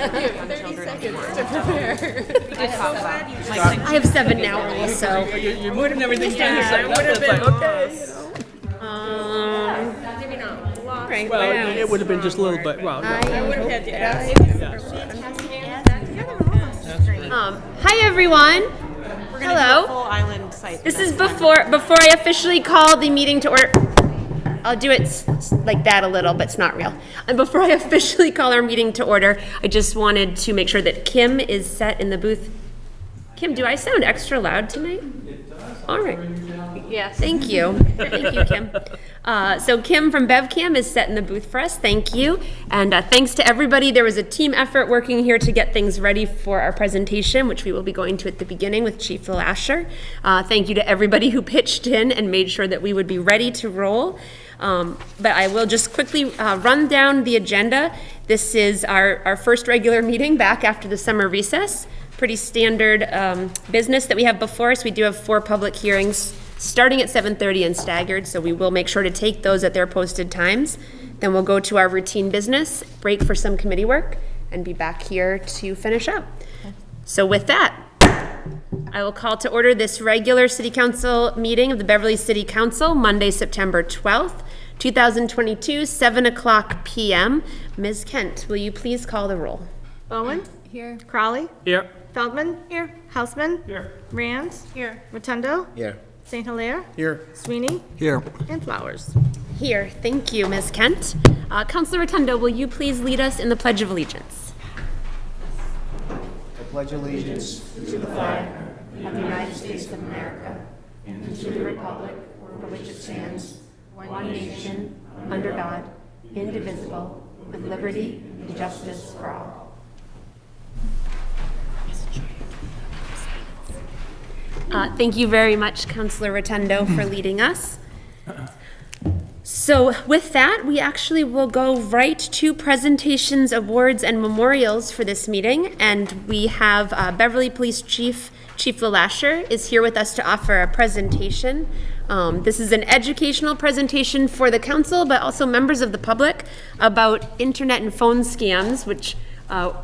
30 seconds to prepare. I have 7 now, so. You're moving everything down. Yeah, it would have been okay. Maybe not. Right. Well, it would have been just a little bit. Well, I would have had to ask. Hi everyone. Hello. Full island site. This is before I officially call the meeting to order. I'll do it like that a little, but it's not real. And before I officially call our meeting to order, I just wanted to make sure that Kim is set in the booth. Kim, do I sound extra loud tonight? It does. All right. Yes. Thank you. Thank you, Kim. So Kim from BevCam is set in the booth for us. Thank you. And thanks to everybody. There was a team effort working here to get things ready for our presentation, which we will be going to at the beginning with Chief Lasher. Thank you to everybody who pitched in and made sure that we would be ready to roll. But I will just quickly run down the agenda. This is our first regular meeting back after the summer recess. Pretty standard business that we have before us. We do have 4 public hearings starting at 7:30 and staggered, so we will make sure to take those at their posted times. Then we'll go to our routine business, break for some committee work, and be back here to finish up. So with that, I will call to order this regular City Council meeting of the Beverly City Council, Monday, September 12th, 2022, 7 o'clock p.m. Ms. Kent, will you please call the roll? Bowen? Here. Crowley? here. Feldman? Here. Houseman? Here. Rands? Here. Rotundo? Here. St. Hilaire? Here. Sweeney? Here. And Flowers. Here, thank you, Ms. Kent. Councilor Rotundo, will you please lead us in the Pledge of Allegiance? I pledge allegiance to the flag of the United States of America and to the republic for which it stands, one nation, under God, indivisible, with liberty and justice for all. Thank you very much, Councilor Rotundo, for leading us. So with that, we actually will go right to presentations, awards, and memorials for this meeting. And we have Beverly Police Chief Lasher is here with us to offer a presentation. This is an educational presentation for the council, but also members of the public about internet and phone scams, which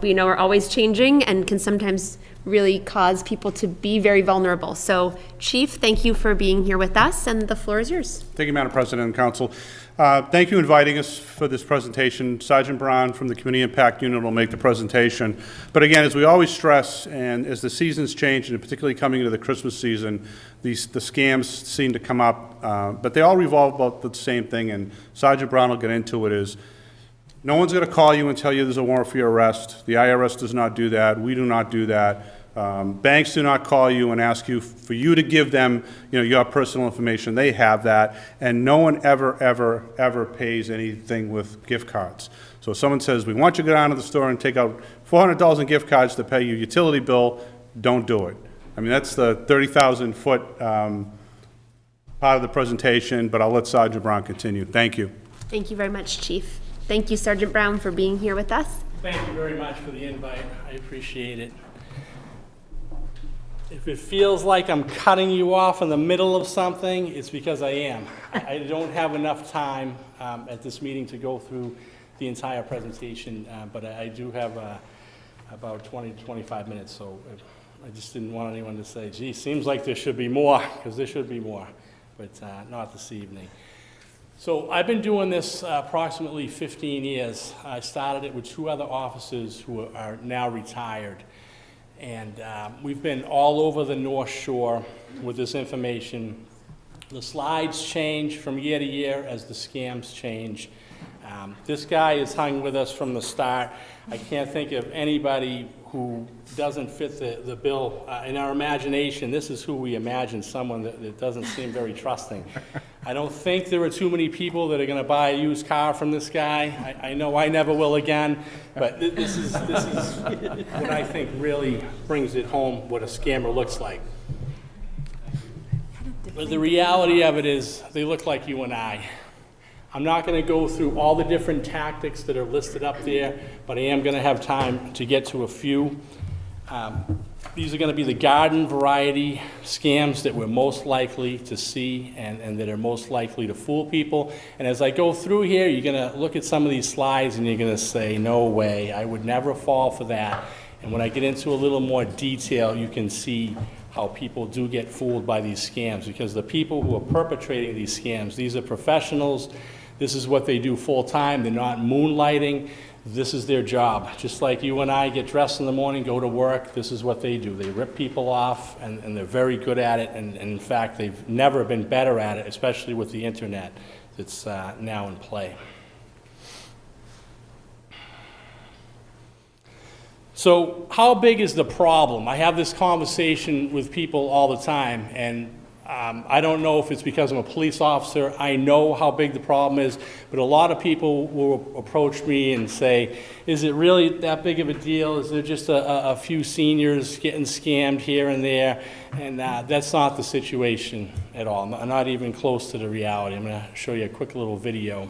we know are always changing and can sometimes really cause people to be very vulnerable. So, Chief, thank you for being here with us, and the floor is yours. Thank you, Madam President and Council. Thank you for inviting us for this presentation. Sergeant Brown from the Community Impact Unit will make the presentation. But again, as we always stress, and as the seasons change, and particularly coming into the Christmas season, the scams seem to come up, but they all revolve about the same thing, and Sergeant Brown will get into it, is no one's going to call you and tell you there's a warrant for your arrest. The IRS does not do that. We do not do that. Banks do not call you and ask you for you to give them, your personal information. They have that, and no one ever pays anything with gift cards. So if someone says, we want you to go down to the store and take out $400 in gift cards to pay your utility bill, don't do it. I mean, that's the 30,000-foot part of the presentation, but I'll let Sergeant Brown continue. Thank you. Thank you very much, Chief. Thank you, Sergeant Brown, for being here with us. Thank you very much for the invite. I appreciate it. If it feels like I'm cutting you off in the middle of something, it's because I am. I don't have enough time at this meeting to go through the entire presentation, but I do have about 20 to 25 minutes, so I just didn't want anyone to say, gee, seems like there should be more, because there should be more, but not this evening. So I've been doing this approximately 15 years. I started it with 2 other officers who are now retired. And we've been all over the North Shore with this information. The slides change from year to year as the scams change. This guy has hung with us from the start. I can't think of anybody who doesn't fit the bill. In our imagination, this is who we imagine, someone that doesn't seem very trusting. I don't think there are too many people that are going to buy a used car from this guy. I know I never will again, but this is what I think really brings it home, what a scammer looks like. But the reality of it is, they look like you and I. I'm not going to go through all the different tactics that are listed up there, but I am going to have time to get to a few. These are going to be the garden variety scams that we're most likely to see and that are most likely to fool people. And as I go through here, you're going to look at some of these slides and you're going to say, no way, I would never fall for that. And when I get into a little more detail, you can see how people do get fooled by these scams, because the people who are perpetrating these scams, these are professionals. This is what they do full time. They're not moonlighting. This is their job. Just like you and I get dressed in the morning, go to work, this is what they do. They rip people off, and they're very good at it, and in fact, they've never been better at it, especially with the internet that's now in play. So how big is the problem? I have this conversation with people all the time, and I don't know if it's because I'm a police officer. I know how big the problem is, but a lot of people will approach me and say, is it really that big of a deal? Is there just a few seniors getting scammed here and there? And that's not the situation at all, not even close to the reality. I'm going to show you a quick little video.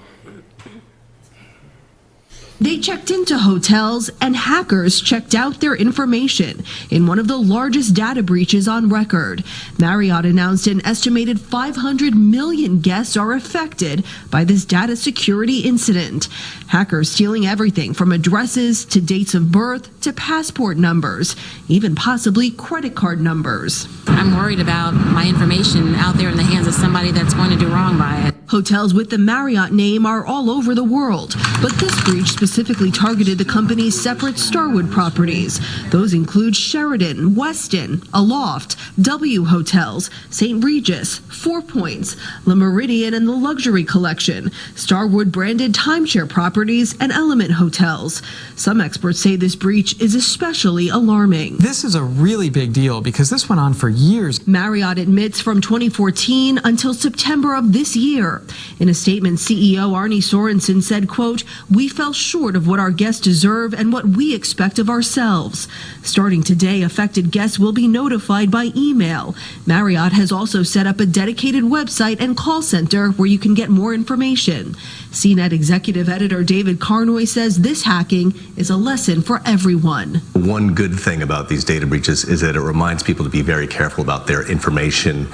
They checked into hotels and hackers checked out their information in one of the largest data breaches on record. Marriott announced an estimated 500 million guests are affected by this data security incident. Hackers stealing everything from addresses to dates of birth to passport numbers, even possibly credit card numbers. I'm worried about my information out there in the hands of somebody that's going to do wrong by it. Hotels with the Marriott name are all over the world, but this breach specifically targeted the company's separate Starwood properties. Those include Sheraton, Westin, Aloft, W Hotels, St. Regis, Four Points, Le Méridien and the Luxury Collection, Starwood branded timeshare properties, and Element Hotels. Some experts say this breach is especially alarming. This is a really big deal because this went on for years. Marriott admits from 2014 until September of this year. In a statement, CEO Arnie Sorensen said, quote, "We fell short of what our guests deserve and what we expect of ourselves. Starting today, affected guests will be notified by email. Marriott has also set up a dedicated website and call center where you can get more information." CNET executive editor David Carnoy says this hacking is a lesson for everyone. One good thing about these data breaches is that it reminds people to be very careful about their information,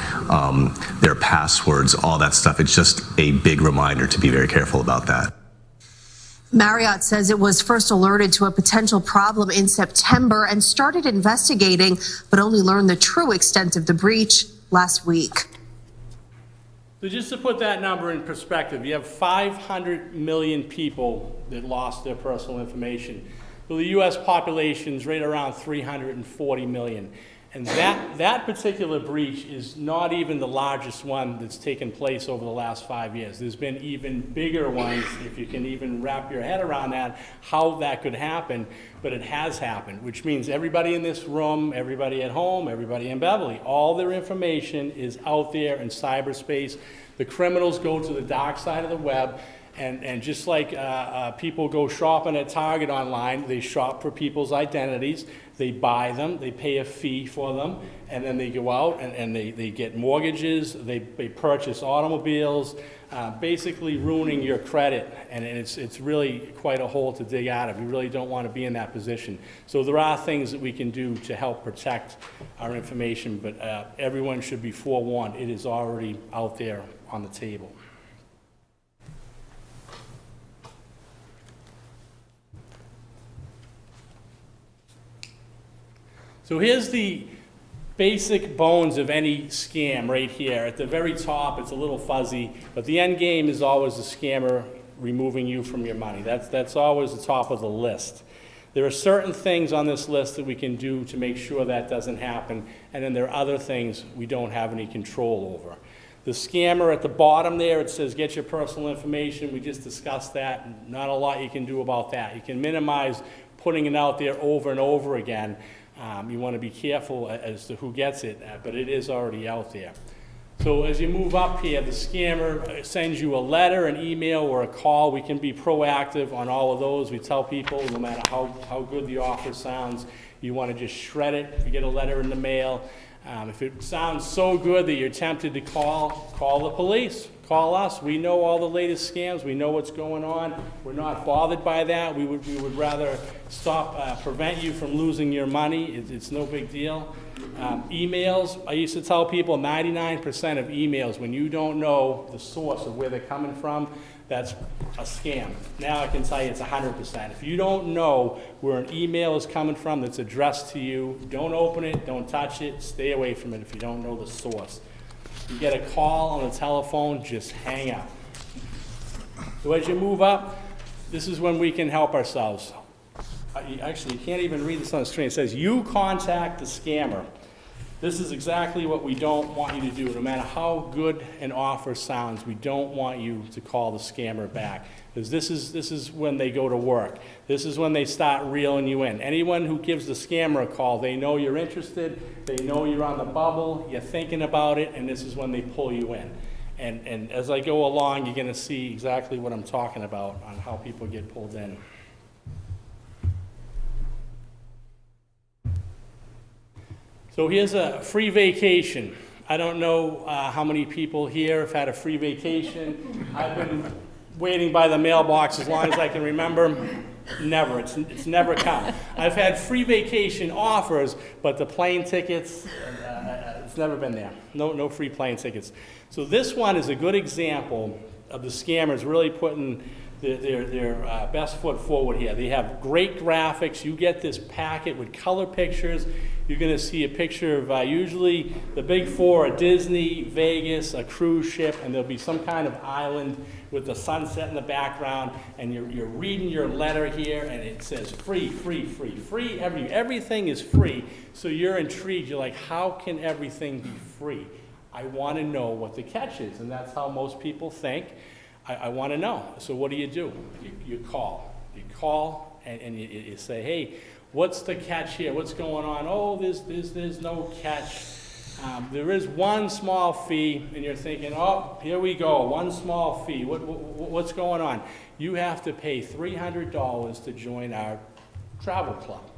their passwords, all that stuff. It's just a big reminder to be very careful about that. Marriott says it was first alerted to a potential problem in September and started investigating, but only learned the true extent of the breach last week. So just to put that number in perspective, you have 500 million people that lost their personal information. Well, the U.S. population is right around 340 million. And that particular breach is not even the largest one that's taken place over the last 5 years. There's been even bigger ones, if you can even wrap your head around that, how that could happen, but it has happened, which means everybody in this room, everybody at home, everybody in Beverly, all their information is out there in cyberspace. The criminals go to the dark side of the web, and just like people go shopping at Target online, they shop for people's identities, they buy them, they pay a fee for them, and then they go out and they get mortgages, they purchase automobiles, basically ruining your credit, and it's really quite a hole to dig out of. You really don't want to be in that position. So there are things that we can do to help protect our information, but everyone should be forewarned. It is already out there on the table. So here's the basic bones of any scam right here. At the very top, it's a little fuzzy, but the end game is always the scammer removing you from your money. That's always the top of the list. There are certain things on this list that we can do to make sure that doesn't happen, and then there are other things we don't have any control over. The scammer at the bottom there, it says get your personal information. We just discussed that. Not a lot you can do about that. You can minimize putting it out there over and over again. You want to be careful as to who gets it, but it is already out there. So as you move up here, the scammer sends you a letter, an email, or a call. We can be proactive on all of those. We tell people, no matter how good the offer sounds, you want to just shred it. If you get a letter in the mail, If it sounds so good that you're tempted to call the police. Call us. We know all the latest scams. We know what's going on. We're not bothered by that. We would rather prevent you from losing your money. It's no big deal. Emails, I used to tell people 99% of emails, when you don't know the source of where they're coming from, that's a scam. Now I can tell you it's 100%. If you don't know where an email is coming from that's addressed to you, don't open it, don't touch it, stay away from it if you don't know the source. You get a call on the telephone, just hang up. So as you move up, this is when we can help ourselves. Actually, you can't even read this on the screen. It says, you contact the scammer. This is exactly what we don't want you to do. No matter how good an offer sounds, we don't want you to call the scammer back. Because this is when they go to work. This is when they start reeling you in. Anyone who gives the scammer a call, they know you're interested, they know you're on the bubble, you're thinking about it, and this is when they pull you in. And as I go along, you're gonna see exactly what I'm talking about on how people get pulled in. So here's a free vacation. I don't know how many people here have had a free vacation. I've been waiting by the mailbox as long as I can remember. Never, it's never come. I've had free vacation offers, but the plane tickets, it's never been there. No free plane tickets. So this one is a good example of the scammers really putting their best foot forward here. They have great graphics. You get this packet with color pictures. You're going to see a picture of usually the big four, a Disney, Vegas, a cruise ship, and there'll be some kind of island with the sunset in the background, and you're reading your letter here, and it says free, free, free, free. Everything is free, so you're intrigued. You're like, how can everything be free? I want to know what the catch is, and that's how most people think. I want to know. So what do? You call. You call, and you say, hey, what's the catch here? What's going on? Oh, there's no catch. There is one small fee, and you're thinking, oh, here we go, one small fee. What's going on? You have to pay $300 to join our travel club.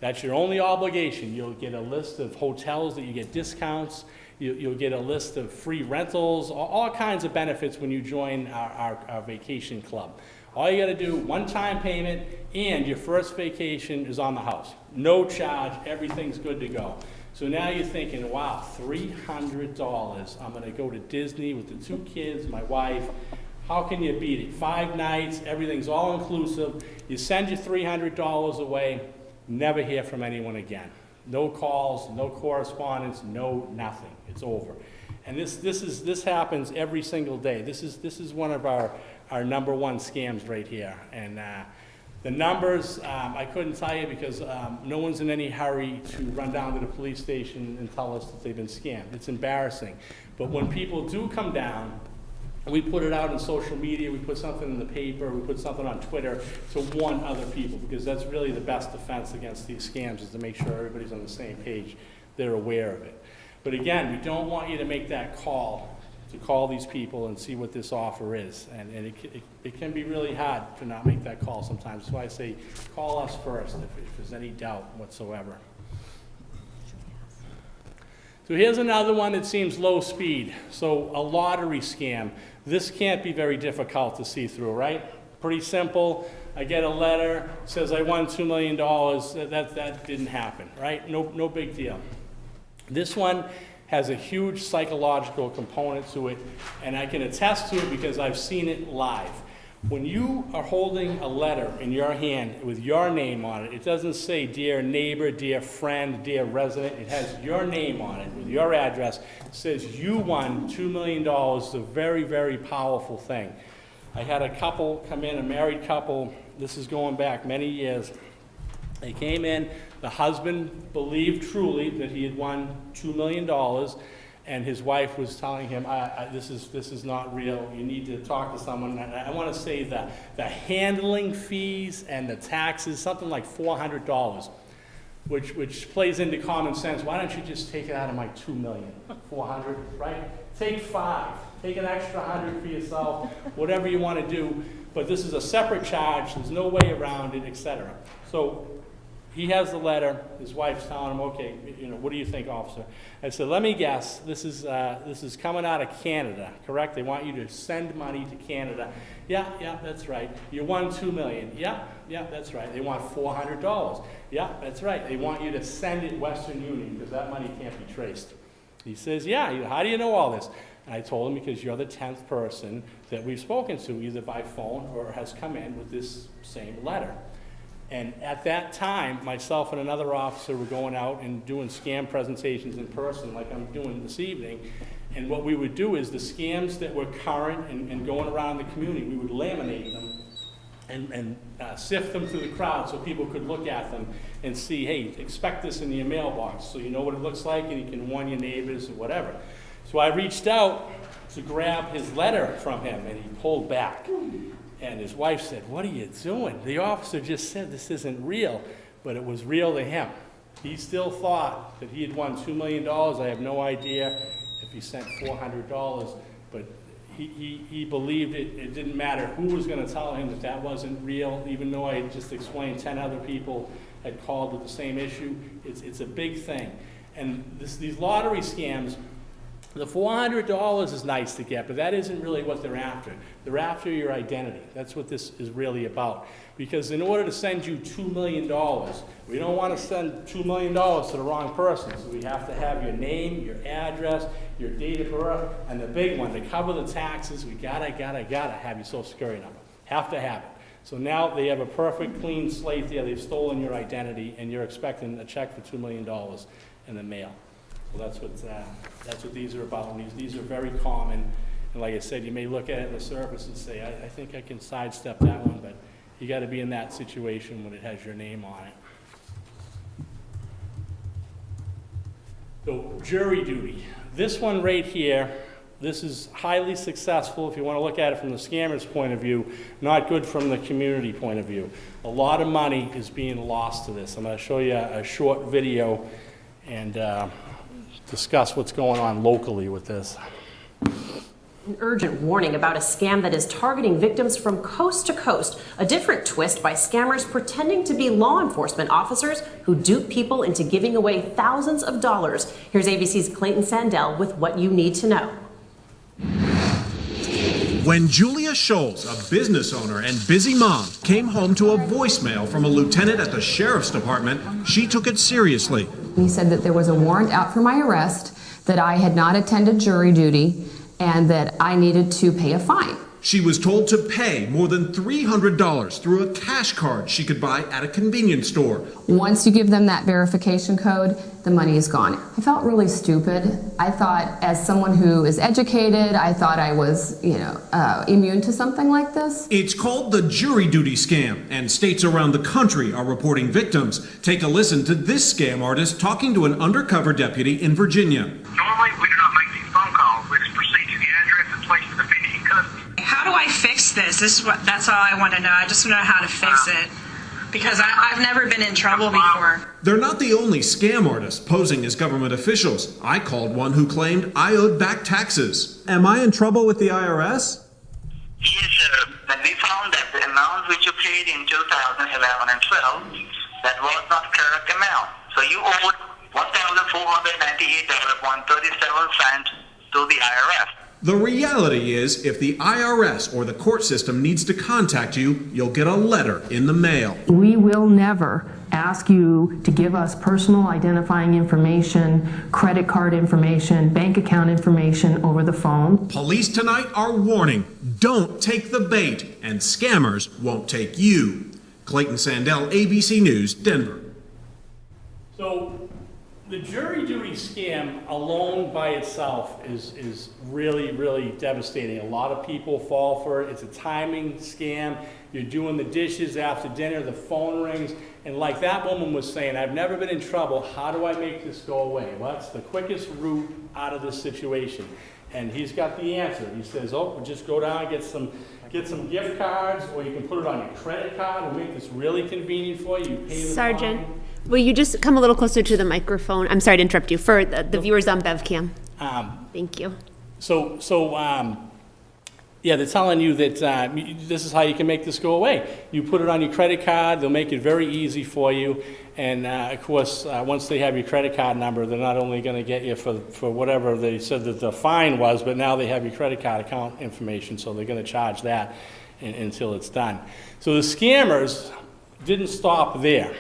That's your only obligation. You'll get a list of hotels that you get discounts. You'll get a list of free rentals, all kinds of benefits when you join our vacation club. All you got to do, one-time payment, and your first vacation is on the house. No charge, everything's good to go. So now you're thinking, wow, $300. I'm going to go to Disney with the 2 kids, my wife. How can you beat it? 5 nights, everything's all inclusive. You send your $300 away, never hear from anyone again. No calls, no correspondence, no nothing. It's over. And this happens every single day. This is one of our number one scams right here. And the numbers, I couldn't tell you because no one's in any hurry to run down to the police station and tell us that they've been scammed. It's embarrassing. But when people do come down, we put it out on social media, we put something in the paper, we put something on Twitter to warn other people, because that's really the best defense against these scams, is to make sure everybody's on the same page, they're aware of it. But again, we don't want you to make that call, to call these people and see what this offer is. And it can be really hard to not make that call sometimes. That's why I say call us first if there's any doubt whatsoever. So here's another one that seems low speed. So a lottery scam. This can't be very difficult to see through, right? Pretty simple. I get a letter, says I won $2 million. That didn't happen, right? No big deal. This one has a huge psychological component to it, and I can attest to it because I've seen it live. When you are holding a letter in your hand with your name on it, it doesn't say dear neighbor, dear friend, dear resident. It has your name on it with your address. It says you won $2 million. It's a very, very powerful thing. I had a couple come in, a married couple. This is going back many years. They came in. The husband believed truly that he had won $2 million. And his wife was telling him, this is not real. You need to talk to someone. And I want to say that the handling fees and the taxes, something like $400, which plays into common sense. Why don't you just take it out of my $2 million? $400, right? Take 5. Take an extra 100 for yourself. Whatever you want to do. But this is a separate charge. There's no way around it, etc. So He has the letter, his wife's telling him, okay, what do you think, officer? I said, let me guess, this is coming out of Canada, correct? They want you to send money to Canada. Yeah, that's right. You won $2 million. Yeah, that's right. They want $400. Yeah, that's right. They want you to send it Western Union because that money can't be traced. He says, yeah, how do you know all this? And I told him, because you're the 10th person that we've spoken to, either by phone or has come in with this same letter. And at that time, myself and another officer were going out and doing scam presentations in person like I'm doing this evening. And what we would do is the scams that were current and going around the community, we would laminate them and sift them through the crowd so people could look at them and see, hey, expect this in your mailbox so you know what it looks like and you can warn your neighbors or whatever. So I reached out to grab his letter from him and he pulled back. And his wife said, what are you doing? The officer just said this isn't real, but it was real to him. He still thought that he had won $2 million. I have no idea if he sent $400, but he believed it. It didn't matter who was going to tell him that that wasn't real, even though I had just explained 10 other people had called with the same issue. It's a big thing. And these lottery scams, the $400 is nice to get, but that isn't really what they're after. They're after your identity. That's what this is really about. Because in order to send you $2 million, we don't want to send $2 million to the wrong person. So we have to have your name, your address, your date of birth, and the big one, to cover the taxes, we gotta have your social security number. Have to have it. So now they have a perfect clean slate there. They've stolen your identity, and you're expecting a check for $2 million in the mail. Well, that's what these are about. And these are very common. And like I said, you may look at it on the surface and say, I think I can sidestep that one, but you got to be in that situation when it has your name on it. So jury duty. This one right here, this is highly successful if you want to look at it from the scammer's point of view, not good from the community point of view. A lot of money is being lost to this. I'm going to show you a short video and discuss what's going on locally with this. An urgent warning about a scam that is targeting victims from coast to coast. A different twist by scammers pretending to be law enforcement officers who dupe people into giving away thousands of dollars. Here's ABC's Clayton Sandell with what you need to know. When Julia Scholes, a business owner and busy mom, came home to a voicemail from a lieutenant at the sheriff's department, she took it seriously. He said that there was a warrant out for my arrest, that I had not attended jury duty, and that I needed to pay a fine. She was told to pay more than $300 through a cash card she could buy at a convenience store. Once you give them that verification code, the money is gone. I felt really stupid. I thought, as someone who is educated, I thought I was, immune to something like this. It's called the jury duty scam, and states around the country are reporting victims. Take a listen to this scam artist talking to an undercover deputy in Virginia. Normally, we do not make these phone calls. We just proceed to the address and place the defendant in custody. How do I fix this? That's all I want to know. I just want to know how to fix it. Because I've never been in trouble before. They're not the only scam artists posing as government officials. I called one who claimed I owed back taxes. Am I in trouble with the IRS? Yes, sir. But we found that the amount which you paid in 2011 and 12, that was not correct amount. So you owed $1,498.137 to the IRS. The reality is, if the IRS or the court system needs to contact you, you'll get a letter in the mail. We will never ask you to give us personal identifying information, credit card information, bank account information over the phone. Police tonight are warning, don't take the bait, and scammers won't take you. Clayton Sandell, ABC News, Denver. So the jury duty scam alone by itself is really, really devastating. A lot of people fall for it. It's a timing scam. You're doing the dishes after dinner, the phone rings, and like that woman was saying, I've never been in trouble. How do I make this go away? Well, that's the quickest route out of this situation. And he's got the answer. He says, oh, just go down and get some gift cards, or you can put it on your credit card and make this really convenient for you. You pay the Sergeant, fine. will you just come a little closer to the microphone? I'm sorry to interrupt you. For the viewers on BevCam. Thank you. Yeah, they're telling you that this is how you can make this go away. You put it on your credit card, they'll make it very easy for you, and of course, once they have your credit card number, they're not only going to get you for whatever they said that the fine was, but now they have your credit card account information, so they're going to charge that until it's done. So the scammers didn't stop there.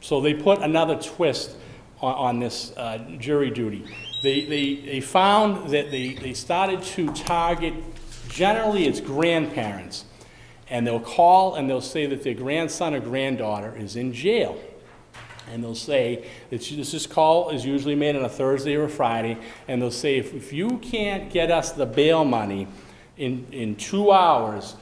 So they put another twist on this jury duty. They found that they started to target, generally it's grandparents, and they'll call and they'll say that their grandson or granddaughter is in jail. And they'll say that this call is usually made on a Thursday or a Friday, and they'll say, if you can't get us the bail money in 2 hours,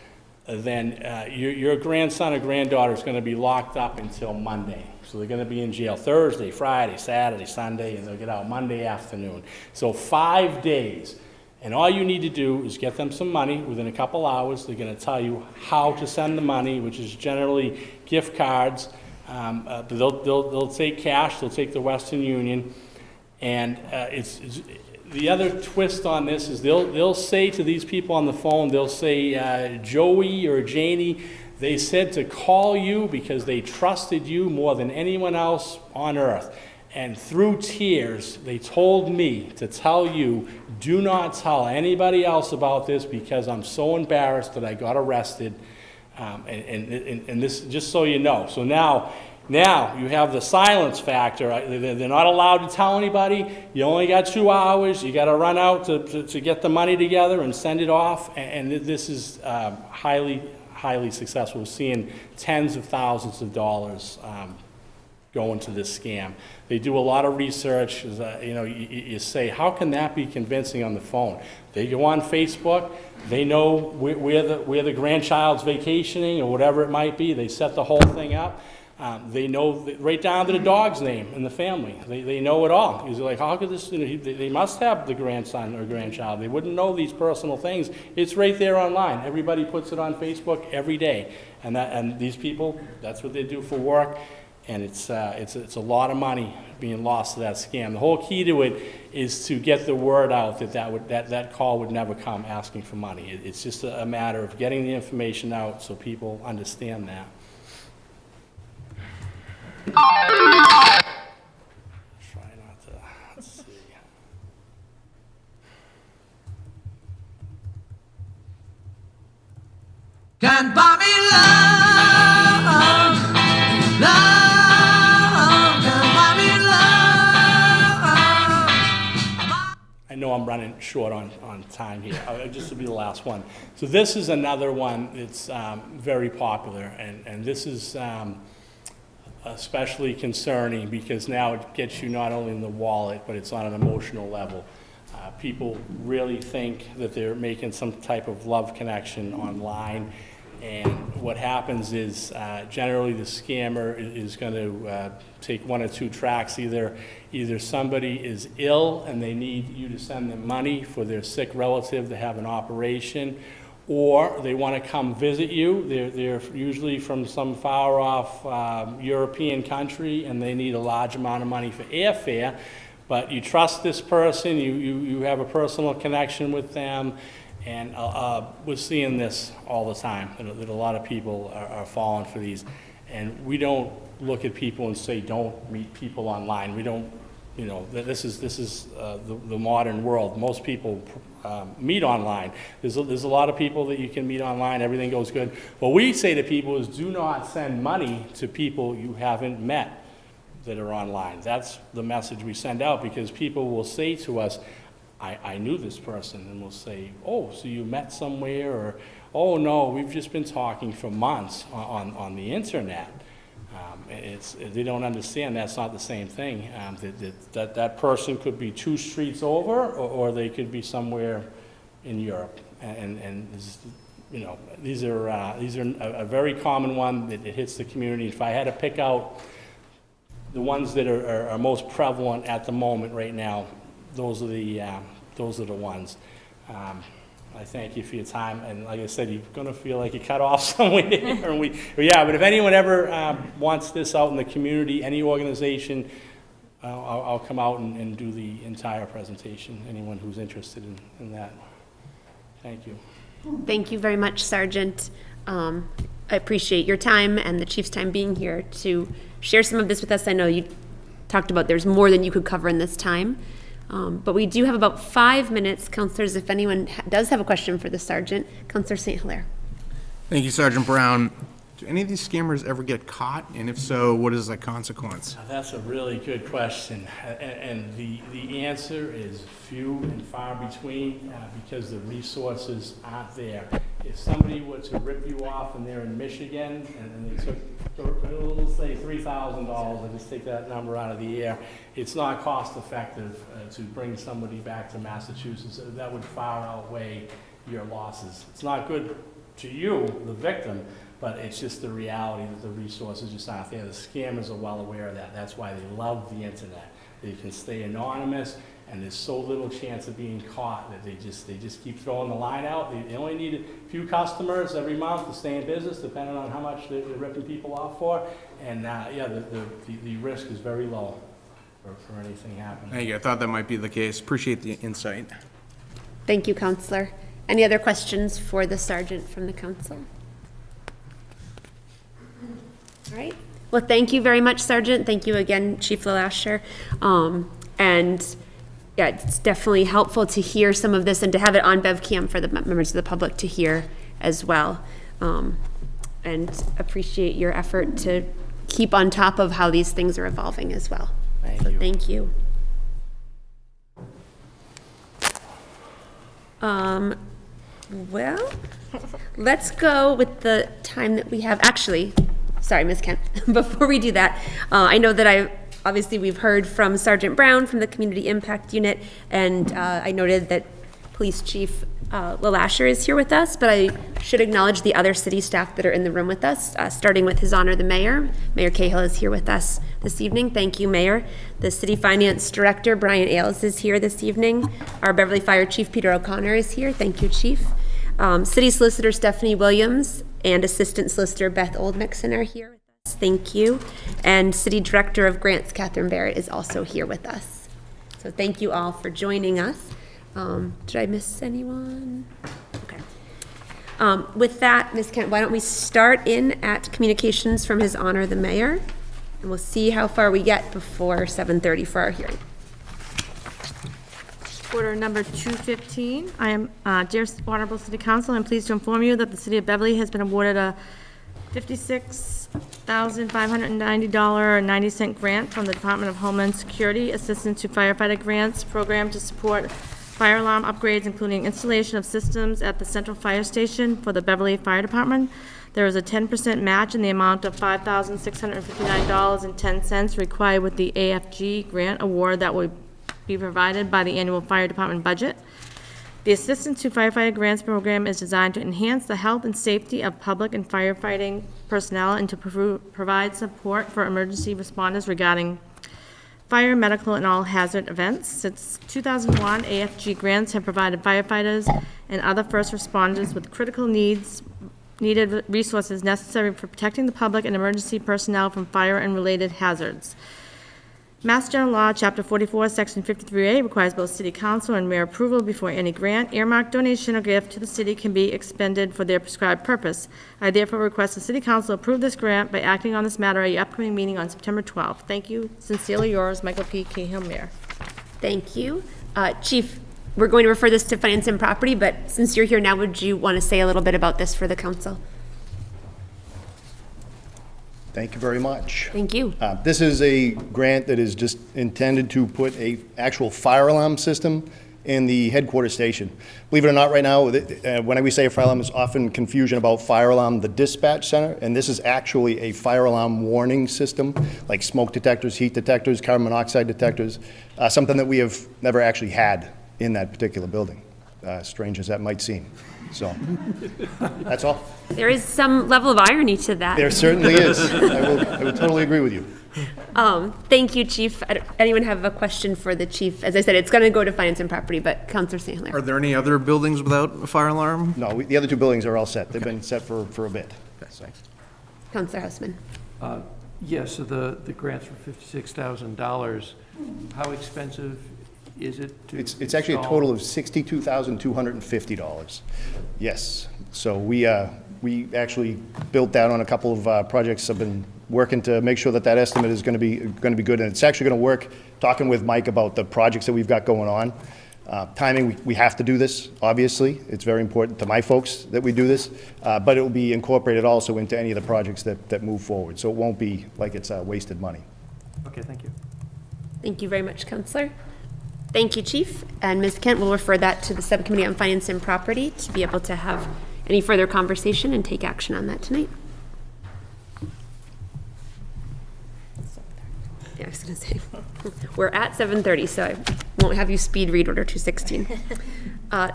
then your grandson or granddaughter is going to be locked up until Monday. So they're going to be in jail Thursday, Friday, Saturday, Sunday, and they'll get out Monday afternoon. So 5 days. And all you need to do is get them some money within a couple hours. They're going to tell you how to send the money, which is generally gift cards. They'll take cash. They'll take the Western Union. And the other twist on this is they'll say to these people on the phone, they'll say, Joey or Janie, they said to call you because they trusted you more than anyone else on earth. And through tears, they told me to tell you, do not tell anybody else about this because I'm so embarrassed that I got arrested. And this, just so you know. So now you have the silence factor. They're not allowed to tell anybody. You only got 2 hours. You got to run out to get the money together and send it off. And this is highly successful. We're seeing tens of thousands of dollars go into this scam. They do a lot of research. You say, how can that be convincing on the phone? They go on Facebook. They know where the grandchild's vacationing or whatever it might be. They set the whole thing up. They know right down to the dog's name in the family. They know it all. He's like, how could this? They must have the grandson or grandchild. They wouldn't know these personal things. It's right there online. Everybody puts it on Facebook every day, and these people, that's what they do for work. And it's a lot of money being lost to that scam. The whole key to it is to get the word out that call would never come asking for money. It's just a matter of getting the information out so people understand that. Try not to, let's see. Can't buy me love, love, can't buy me love. I know I'm running short on time here. This will be the last one. So this is another one that's very popular, and this is especially concerning because now it gets you not only in the wallet, but it's on an emotional level. People really think that they're making some type of love connection online, and what happens is generally the scammer is going to take one or two tracks. Either somebody is ill and they need you to send them money for their sick relative to have an operation, or they want to come visit you. They're usually from some far-off European country, and they need a large amount of money for airfare. But you trust this person, you have a personal connection with them, and we're seeing this all the time, that a lot of people are falling for these. And we don't look at people and say, don't meet people online. We don't, this is the modern world. Most people meet online. There's a lot of people that you can meet online, everything goes good. What we say to people is do not send money to people you haven't met that are online. That's the message we send out, because people will say to us, I knew this person, and we'll say, oh, so you met somewhere, or, oh no, we've just been talking for months on the internet. They don't understand that's not the same thing. That person could be 2 streets over, or they could be somewhere in Europe. And these are a very common one that it hits the community. If I had to pick out the ones that are most prevalent at the moment right now, those are the ones. I thank you for your time, and like I said, you're going to feel like you cut off somewhere. But if anyone ever wants this out in the community, any organization, I'll come out and do the entire presentation, anyone who's interested in that. Thank you. Thank you very much, Sergeant. I appreciate your time and the chief's time being here to share some of this with us. I know you talked about there's more than you could cover in this time, but we do have about 5 minutes. Counselors, if anyone does have a question for the Sergeant, Counselor St. Hilaire. Thank you, Sergeant Brown. Do any of these scammers ever get caught? And if so, what is the consequence? That's a really good question, and the answer is few and far between because the resources aren't there. If somebody were to rip you off and they're in Michigan and they took, let's say $3,000, and just take that number out of the air, it's not cost effective to bring somebody back to Massachusetts. That would far outweigh your losses. It's not good to you, the victim, but it's just the reality that the resources just aren't there. The scammers are well aware of that. That's why they love the internet. They can stay anonymous, and there's so little chance of being caught that they just keep throwing the line out. They only need a few customers every month to stay in business, depending on how much they're ripping people off for. And yeah, the risk is very low for anything happening. Thank you. I thought that might be the case. Appreciate the insight. Thank you, Counselor. Any other questions for the Sergeant from the Council? All right. Well, thank you very much, Sergeant. Thank you again, Chief LeLasher. And yeah, it's definitely helpful to hear some of this and to have it on BevCam for the members of the public to hear as well. And appreciate your effort to keep on top of how these things are evolving as well. Thank you. Well, let's go with the time that we have. Actually, sorry, Ms. Kent, before we do that, I know that obviously we've heard from Sergeant Brown from the Community Impact Unit, and I noted that Police Chief LeLasher is here with us, but I should acknowledge the other city staff that are in the room with us, starting with His Honor the Mayor. Mayor Cahill is here with us this evening. Thank you, Mayor. The City Finance Director, Brian Ailes, is here this evening. Our Beverly Fire Chief, Peter O'Connor, is here. Thank you, Chief. City Solicitor Stephanie Williams and Assistant Solicitor Beth Oldmixon are here with us. Thank you. And City Director of Grants, Catherine Barrett, is also here with us. So thank you all for joining us. Did I miss anyone? Okay. With that, Ms. Kent, why don't we start in at communications from His Honor the Mayor, and we'll see how far we get before 7:30 for our hearing. Order number 215. I am, dear Honorable City Council, I'm pleased to inform you that the City of Beverly has been awarded a $56,590.90 grant from the Department of Homeland Security Assistance to Firefighter Grants Program to support fire alarm upgrades, including installation of systems at the Central Fire Station for the Beverly Fire Department. There is a 10% match in the amount of $5,659.10 required with the AFG grant award that will be provided by the annual fire department budget. The Assistance to Firefighter Grants Program is designed to enhance the health and safety of public and firefighting personnel and to provide support for emergency responders regarding fire, medical, and all hazard events. Since 2001, AFG grants have provided firefighters and other first responders with critical needed resources necessary for protecting the public and emergency personnel from fire and related hazards. Mass General Law, Chapter 44, Section 53A requires both City Council and Mayor approval before any grant, earmark, donation, or gift to the city can be expended for their prescribed purpose. I therefore request the City Council approve this grant by acting on this matter at your upcoming meeting on September 12th. Thank you. Sincerely yours, Michael P. Cahill, Mayor. Thank you. Chief, we're going to refer this to Finance and Property, but since you're here now, would you want to say a little bit about this for the council? Thank you very much. Thank you. This is a grant that is just intended to put a actual fire alarm system in the headquarters station. Believe it or not, right now, when we say a fire alarm, there's often confusion about fire alarm, the dispatch center, and this is actually a fire alarm warning system, like smoke detectors, heat detectors, carbon monoxide detectors, something that we have never actually had in that particular building, strange as that might seem. So, that's all. There is some level of irony to that. There certainly is. I will totally agree with you. Thank you, Chief. Anyone have a question for the Chief? As I said, it's going to go to Finance and Property, but Councilor St. Hilaire. Are there any other buildings without a fire alarm? No, the other two buildings are all set. They've been set for a bit. So. Councilor Houseman. Yes, so the grants for $56,000, how expensive is it? to It's actually a install? total of $62,250. Yes. So we actually built that on a couple of projects. I've been working to make sure that that estimate is going to be good, and it's actually going to work. Talking with Mike about the projects that we've got going on. Timing, we have to do this, obviously. It's very important to my folks that we do this, but it will be incorporated also into any of the projects that move forward. So it won't be like it's wasted money. Okay, thank you. Thank you very much, Counselor. Thank you, Chief. And Ms. Kent will refer that to the Subcommittee on Finance and Property to be able to have any further conversation and take action on that tonight. Yeah, I was going to say, we're at 7:30, so I won't have you speed read Order 216.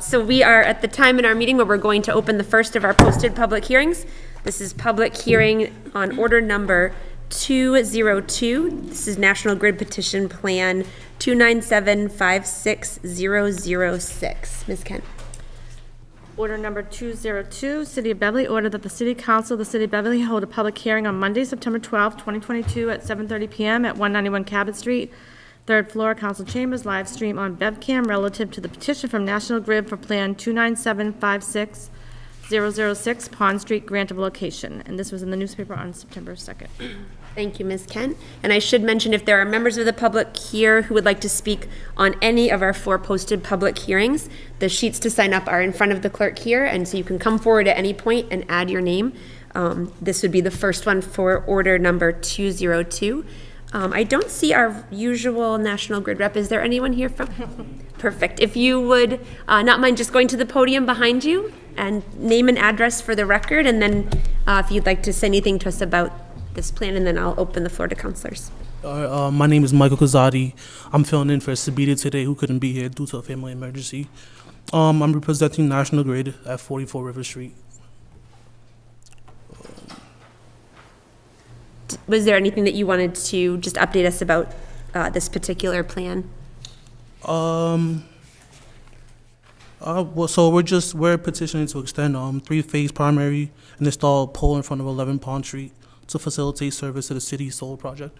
So we are at the time in our meeting where we're going to open the first of our posted public hearings. This is public hearing on order number 202. This is National Grid Petition Plan 297-56006. Ms. Kent. Order number 202, City of Beverly, order that the City Council of the City of Beverly hold a public hearing on Monday, September 12, 2022 at 7:30 PM at 191 Cabot Street, third floor, Council Chambers, live stream on BevCam relative to the petition from National Grid for Plan 297-56006 Pond Street grant of location. And this was in the newspaper on September 2nd. Thank you, Ms. Kent. And I should mention, if there are members of the public here who would like to speak on any of our 4 posted public hearings, the sheets to sign up are in front of the clerk here, and so you can come forward at any point and add your name. This would be the first one for order number 202. I don't see our usual National Grid rep. Is there anyone here from? Perfect. If you would not mind just going to the podium behind you and name and address for the record, and then if you'd like to say anything to us about this plan, and then I'll open the floor to councilors. My name is Michael Kazadi. I'm filling in for Sabita today, who couldn't be here due to a family emergency. I'm representing National Grid at 44 River Street. Was there anything that you wanted to just update us about this particular plan? Well, so we're petitioning to extend 3-phase primary and install a pole in front of 11 Pond Street to facilitate service to the city's solar project.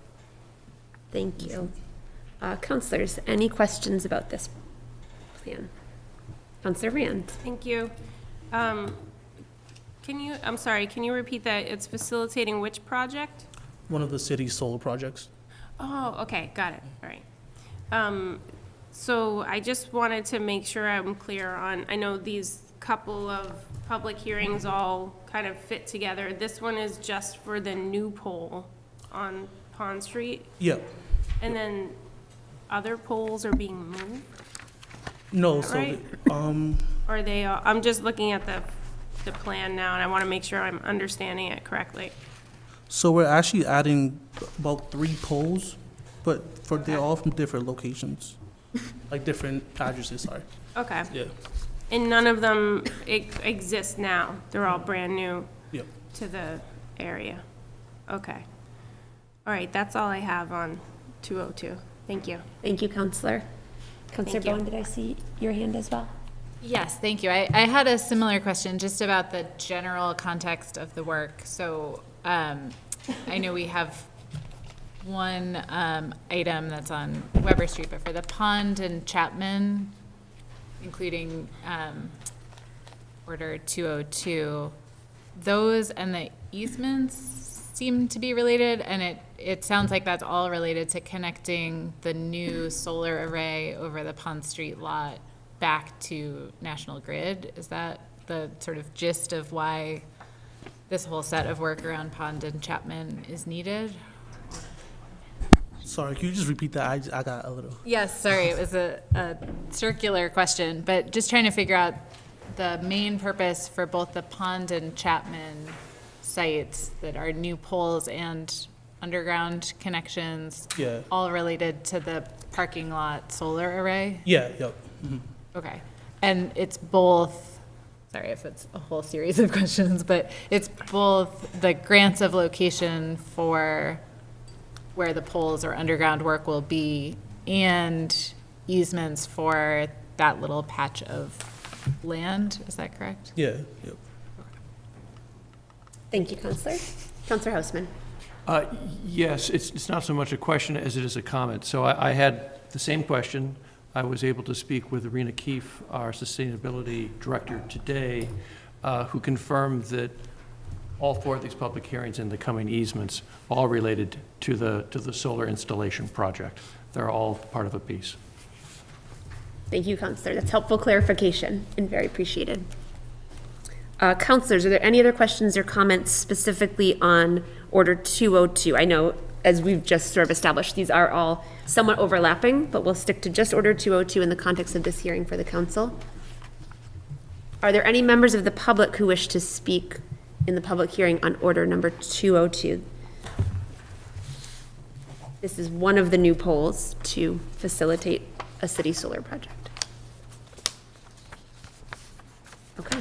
Thank you. Councilors, any questions about this plan? Councilor Rand. Thank you. I'm sorry, can you repeat that? It's facilitating which project? One of the city's solar projects. Oh, okay, got it, all right. So I just wanted to make sure I'm clear on, I know these couple of public hearings all kind of fit together. This one is just for the new pole on Pond Street? Yeah. And then other poles are being moved? No, Is that so, right? Or are they, I'm just looking at the plan now, and I want to make sure I'm understanding it correctly. so we're actually adding about 3 poles, but they're all from different locations, like different addresses, sorry. Okay. Yeah. And none of them exist now? They're all brand new Yep. to the area? Okay. All right, that's all I have on 202. Thank you. Thank you, Councilor. Councilor Thank you. Bowen, did I see your hand as well? Yes, thank you. I had a similar question just about the general context of the work. So I know we have one item that's on Weber Street, but for the Pond and Chapman, including Order 202, those and the easements seem to be related, and it sounds like that's all related to connecting the new solar array over the Pond Street lot back to National Grid. Is that the sort of gist of why this whole set of work around Pond and Chapman is needed? Sorry, can you just repeat that? I got a little. Yes, sorry, it was a circular question, but just trying to figure out the main purpose for both the Pond and Chapman sites that are new poles and underground connections, Yeah. all related to the parking lot solar array? Yeah, yep. Mhm. Okay, and it's both, sorry if it's a whole series of questions, but it's both the grants of location for where the poles or underground work will be and easements for that little patch of land, is that correct? Yeah, yep. Thank you, Councilor. Councilor Houseman. Yes, it's not so much a question as it is a comment. So I had the same question I was able to speak with Rena Keefe, our Sustainability Director, today, who confirmed that all 4 of these public hearings and the coming easements all related to the solar installation project. They're all part of a piece. Thank you, Counselor. That's helpful clarification and very appreciated. Counselors, are there any other questions or comments specifically on Order 202? I know, as we've just sort of established, these are all somewhat overlapping, but we'll stick to just Order 202 in the context of this hearing for the council. Are there any members of the public who wish to speak in the public hearing on Order number 202? This is one of the new polls to facilitate a city solar project. Okay.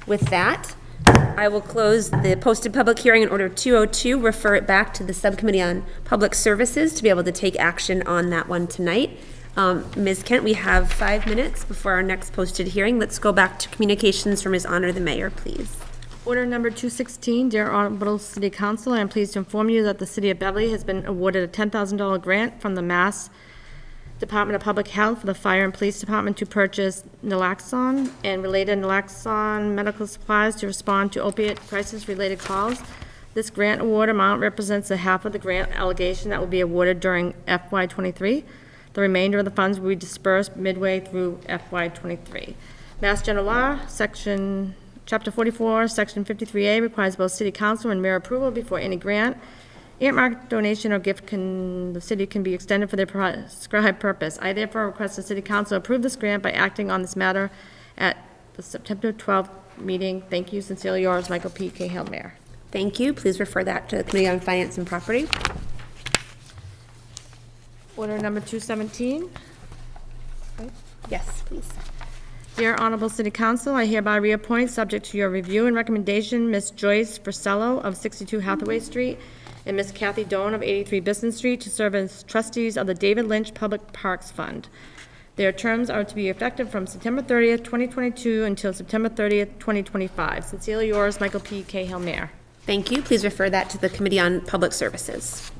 With that, I will close the posted public hearing in Order 202, refer it back to the Subcommittee on Public Services to be able to take action on that one tonight. Ms. Kent, we have 5 minutes before our next posted hearing. Let's go back to communications from His Honor the Mayor, please. Order number 216, dear Honorable City Council, I am pleased to inform you that the City of Beverly has been awarded a $10,000 grant from the Mass Department of Public Health for the Fire and Police Department to purchase naloxone and related naloxone medical supplies to respond to opiate crisis-related calls. This grant award amount represents a half of the grant allocation that will be awarded during FY23. The remainder of the funds will be dispersed midway through FY23. Mass General Law, Chapter 44, Section 53A requires both City Council and Mayor approval before any grant, earmark, donation, or gift the city can be extended for their prescribed purpose. I therefore request the City Council approve this grant by acting on this matter at the September 12th meeting. Thank you. Sincerely yours, Michael P. Cahill, Mayor. Thank you. Please refer that to the Committee on Finance and Property. Order number 217. Yes, please. Dear Honorable City Council, I hereby reappoint, subject to your review and recommendation, Ms. Joyce Frisello of 62 Hathaway Street and Ms. Kathy Doan of 83 Business Street to serve as trustees of the David Lynch Public Parks Fund. Their terms are to be effective from September 30th, 2022 until September 30th, 2025. Sincerely yours, Michael P. Cahill, Mayor. Thank you. Please refer that to the Committee on Public Services.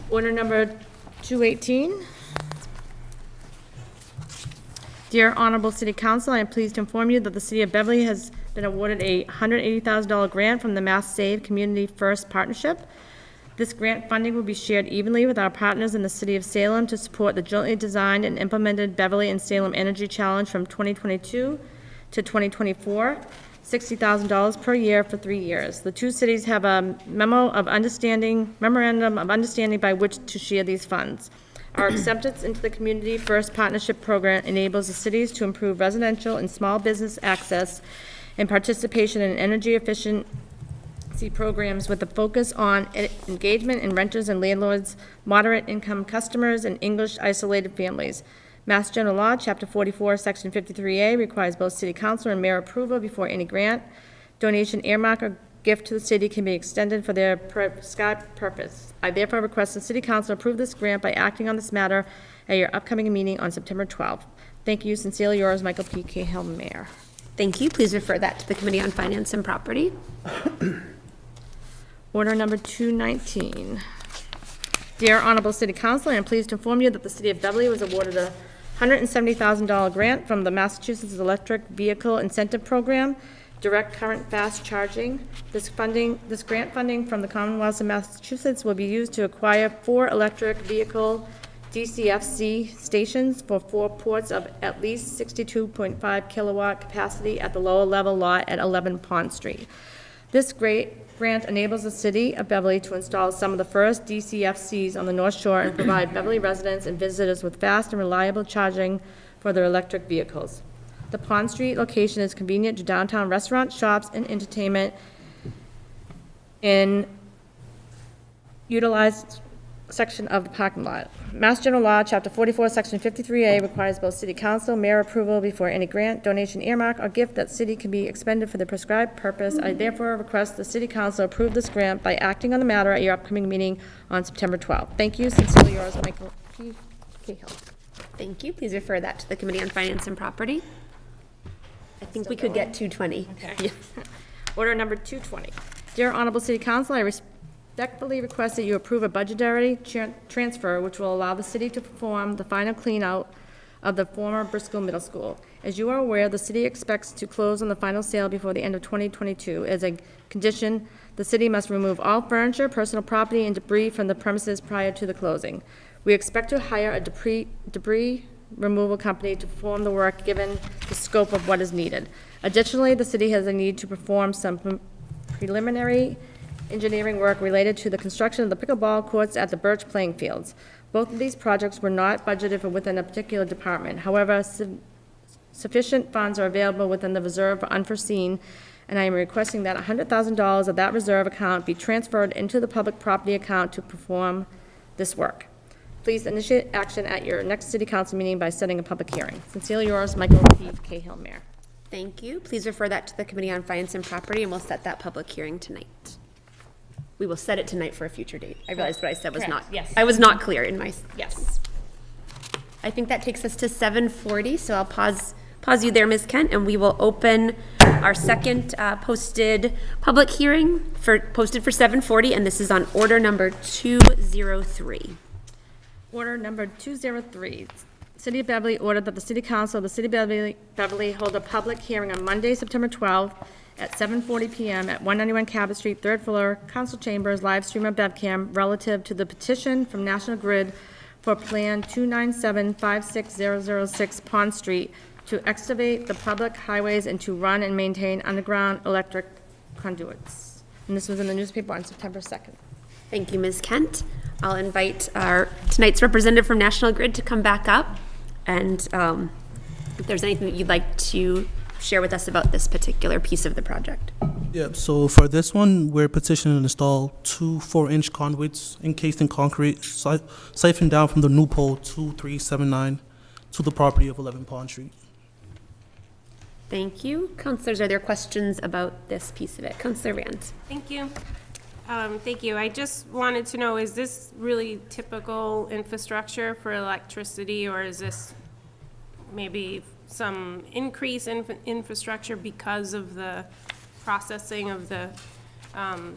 Order number 218. Dear Honorable City Council, I am pleased to inform you that the City of Beverly has been awarded a $180,000 grant from the Mass Save Community First Partnership. This grant funding will be shared evenly with our partners in the City of Salem to support the jointly designed and implemented Beverly and Salem Energy Challenge from 2022 to 2024, $60,000 per year for 3 years. The two cities have a memorandum of understanding by which to share these funds. Our acceptance into the Community First Partnership Program enables the cities to improve residential and small business access and participation in energy efficiency programs with a focus on engagement in renters and landlords, moderate income customers, and English isolated families. Mass General Law, Chapter 44, Section 53A requires both City Council and Mayor approval before any grant, donation, earmark, or gift to the city can be extended for their prescribed purpose. I therefore request the City Council approve this grant by acting on this matter at your upcoming meeting on September 12th. Thank you. Sincerely yours, Michael P. Cahill, Mayor. Thank you. Please refer that to the Committee on Finance and Property. Order number 219. Dear Honorable City Council, I am pleased to inform you that the City of Beverly was awarded a $170,000 grant from the Massachusetts Electric Vehicle Incentive Program, Direct Current Fast Charging. This grant funding from the Commonwealth of Massachusetts will be used to acquire 4 electric vehicle DCFC stations for 4 ports of at least 62.5 kilowatt capacity at the lower level lot at 11 Pond Street. This grant enables the City of Beverly to install some of the first DCFCs on the North Shore and provide Beverly residents and visitors with fast and reliable charging for their electric vehicles. The Pond Street location is convenient to downtown restaurants, shops, and entertainment in utilized section of the parking lot. Mass General Law, Chapter 44, Section 53A requires both City Council, Mayor approval before any grant, donation, earmark, or gift that city can be expended for the prescribed purpose. I therefore request the City Council approve this grant by acting on the matter at your upcoming meeting on September 12th. Thank you. Sincerely yours, Michael P. Cahill. Thank you. Please refer that to the Committee on Finance and Property. I think we could get 220. Okay. Yeah. Order number 220. Dear Honorable City Council, I respectfully request that you approve a budgetary transfer which will allow the city to perform the final clean-out of the former Bristol Middle School. As you are aware, the city expects to close on the final sale before the end of 2022. As a condition, the city must remove all furniture, personal property, and debris from the premises prior to the closing. We expect to hire a debris removal company to perform the work given the scope of what is needed. Additionally, the city has a need to perform some preliminary engineering work related to the construction of the pickleball courts at the Birch playing fields. Both of these projects were not budgeted for within a particular department. However, sufficient funds are available within the reserve for unforeseen, and I am requesting that $100,000 of that reserve account be transferred into the public property account to perform this work. Please initiate action at your next city council meeting by setting a public hearing. Sincerely yours, Michael P. Cahill, Mayor. Thank you. Please refer that to the Committee on Finance and Property, and we'll set that public hearing tonight. We will set it tonight for a future date. I realized what I said was not, Yes. I was not clear in my, Yes. I think that takes us to 7:40, so I'll pause you there, Ms. Kent, and we will open our second posted public hearing posted for 7:40, and this is on order number 203. Order number 203. City of Beverly ordered that the City Council of the City of Beverly hold a public hearing on Monday, September 12th at 7:40 p.m. at 191 Cabot Street, 3rd floor, Council Chambers, live stream of BevCam, relative to the petition from National Grid for Plan 297-56006 Pond Street to excavate the public highways and to run and maintain underground electric conduits. And this was in the newspaper on September 2nd. Thank you, Ms. Kent. I'll invite our tonight's representative from National Grid to come back up, and if there's anything that you'd like to share with us about this particular piece of the project. Yeah, so for this one, we're petitioning to install two 4-inch conduits encased in concrete, siphoned down from the new pole 2379 to the property of 11 Pond Street. Thank you. Councilors, are there questions about this piece of it? Councilor Rand. Thank you. Thank you. I just wanted to know, is this really typical infrastructure for electricity, or is this maybe some increase in infrastructure because of the processing of the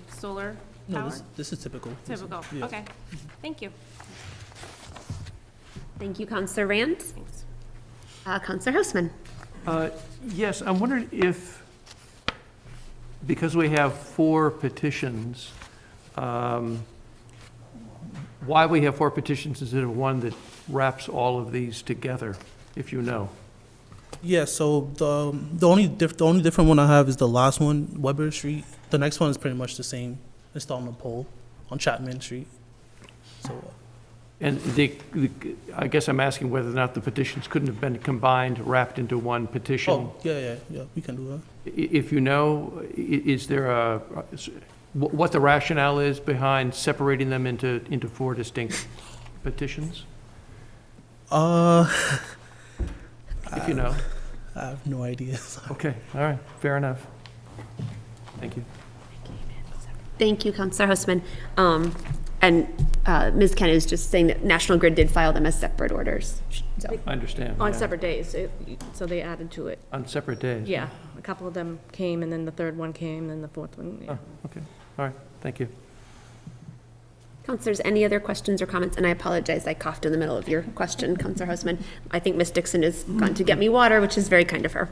solar power? No, this is typical. Typical, Yeah. okay. Thank you. Thank you, Councilor Rand. Thanks. Councilor Houseman. Yes, I'm wondering if, because we have 4 petitions, why we have 4 petitions instead of one that wraps all of these together, if you know. Yeah, so the only different one I have is the last one, Weber Street. The next one is pretty much the same, installing a pole on Chapman Street. So. And I guess I'm asking whether or not the petitions couldn't have been combined, wrapped into one petition. Oh, yeah, we can do that. If you know, is there what the rationale is behind separating them into 4 distinct petitions? If you know. I have no idea. Okay, all right, fair enough. Thank you. Thank you, Councilor Houseman. And Ms. Kent is just saying that National Grid did file them as separate orders. So. I understand. On yeah. separate days, so they added to it. On separate days? Yeah, a couple of them came, and then the third one came, and the fourth one, yeah. Oh, okay, all right, thank you. Councilors, any other questions or comments? And I apologize, I coughed in the middle of your question, Councilor Houseman. I think Ms. Dixon has gone to get me water, which is very kind of her.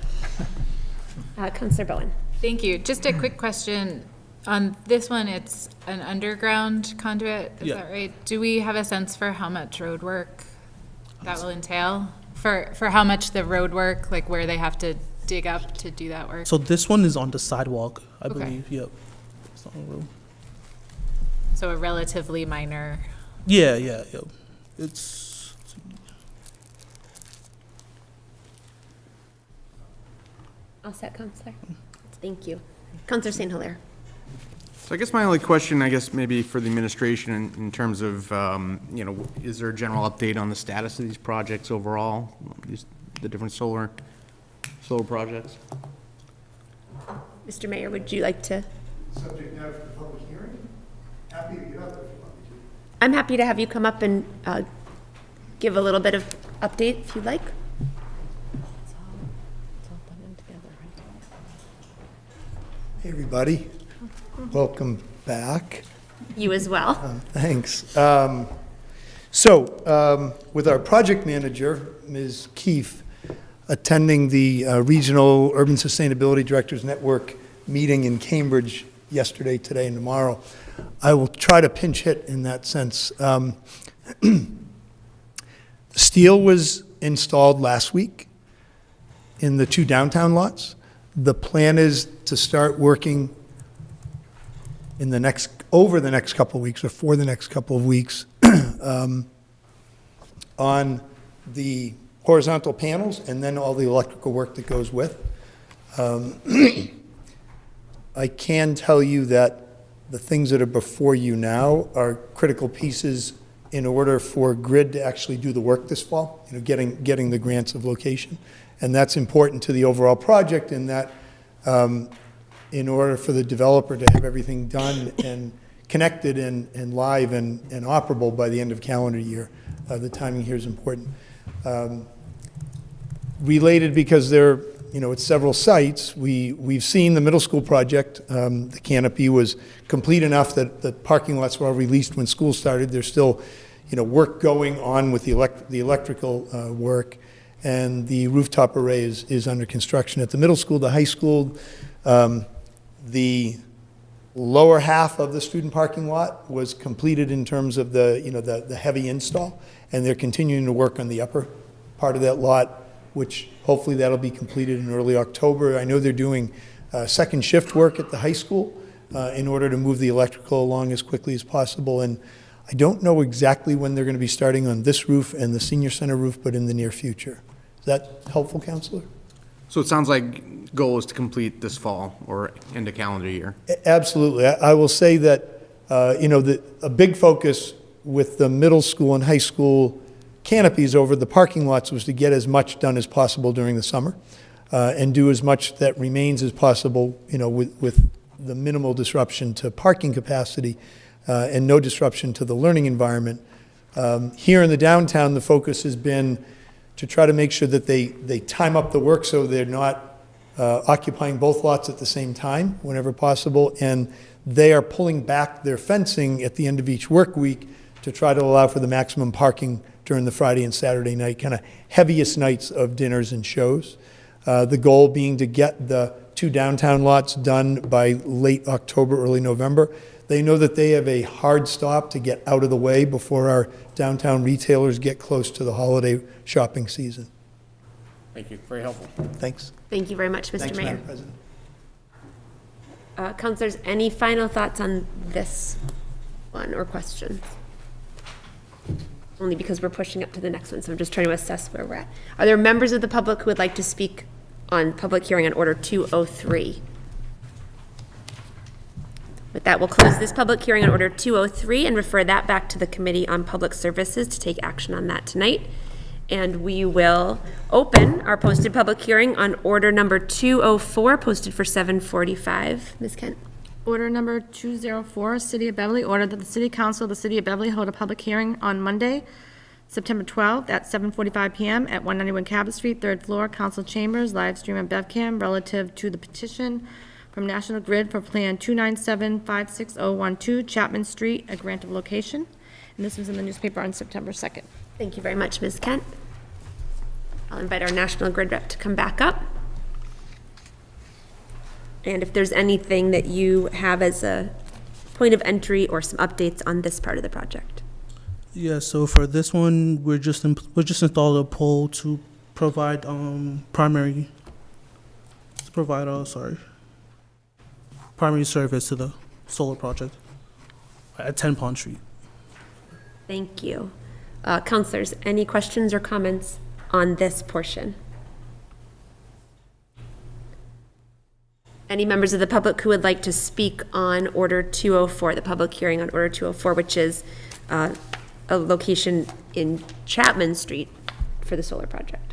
Councilor Bowen. Thank you. Just a quick question. On this one, it's an underground conduit, is that right? Do we have a sense for how much road work that will entail? For how much the road work, like where they have to dig up to do that work? So this one is on the sidewalk, I believe, yep. It's not on the road. So a relatively minor. Yeah, it's. All set, Councilor. Thank you. Councilor St. Hilaire. So I guess my only question, I guess maybe for the administration in terms of, is there a general update on the status of these projects overall, the different solar projects? Mr. Mayor, would you like to? Subject matter for the public hearing? Happy to get up if you want me to. I'm happy to have you come up and give a little bit of update if you'd like. Hey, everybody. Welcome back. You as well. Thanks. With our project manager, Ms. Keefe, attending the Regional Urban Sustainability Directors Network meeting in Cambridge yesterday, today, and tomorrow, I will try to pinch hit in that sense. Steel was installed last week in the 2 downtown lots. The plan is to start working over the next couple of weeks, or for the next couple of weeks, on the horizontal panels and then all the electrical work that goes with. I can tell you that the things that are before you now are critical pieces in order for Grid to actually do the work this fall, getting the grants of location. And that's important to the overall project in that in order for the developer to have everything done and connected and live and operable by the end of calendar year, the timing here is important. Related, because it's several sites, we've seen the middle school project. The canopy was complete enough that the parking lots were all released when school started. There's still work going on with the electrical work, and the rooftop array is under construction at the middle school. The high school, the lower half of the student parking lot was completed in terms of the heavy install, and they're continuing to work on the upper part of that lot, which hopefully that'll be completed in early October. I know they're doing second shift work at the high school in order to move the electrical along as quickly as possible. And I don't know exactly when they're going to be starting on this roof and the senior center roof, but in the near future. Is that helpful, Counselor? So it sounds like goal is to complete this fall or end of calendar year. Absolutely. I will say that, a big focus with the middle school and high school canopies over the parking lots was to get as much done as possible during the summer and do as much that remains as possible, with the minimal disruption to parking capacity and no disruption to the learning environment. Here in the downtown, the focus has been to try to make sure that they time up the work so they're not occupying both lots at the same time whenever possible, and they are pulling back their fencing at the end of each work week to try to allow for the maximum parking during the Friday and Saturday night, kind of heaviest nights of dinners and shows. The goal being to get the 2 downtown lots done by late October, early November. They know that they have a hard stop to get out of the way before our downtown retailers get close to the holiday shopping season. Thank you. Very helpful. Thanks. Thank you very much, Mr. Thanks, Mayor. Madam President. Councilors, any final thoughts on this one or questions? Only because we're pushing up to the next one, so I'm just trying to assess where we're at. Are there members of the public who would like to speak on public hearing on Order 203? With that, we'll close this public hearing on Order 203 and refer that back to the Committee on Public Services to take action on that tonight. And we will open our posted public hearing on Order number 204, posted for 7:45. Ms. Kent. Order number 204, City of Beverly, order that the City Council of the City of Beverly hold a public hearing on Monday, September 12th at 7:45 p.m. at 191 Cabot Street, 3rd floor, Council Chambers, live stream on BevCam, relative to the petition from National Grid for Plan 297-56012 Chapman Street, a grant of location. And this was in the newspaper on September 2nd. Thank you very much, Ms. Kent. I'll invite our National Grid rep to come back up. And if there's anything that you have as a point of entry or some updates on this part of the project. Yeah, so for this one, we're just installed a pole to provide primary service to the solar project at 10 Pond Street. Thank you. Councilors, any questions or comments on this portion? Any members of the public who would like to speak on Order 204, the public hearing on Order 204, which is a location in Chapman Street for the solar project?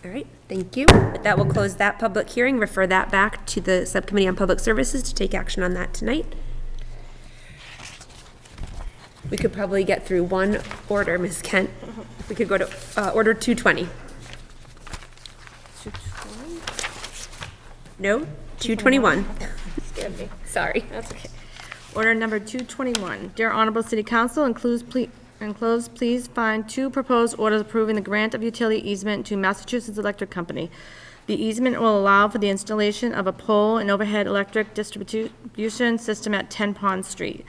All right, thank you. With that, we'll close that public hearing, refer that back to the Subcommittee on Public Services to take action on that tonight. We could probably get through one order, Ms. Kent. If we could go to Order 220. No, 221. Forgive me. Sorry. That's okay. Order number 221. Dear Honorable City Council, enclosed, please find two proposed orders approving the grant of utility easement to Massachusetts Electric Company. The easement will allow for the installation of a pole and overhead electric distribution system at 10 Pond Street.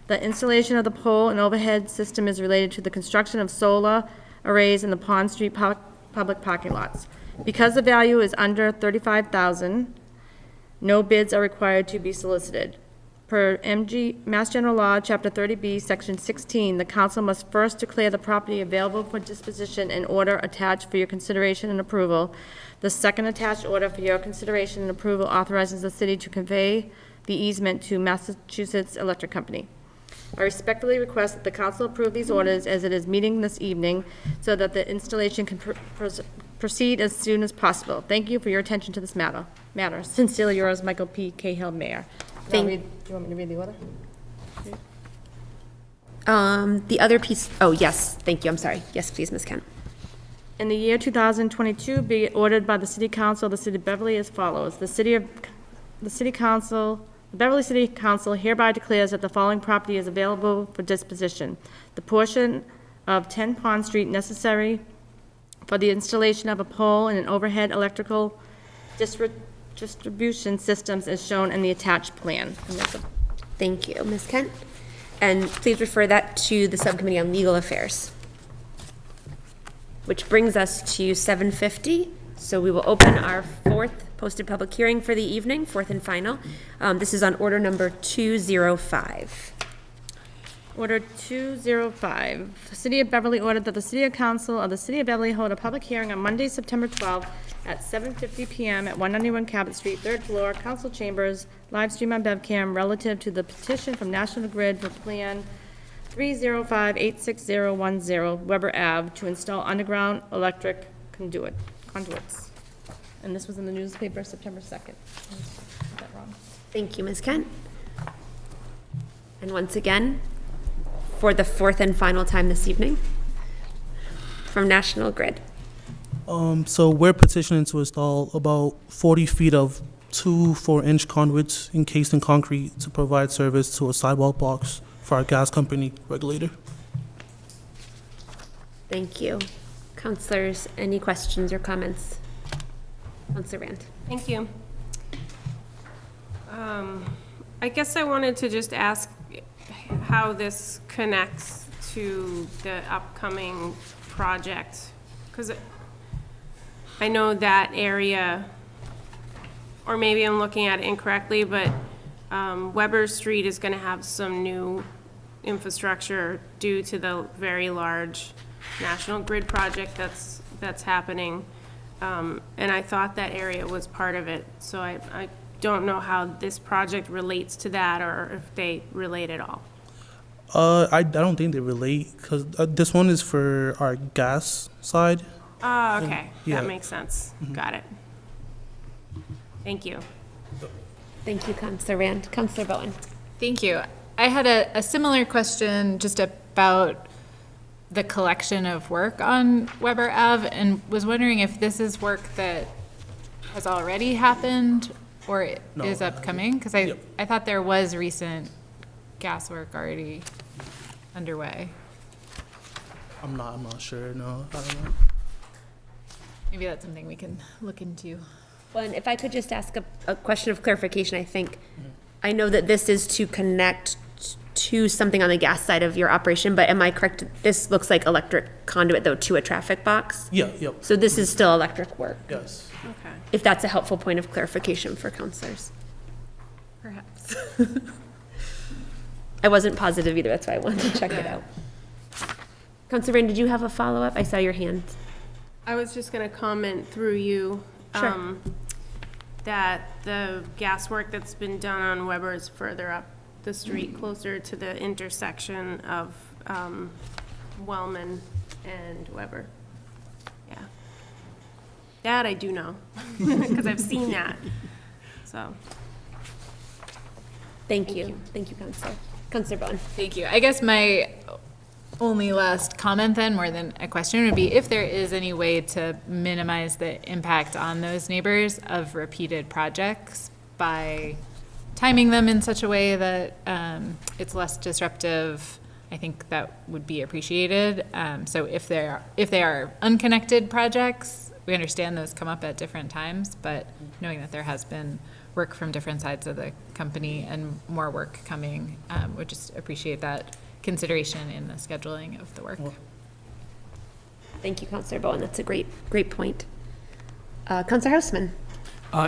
The installation of the pole and overhead system is related to the construction of solar arrays in the Pond Street public parking lots. Because the value is under $35,000, no bids are required to be solicited. Per Mass General Law, Chapter 30B, Section 16, the council must first declare the property available for disposition and order attached for your consideration and approval. The second attached order for your consideration and approval authorizes the city to convey the easement to Massachusetts Electric Company. I respectfully request that the council approve these orders as it is meeting this evening so that the installation can proceed as soon as possible. Thank you for your attention to this matter. Sincerely yours, Michael P. Cahill, Mayor. Do you want me to read the order? The other piece, oh, yes, thank you, I'm sorry. Yes, please, Ms. Kent. In the year 2022, be it ordered by the City Council of the City of Beverly as follows. The Beverly City Council hereby declares that the following property is available for disposition. The portion of 10 Pond Street necessary for the installation of a pole and an overhead electrical distribution systems is shown in the attached plan. Thank you, Ms. Kent. And please refer that to the Subcommittee on Legal Affairs. Which brings us to 7:50. So we will open our fourth posted public hearing for the evening, fourth and final. This is on order number 205. Order 205. City of Beverly ordered that the City Council of the City of Beverly hold a public hearing on Monday, September 12th at 7:50 p.m. at 191 Cabot Street, 3rd floor, Council Chambers, live stream on BevCam relative to the petition from National Grid for Plan 305-86010 Weber Ave to install underground electric conduits. And this was in the newspaper September 2nd. Is that wrong? Thank you, Ms. Kent. And once again, for the fourth and final time this evening, from National Grid. So we're petitioning to install about 40 feet of 2 4-inch conduits encased in concrete to provide service to a sidewalk box for our gas company regulator. Thank you. Councilors, any questions or comments? Councilor Rand. Thank you. I guess I wanted to just ask how this connects to the upcoming project, because I know that area, or maybe I'm looking at it incorrectly, but Weber Street is going to have some new infrastructure due to the very large National Grid project that's happening. And I thought that area was part of it, so I don't know how this project relates to that or if they relate at all. I don't think they relate because this one is for our gas side. Oh, okay. Yeah. That makes sense. Got it. Thank you. Thank you, Councilor Rand. Councilor Bowen. Thank you. I had a similar question just about the collection of work on Weber Ave and was wondering if this is work that has already happened or is upcoming? Because I thought there was recent gas work already underway. I'm not sure, no, I don't know. Maybe that's something we can look into. Well, and if I could just ask a question of clarification, I think, I know that this is to connect to something on the gas side of your operation, but am I correct? This looks like electric conduit though to a traffic box? Yeah, yep. So this is still electric work? Yes. Okay. If that's a helpful point of clarification for councilors. Perhaps. I wasn't positive either, that's why I wanted to check it out. Councilor Rand, did you have a follow-up? I saw your hand. I was just going to comment through you that the gas work that's been done on Weber is further up the street, closer to the intersection of Wellman and Weber. Yeah. That I do know, because I've seen that. So. Thank you. Thank you, Councilor. Councilor Bowen. Thank you. I guess my only last comment then, more than a question, would be if there is any way to minimize the impact on those neighbors of repeated projects by timing them in such a way that it's less disruptive, I think that would be appreciated. So if they are unconnected projects, we understand those come up at different times, but knowing that there has been work from different sides of the company and more work coming, would just appreciate that consideration in the scheduling of the work. Thank you, Councillor Bowen. That's a great point. Councillor Houseman.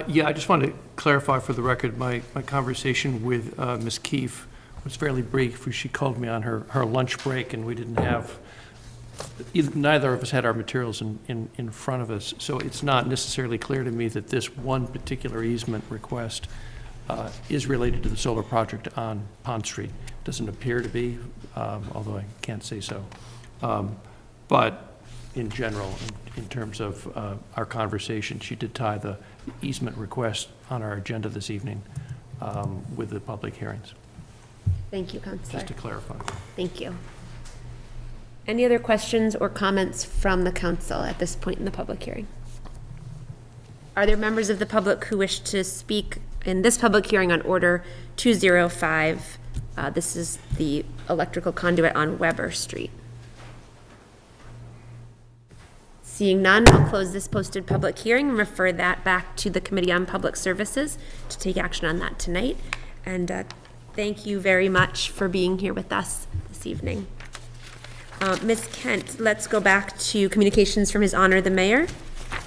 Yeah, I just wanted to clarify for the record, my conversation with Ms. Keefe was fairly brief. She called me on her lunch break, and we didn't have, neither of us had our materials in front of us. So it's not necessarily clear to me that this one particular easement request is related to the solar project on Pond Street. Doesn't appear to be, although I can't say so. But in general, in terms of our conversation, she did tie the easement request on our agenda this evening with the public hearings. Thank you, Councillor. Just to clarify. Thank you. Any other questions or comments from the council at this point in the public hearing? Are there members of the public who wish to speak in this public hearing on Order 205? This is the electrical conduit on Weber Street. Seeing none, I'll close this posted public hearing and refer that back to the Committee on Public Services to take action on that tonight. And thank you very much for being here with us this evening. Ms. Kent, let's go back to communications from His Honor the Mayor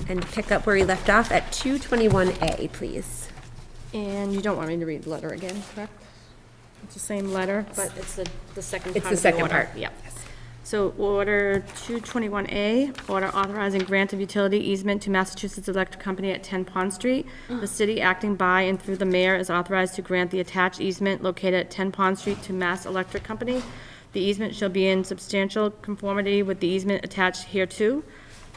and pick up where we left off at 221A, please. And you don't want me to read the letter again, correct? It's the same letter, but it's the second part It's of the second order. part, yep. So order 221A, order authorizing grant of utility easement to Massachusetts Electric Company at 10 Pond Street. The city acting by and through the mayor is authorized to grant the attached easement located at 10 Pond Street to Mass Electric Company. The easement shall be in substantial conformity with the easement attached hereto.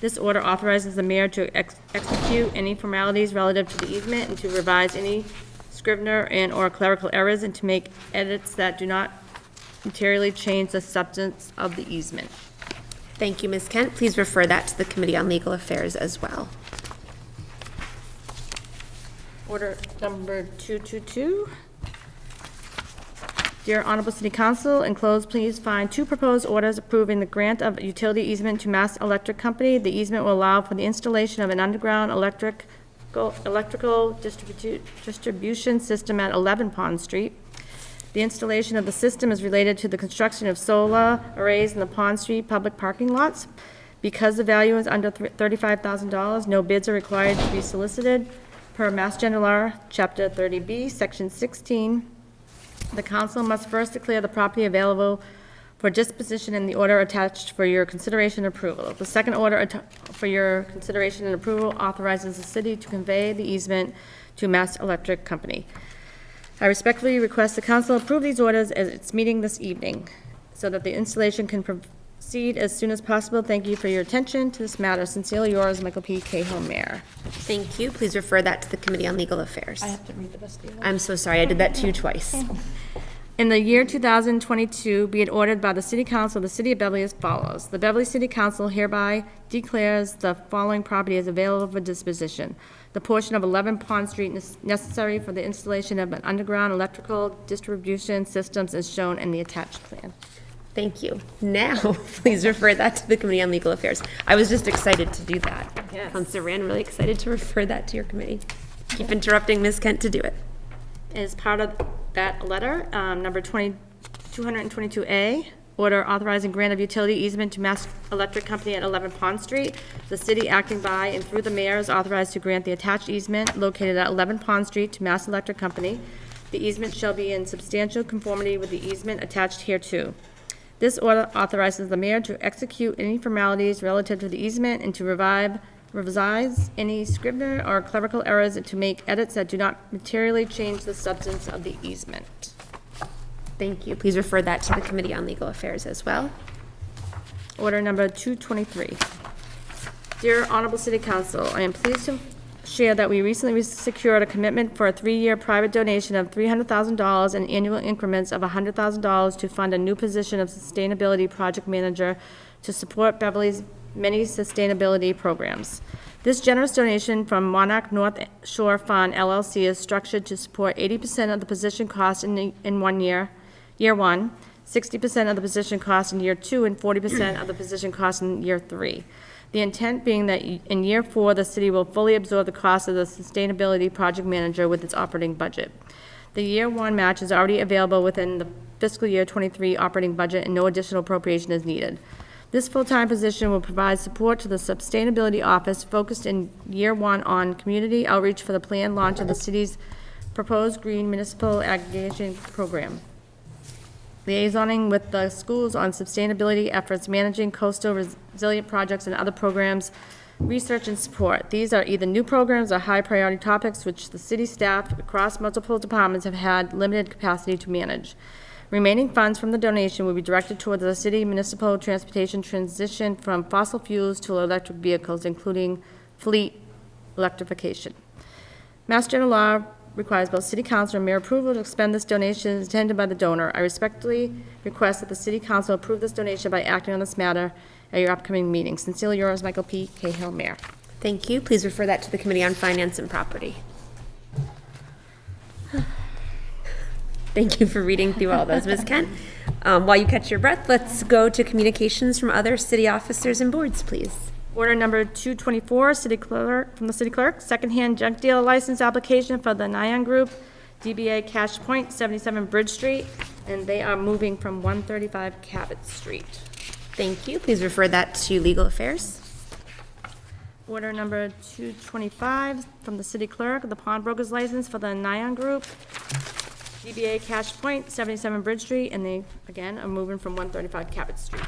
This order authorizes the mayor to execute any formalities relative to the easement and to revise any scrivener and/or clerical errors and to make edits that do not materially change the substance of the easement. Thank you, Ms. Kent. Please refer that to the Committee on Legal Affairs as well. Order number 222. Dear Honorable City Council, enclosed please find two proposed orders approving the grant of utility easement to Mass Electric Company. The easement will allow for the installation of an underground electrical distribution system at 11 Pond Street. The installation of the system is related to the construction of solar arrays in the Pond Street public parking lots. Because the value is under $35,000, no bids are required to be solicited. Per Mass General Law, Chapter 30B, Section 16, the council must first declare the property available for disposition in the order attached for your consideration and approval. The second order for your consideration and approval authorizes the city to convey the easement to Mass Electric Company. I respectfully request the council approve these orders at its meeting this evening so that the installation can proceed as soon as possible. Thank you for your attention to this matter. Sincerely yours, Michael P. Cahill, Mayor. Thank you. Please refer that to the Committee on Legal Affairs. I have to read the rest of the order. I'm so sorry. I did that to you twice. In the year 2022, be it ordered by the City Council of the City of Beverly as follows. The Beverly City Council hereby declares the following property as available for disposition. The portion of 11 Pond Street necessary for the installation of an underground electrical distribution systems is shown in the attached plan. Thank you. Now, please refer that to the Committee on Legal Affairs. I was just excited to do that. Yes. Councilor Rand, really excited to refer that to your committee. Keep interrupting Ms. Kent to do it. As part of that letter, number 222A, order authorizing grant of utility easement to Mass Electric Company at 11 Pond Street. The city acting by and through the mayor is authorized to grant the attached easement located at 11 Pond Street to Mass Electric Company. The easement shall be in substantial conformity with the easement attached hereto. This order authorizes the mayor to execute any formalities relative to the easement and to revise any scrivener or clerical errors and to make edits that do not materially change the substance of the easement. Thank you. Please refer that to the Committee on Legal Affairs as well. Order number 223. Dear Honorable City Council, I am pleased to share that we recently secured a commitment for a 3-year private donation of $300,000 in annual increments of $100,000 to fund a new position of Sustainability Project Manager to support Beverly's many sustainability programs. This generous donation from Monarch North Shore Fund LLC is structured to support 80% of the position cost in year one, 60% of the position cost in year 2, and 40% of the position cost in year 3. The intent being that in year 4, the city will fully absorb the cost of the sustainability project manager with its operating budget. The year 1 match is already available within the fiscal year 23 operating budget, and no additional appropriation is needed. This full-time position will provide support to the Sustainability Office focused in year 1 on community outreach for the planned launch of the city's proposed green municipal aggregation program, liaisoning with the schools on sustainability efforts, managing coastal resilient projects and other programs, research and support. These are either new programs or high-priority topics which the city staff across multiple departments have had limited capacity to manage. Remaining funds from the donation will be directed towards the city municipal transportation transition from fossil fuels to electric vehicles, including fleet electrification. Mass General Law requires both City Council and Mayor approval to expend this donation as intended by the donor. I respectfully request that the City Council approve this donation by acting on this matter at your upcoming meeting. Sincerely yours, Michael P. Cahill, Mayor. Thank you. Please refer that to the Committee on Finance and Property. Thank you for reading through all those, Ms. Kent. While you catch your breath, let's go to communications from other city officers and boards, please. Order number 224, City Clerk, from the City Clerk, secondhand junk dealer license application for the Nyan Group, DBA Cash Point, 77 Bridge Street, and they are moving from 135 Cabot Street. Thank you. Please refer that to Legal Affairs. Order number 225 from the City Clerk, the pawnbroker's license for the Nyan Group, DBA Cash Point, 77 Bridge Street, and they, again, are moving from 135 Cabot Street.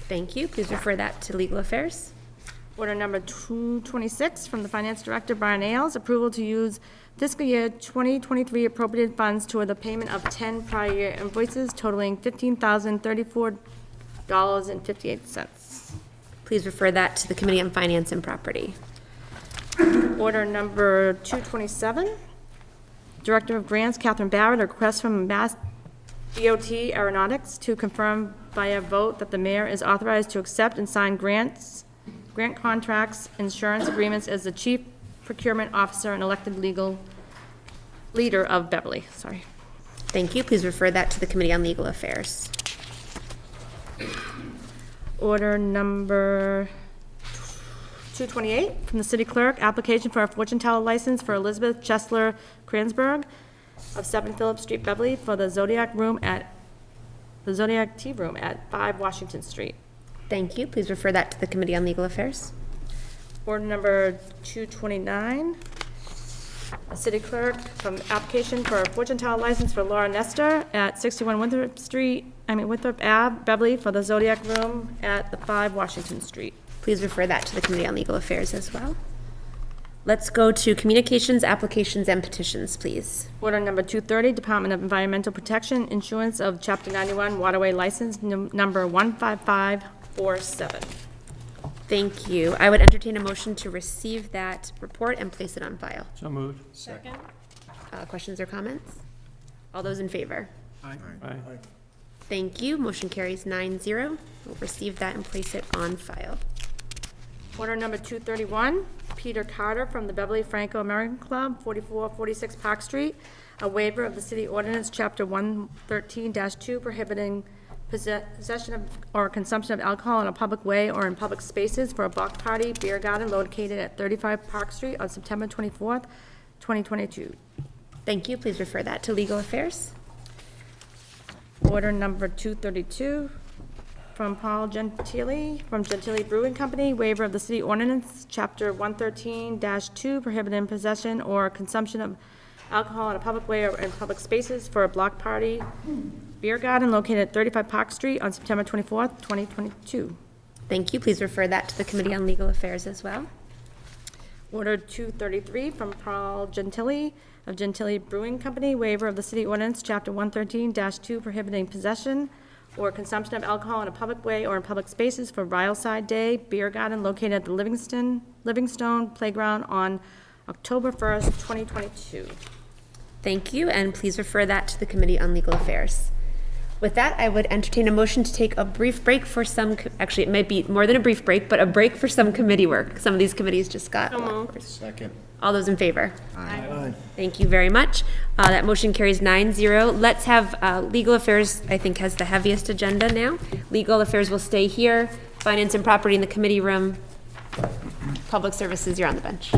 Thank you. Please refer that to Legal Affairs. Order number 226 from the Finance Director, Brian Ailes, approval to use fiscal year 2023 appropriated funds toward the payment of 10 prior year invoices totaling $15,034.58. Please refer that to the Committee on Finance and Property. Order number 227, Director of Grants, Catherine Barrett, a request from Mass DOT Aeronautics to confirm via vote that the mayor is authorized to accept and sign grant contracts, insurance agreements as the chief procurement officer and elected legal leader of Beverly. Sorry. Thank you. Please refer that to the Committee on Legal Affairs. Order number 228 from the City Clerk, application for a fortune teller license for Elizabeth Chesler Kransberg of 7 Phillips Street, Beverly, for the Zodiac Tea Room at 5 Washington Street. Thank you. Please refer that to the Committee on Legal Affairs. Order number 229, a City Clerk, from application for a fortune teller license for Laura Nestor at 61 Winthrop Ave, Beverly, for the Zodiac Room at the 5 Washington Street. Please refer that to the Committee on Legal Affairs as well. Let's go to communications, applications, and petitions, please. Order number 230, Department of Environmental Protection, issuance of Chapter 91 Waterway License number 15547. Thank you. I would entertain a motion to receive that report and place it on file. So moved. Second. Questions or comments? All those in favor? Aye. Thank you. Motion carries 9-0. We'll receive that and place it on file. Order number 231, Peter Carter from the Beverly Franco American Club, 4446 Park Street, a waiver of the city ordinance, Chapter 113-2, prohibiting possession of or consumption of alcohol in a public way or in public spaces for a block party beer garden located at 35 Park Street on September 24th, 2022. Thank you. Please refer that to Legal Affairs. Order number 232 from Paul Gentili, from Gentili Brewing Company, waiver of the city ordinance, Chapter 113-2, prohibiting possession or consumption of alcohol in a public way or in public spaces for a block party beer garden located at 35 Park Street on September 24th, 2022. Thank you. Please refer that to the Committee on Legal Affairs as well. Order 233 from Paul Gentili of Gentili Brewing Company, waiver of the city ordinance, Chapter 113-2, prohibiting possession or consumption of alcohol in a public way or in public spaces for Rileside Day beer garden located at the Livingstone Playground on October 1st, 2022. Thank you, and please refer that to the Committee on Legal Affairs. With that, I would entertain a motion to take a brief break for some, actually, it might be more than a brief break, but a break for some committee work. Some of these committees just got. Second. All those in favor? Aye. Thank you very much. That motion carries 9-0. Let's have Legal Affairs, I think, has the heaviest agenda now. Legal Affairs will stay here. Finance and Property in the committee room. Public Services, you're on the bench.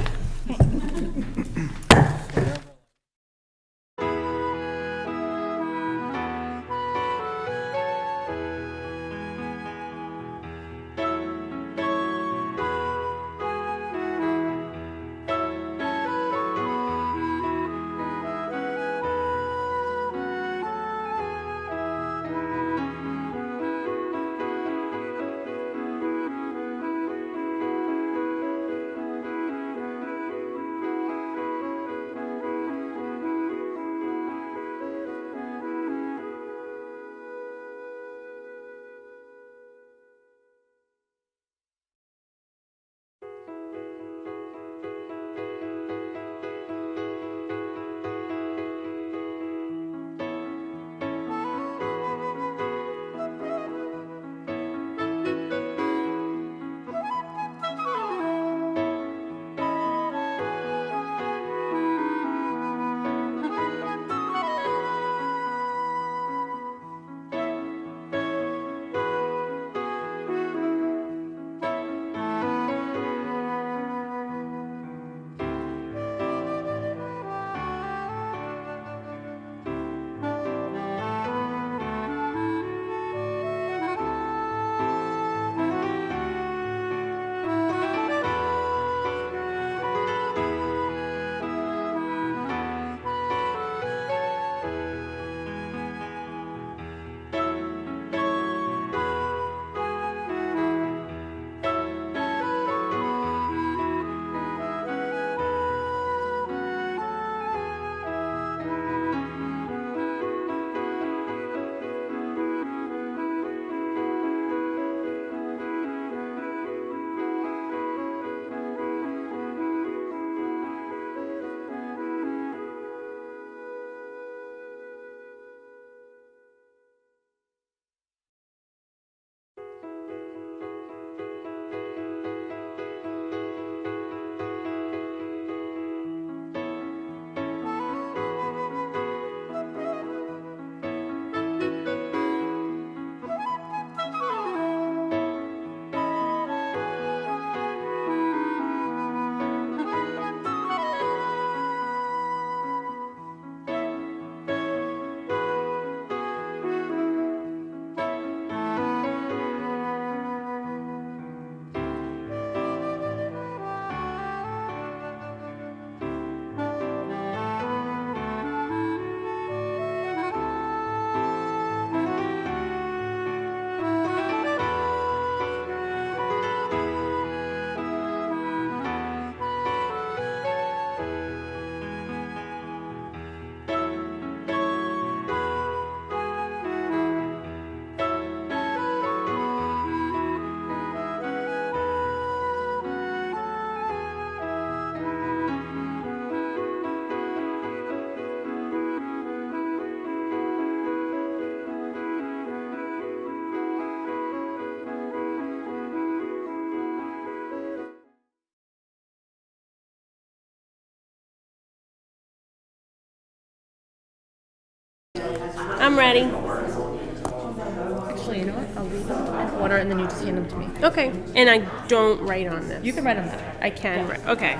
I'm ready. Actually, you know what? I'll leave them in order and then you just hand them to me. Okay. And I don't write on this. You can write on that. I can write. Okay.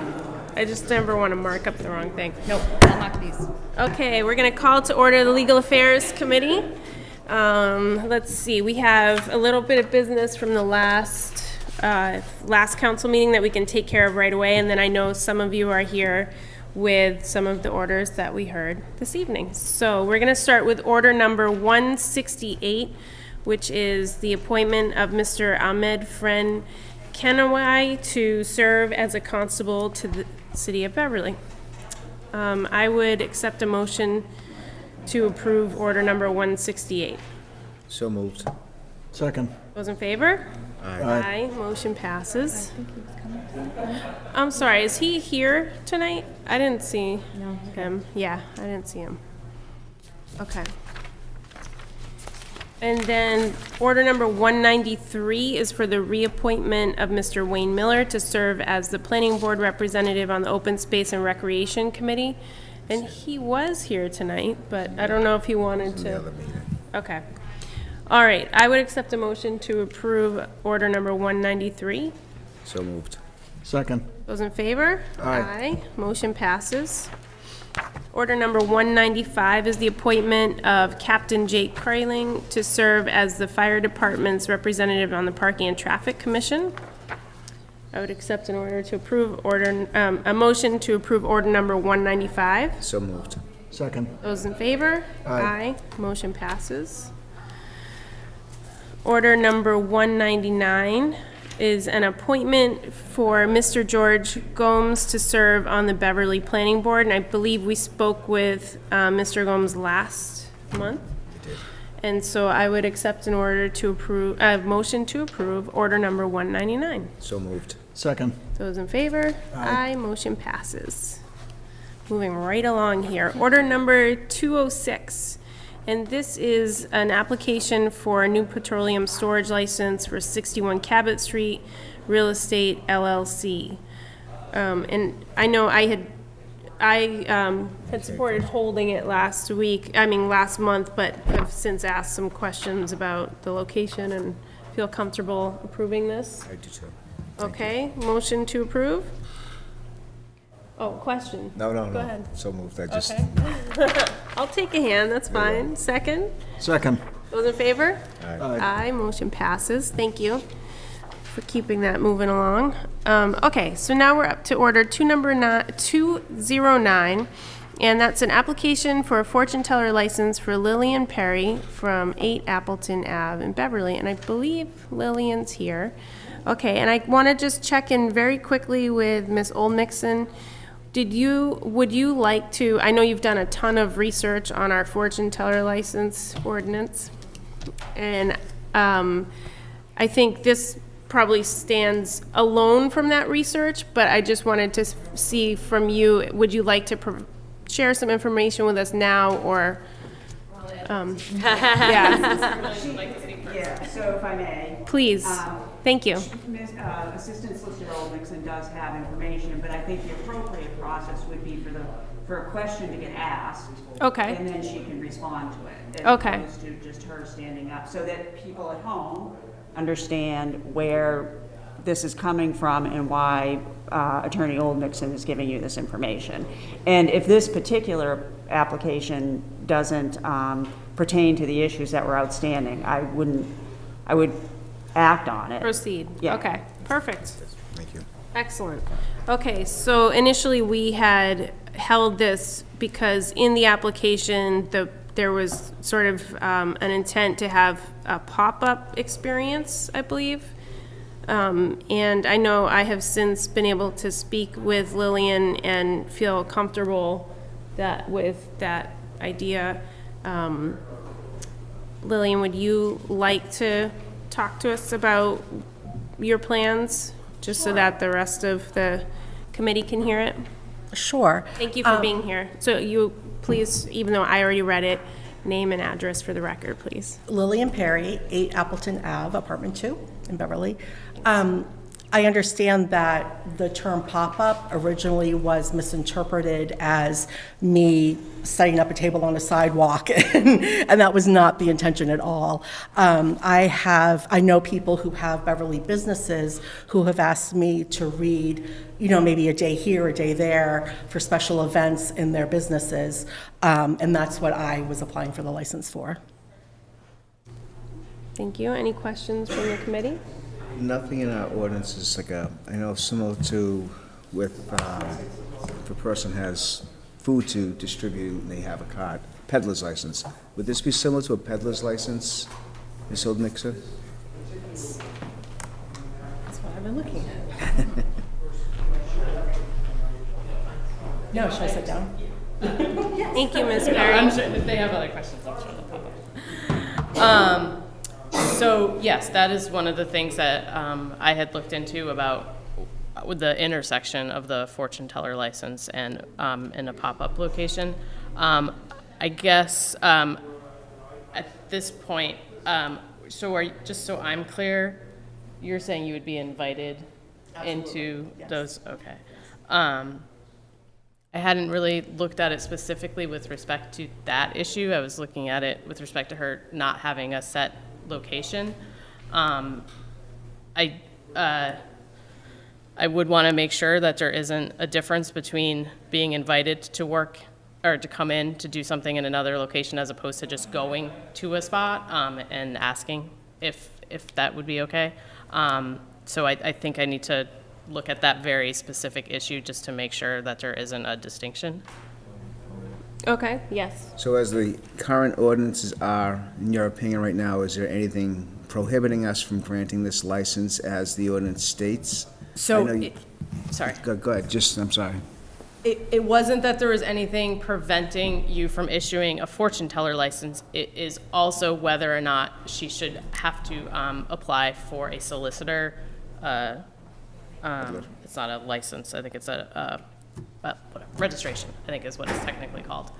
I just never want to mark up the wrong thing. Nope, I'll mark these. Okay, we're going to call to order the Legal Affairs Committee. Let's see, we have a little bit of business from the last council meeting that we can take care of right away, and then I know some of you are here with some of the orders that we heard this evening. So we're going to start with order number 168, which is the appointment of Mr. Ahmed Friend Kenawai to serve as a constable to the City of Beverly. I would accept a motion to approve order number 168. So moved. Second. Those in favor? Aye. Motion passes. I'm sorry, is he here tonight? I didn't see him. Yeah, I didn't see him. Okay. And then order number 193 is for the reappointment of Mr. Wayne Miller to serve as the planning board representative on the Open Space and Recreation Committee. And he was here tonight, but I don't know if he wanted to. Okay. All right, I would accept a motion to approve order number 193. So moved. Second. Those in favor? Aye. Motion passes. Order number 195 is the appointment of Captain Jake Kraling to serve as the fire department's representative on the Parking and Traffic Commission. I would accept an order to approve a motion to approve order number 195. So moved. Second. Those in favor? Aye. Motion passes. Order number 199 is an appointment for Mr. George Gomes to serve on the Beverly Planning Board, and I believe we spoke with Mr. Gomes last month. And so I would accept an order to approve, motion to approve order number 199. So moved. Second. Those in favor? Aye. Motion passes. Moving right along here. Order number 206. And this is an application for a new petroleum storage license for 61 Cabot Street Real Estate LLC. And I know I had supported holding it last month, but have since asked some questions about the location and feel comfortable approving this. I do too. Okay, motion to approve? Oh, question? No. Go ahead. So moved. I just. Okay. I'll take a hand, that's fine. Second? Second. Those in favor? Aye. Aye, motion passes. Thank you for keeping that moving along. Okay, so now we're up to order 209, and that's an application for a fortune teller license for Lillian Perry from 8 Appleton Ave in Beverly, and I believe Lillian's here. Okay, and I want to just check in very quickly with Ms. Oldmixon. Would you like to, I know you've done a ton of research on our fortune teller license ordinance, and I think this probably stands alone from that research, but I just wanted to see from you, would you like to share some information with us now, or? Yeah. Yeah, so if I may. Please, thank you. Assistant Solicitor Oldmixon does have information, but I think the appropriate process would be for a question to get asked. Okay. And then she can respond to it. Okay. As opposed to just her standing up, so that people at home understand where this is coming from and why Attorney Oldmixon is giving you this information. And if this particular application doesn't pertain to the issues that were outstanding, I would act on it. Proceed. Yeah. Okay, perfect. Thank you. Excellent. Okay, so initially we had held this because in the application, there was sort of an intent to have a pop-up experience, I believe. And I know I have since been able to speak with Lillian and feel comfortable with that idea. Lillian, would you like to talk to us about your plans, just so that the rest of the committee can hear it? Sure. Thank you for being here. So you, please, even though I already read it, name and address for the record, please. Lillian Perry, 8 Appleton Ave, Apartment 2 in Beverly. I understand that the term pop-up originally was misinterpreted as me setting up a table on a sidewalk, and that was not the intention at all. I know people who have Beverly businesses who have asked me to read, maybe a day here, a day there for special events in their businesses, and that's what I was applying for the license for. Thank you. Any questions from the committee? Nothing in our ordinance is I know similar to if a person has food to distribute and they have a cart, peddler's license. Would this be similar to a peddler's license, Ms. Oldmixon? That's what I've been looking at. No, should I sit down? Thank you, Ms. Perry. I'm sure if they have other questions, I'm sure they'll pop up. So yes, that is one of the things that I had looked into about with the intersection of the fortune teller license and in a pop-up location. I guess at this point, So just so I'm clear, you're saying you would be invited into those, okay. I hadn't really looked at it specifically with respect to that issue. I was looking at it with respect to her not having a set location. I would want to make sure that there isn't a difference between being invited to work or to come in to do something in another location as opposed to just going to a spot and asking if that would be okay. So I think I need to look at that very specific issue just to make sure that there isn't a distinction. Okay, yes. So as the current ordinances are, in your opinion right now, is there anything prohibiting us from granting this license as the ordinance states? So, I know you- sorry. Go ahead, I'm sorry. It wasn't that there was anything preventing you from issuing a fortune teller license. It is also whether or not she should have to apply for a solicitor. It's not a license. I think it's a registration, I think is what it's technically called.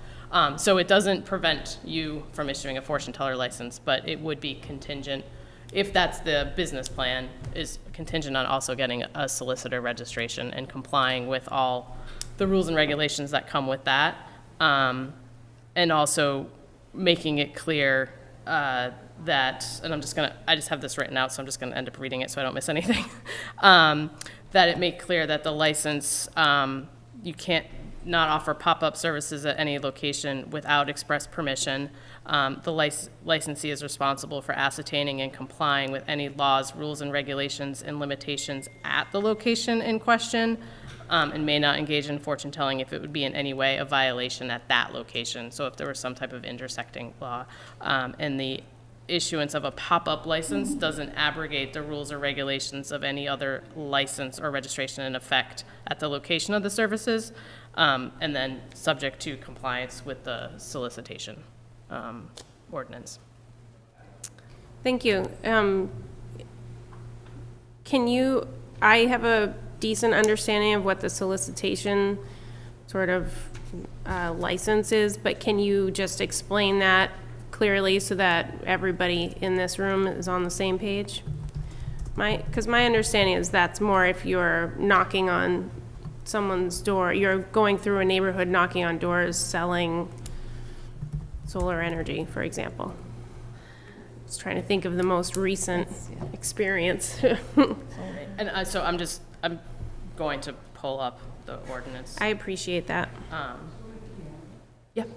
So it doesn't prevent you from issuing a fortune teller license, but it would be contingent, if that's the business plan, is contingent on also getting a solicitor registration and complying with all the rules and regulations that come with that, and also making it clear that, and I just have this written out, so I'm just gonna end up reading it so I don't miss anything, that it make clear that the license, you can't not offer pop-up services at any location without express permission. The licensee is responsible for ascertaining and complying with any laws, rules, and regulations and limitations at the location in question, and may not engage in fortune telling if it would be in any way a violation at that location. So if there was some type of intersecting law, and the issuance of a pop-up license doesn't abrogate the rules or regulations of any other license or registration in effect at the location of the services, and then subject to compliance with the solicitation ordinance. Thank you. I have a decent understanding of what the solicitation sort of license is, but can you just explain that clearly so that everybody in this room is on the same page? Because my understanding is that's more if you're knocking on someone's door, you're going through a neighborhood knocking on doors selling solar energy, for example. Just trying to think of the most recent experience. And so I'm going to pull up the ordinance. I appreciate that. Yep.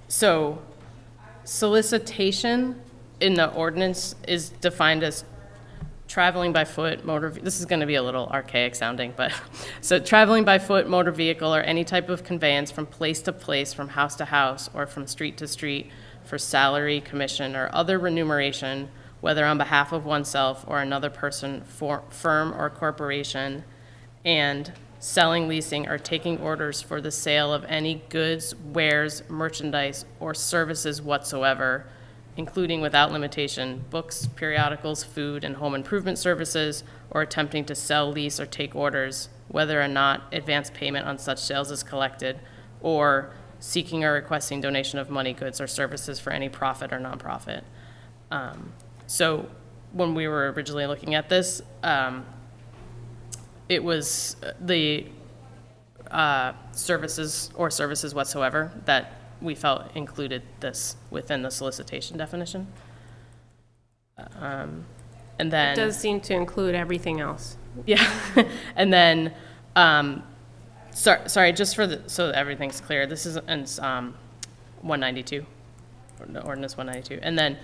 So solicitation in the ordinance is defined as traveling by foot, this is going to be a little archaic sounding, but so traveling by foot, motor vehicle, or any type of conveyance from place to place, from house to house, or from street to street for salary, commission, or other remuneration, whether on behalf of oneself or another person, firm, or corporation, and selling, leasing, or taking orders for the sale of any goods, wares, merchandise, or services whatsoever, including without limitation books, periodicals, food, and home improvement services, or attempting to sell, lease, or take orders, whether or not advance payment on such sales is collected, or seeking or requesting donation of money, goods, or services for any profit or nonprofit. So when we were originally looking at this, it was the services or services whatsoever that we felt included this within the solicitation definition. And then... It does seem to include everything else. Yeah. And then, sorry, just so that everything's clear, this is in 192, ordinance 192. And then,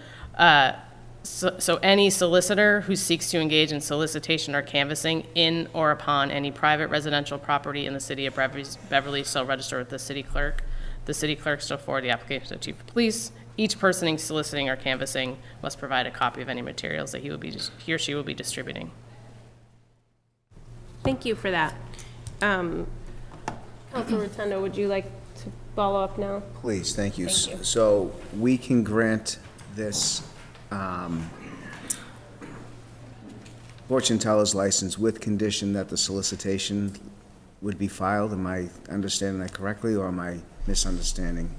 so any solicitor who seeks to engage in solicitation or canvassing in or upon any private residential property in the city of Beverly shall register with the city clerk. The city clerk shall forward the application to the chief of police. Each person soliciting or canvassing must provide a copy of any materials that he or she will be distributing. Thank you for that. Councilor Rotundo, would you like to follow up now? Please, thank you. Thank you. So we can grant this fortune teller's license with condition that the solicitation would be filed. Am I understanding that correctly, or am I misunderstanding?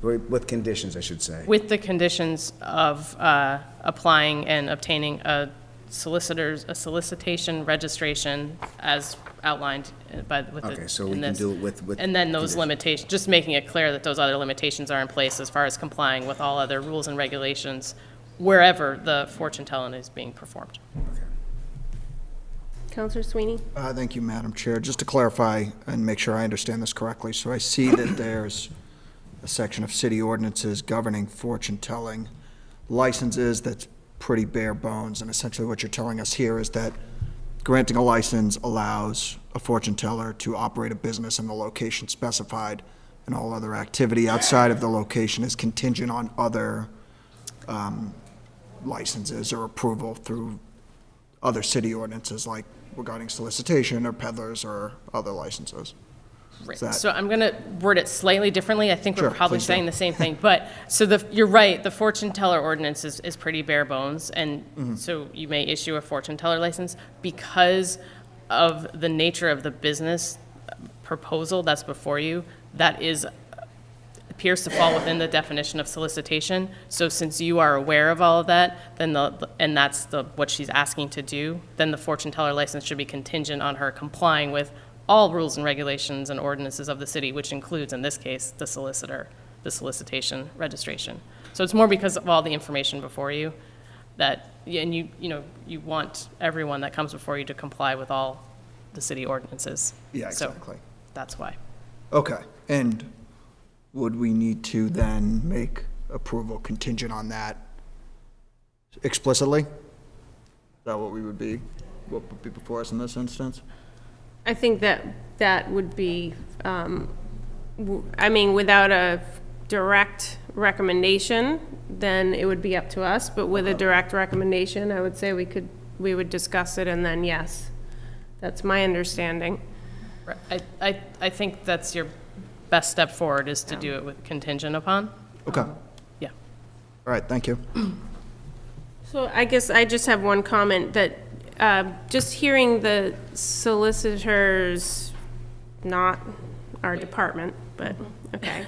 With conditions, I should say. with the conditions of applying and obtaining a solicitation registration as outlined with Okay, so we in can this. do it with And then those conditions. limitations, just making it clear that those other limitations are in place as far as complying with all other rules and regulations wherever the fortune telling is being performed. Counselor Sweeney? Thank you, Madam Chair. Just to clarify and make sure I understand this correctly, so I see that there's a section of city ordinances governing fortune-telling licenses that's pretty bare bones, and essentially what you're telling us here is that granting a license allows a fortune teller to operate a business in the location specified, and all other activity outside of the location is contingent on other licenses or approval through other city ordinances, like regarding solicitation or peddlers or other licenses. Right. Is that- So I'm going to word it slightly differently. I think we're Sure, probably please do. saying the same thing. But, so you're right, the fortune teller ordinance is pretty bare bones. And so you may issue a fortune teller license because of the nature of the business proposal that's before you. That appears to fall within the definition of solicitation. So since you are aware of all of that, then and that's what she's asking to do, then the fortune teller license should be contingent on her complying with all rules and regulations and ordinances of the city, which includes, in this case, the solicitation registration. So it's more because of all the information before you that, and you want everyone that comes before you to comply with all the city ordinances. Yeah, So exactly. that's why. Okay, and would we need to then make approval contingent on that explicitly? Is that what would be before us in this instance? I think that would be, I mean, without a direct recommendation, then it would be up to us, but with a direct recommendation, I would say we would discuss it, and then yes. That's my understanding. I think that's your best step forward, is to do it with contingent upon. Okay. Yeah. All right, thank you. So I guess I just have one comment that just hearing the solicitors, not our department, but okay,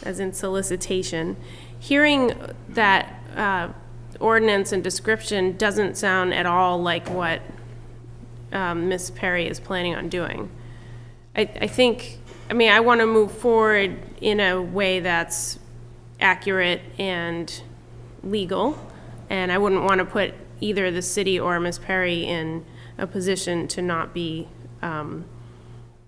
as in solicitation, hearing that ordinance and description doesn't sound at all like what Ms. Perry is planning on doing. I think, I mean, I want to move forward in a way that's accurate and legal, and I wouldn't want to put either the city or Ms. Perry in a position to not be,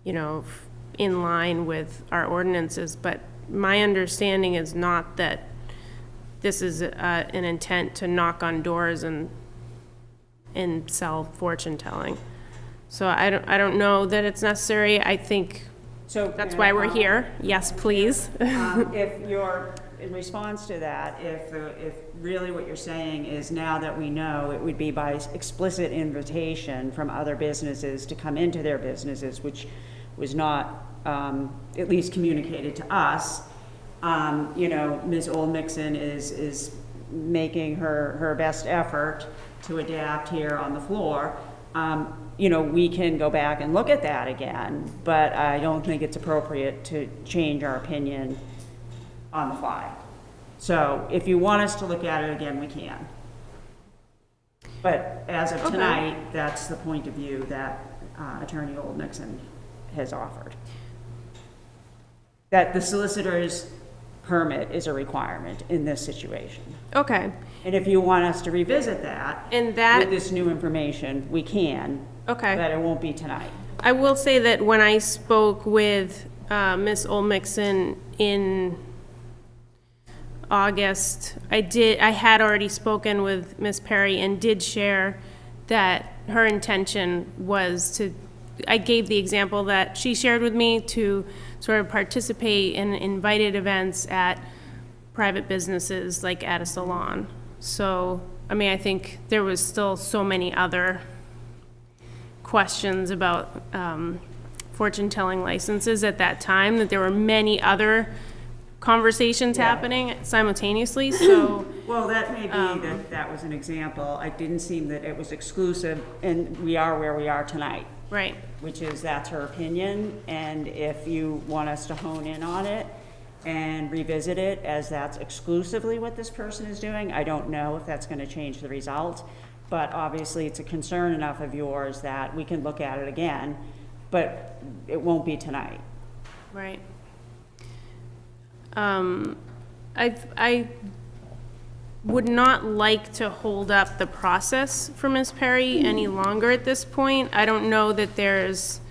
in line with our ordinances. But my understanding is not that this is an intent to knock on doors and sell fortune telling. So I don't know that it's necessary. I think that's why we're here. Yes, please. If you're, in response to that, if really what you're saying is now that we know, it would be by explicit invitation from other businesses to come into their businesses, which was not at least communicated to us. Ms. Oldmixon is making her best effort to adapt here on the floor. We can go back and look at that again, but I don't think it's appropriate to change our opinion on the fly. So if you want us to look at it again, we can. But as of tonight, that's the point of view that Attorney Oldmixon has offered. That the solicitor's permit is a requirement in this situation. Okay. And if you want us to revisit that, with this new information, we can. Okay. But it won't be tonight. I will say that when I spoke with Ms. Oldmixon in August, I had already spoken with Ms. Perry and did share that her intention was I gave the example that she shared with me to sort of participate in invited events at private businesses, like at a salon. So, I mean, I think there was still so many other questions about fortune-telling licenses at that time, that there were many other conversations happening simultaneously, so. Well, that may be that was an example. It didn't seem that it was exclusive, and we are where we are tonight. Right. Which is, that's her opinion, and if you want us to hone in on it, and revisit it as that's exclusively what this person is doing. I don't know if that's gonna change the result, but obviously it's a concern enough of yours that we can look at it again, but it won't be tonight. Right. I would not like to hold up the process for Ms. Perry any longer at this point. I don't know that there's,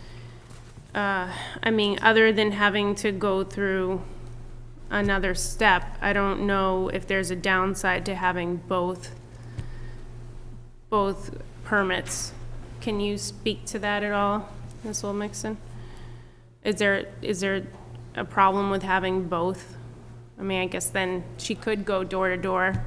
I mean, other than having to go through another step, I don't know if there's a downside to having both permits. Can you speak to that at all, Ms. Olmixon? Is there a problem with having both? I mean, I guess then she could go door to door.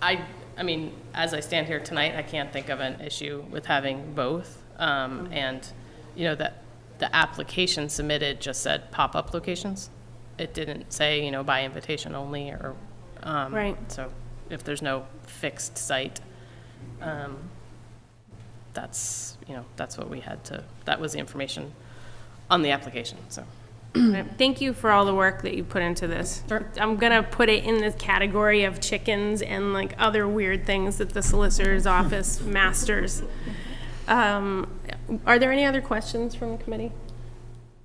I mean, as I stand here tonight, I can't think of an issue with having both. And, you know, that the application submitted just said pop-up locations. It didn't say, you know, by invitation only or, Right. So if there's no fixed site, that's, you know, that's what we had to, that was the information on the application, so. Thank you for all the work that you put into this. I'm gonna put it in the category of chickens and like other weird things that the solicitor's office masters. Are there any other questions from the committee?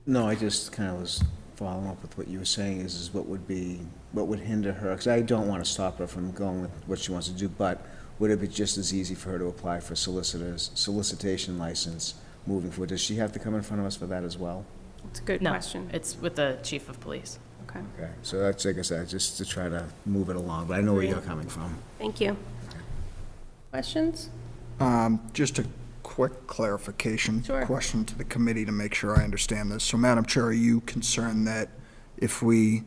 No, I just kind of was following up with what you were saying is what would hinder her? Because I don't want to stop her from going with what she wants to do, but would it be just as easy for her to apply for solicitation license moving forward? Does she have to come in front of us for that as well? It's a good No, question. it's with the chief of police. Okay. Okay, so that's, like I said, just to try to move it along, but I know where you're coming from. Thank you. Questions? Just a quick clarification Sure. question to the committee to make sure I understand this. So, Madam Chair, are you concerned that if we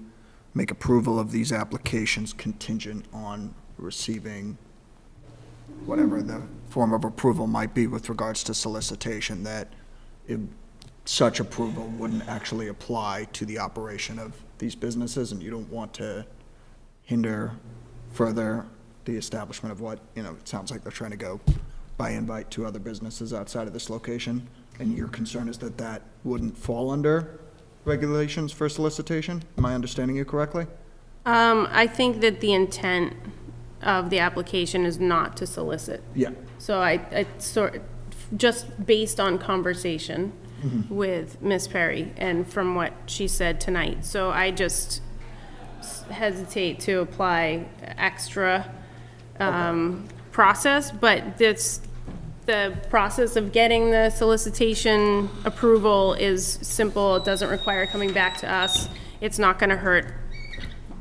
make approval of these applications contingent on receiving whatever the form of approval might be with regards to solicitation, that such approval wouldn't actually apply to the operation of these businesses, and you don't want to hinder further the establishment of what, you know, it sounds like they're trying to go by invite to other businesses outside of this location, and your concern is that that wouldn't fall under regulations for solicitation? Am I understanding you correctly? I think that the intent of the application is not to solicit. Yeah. So I just based on conversation with Ms. Perry and from what she said tonight. So I just hesitate to apply extra process, but the process of getting the solicitation approval is simple. It doesn't require coming back to us. It's not going to hurt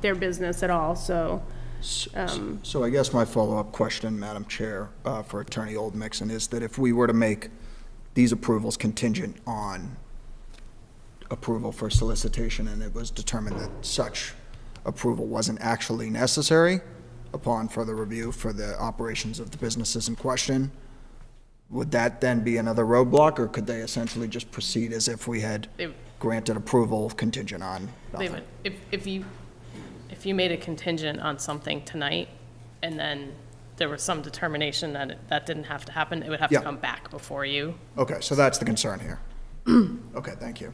their business at all, so. So I guess my follow-up question, Madam Chair, for Attorney Oldmixon, is that if we were to make these approvals contingent on approval for solicitation, and it was determined that such approval wasn't actually necessary upon further review for the operations of the businesses in question, would that then be another roadblock, or could they essentially just proceed as if we had granted approval contingent on They nothing? would, if you made a contingent on something tonight, and then there was some determination that that didn't have to happen, it would have to Yeah. come back before you. Okay, so that's the concern here. Okay, thank you.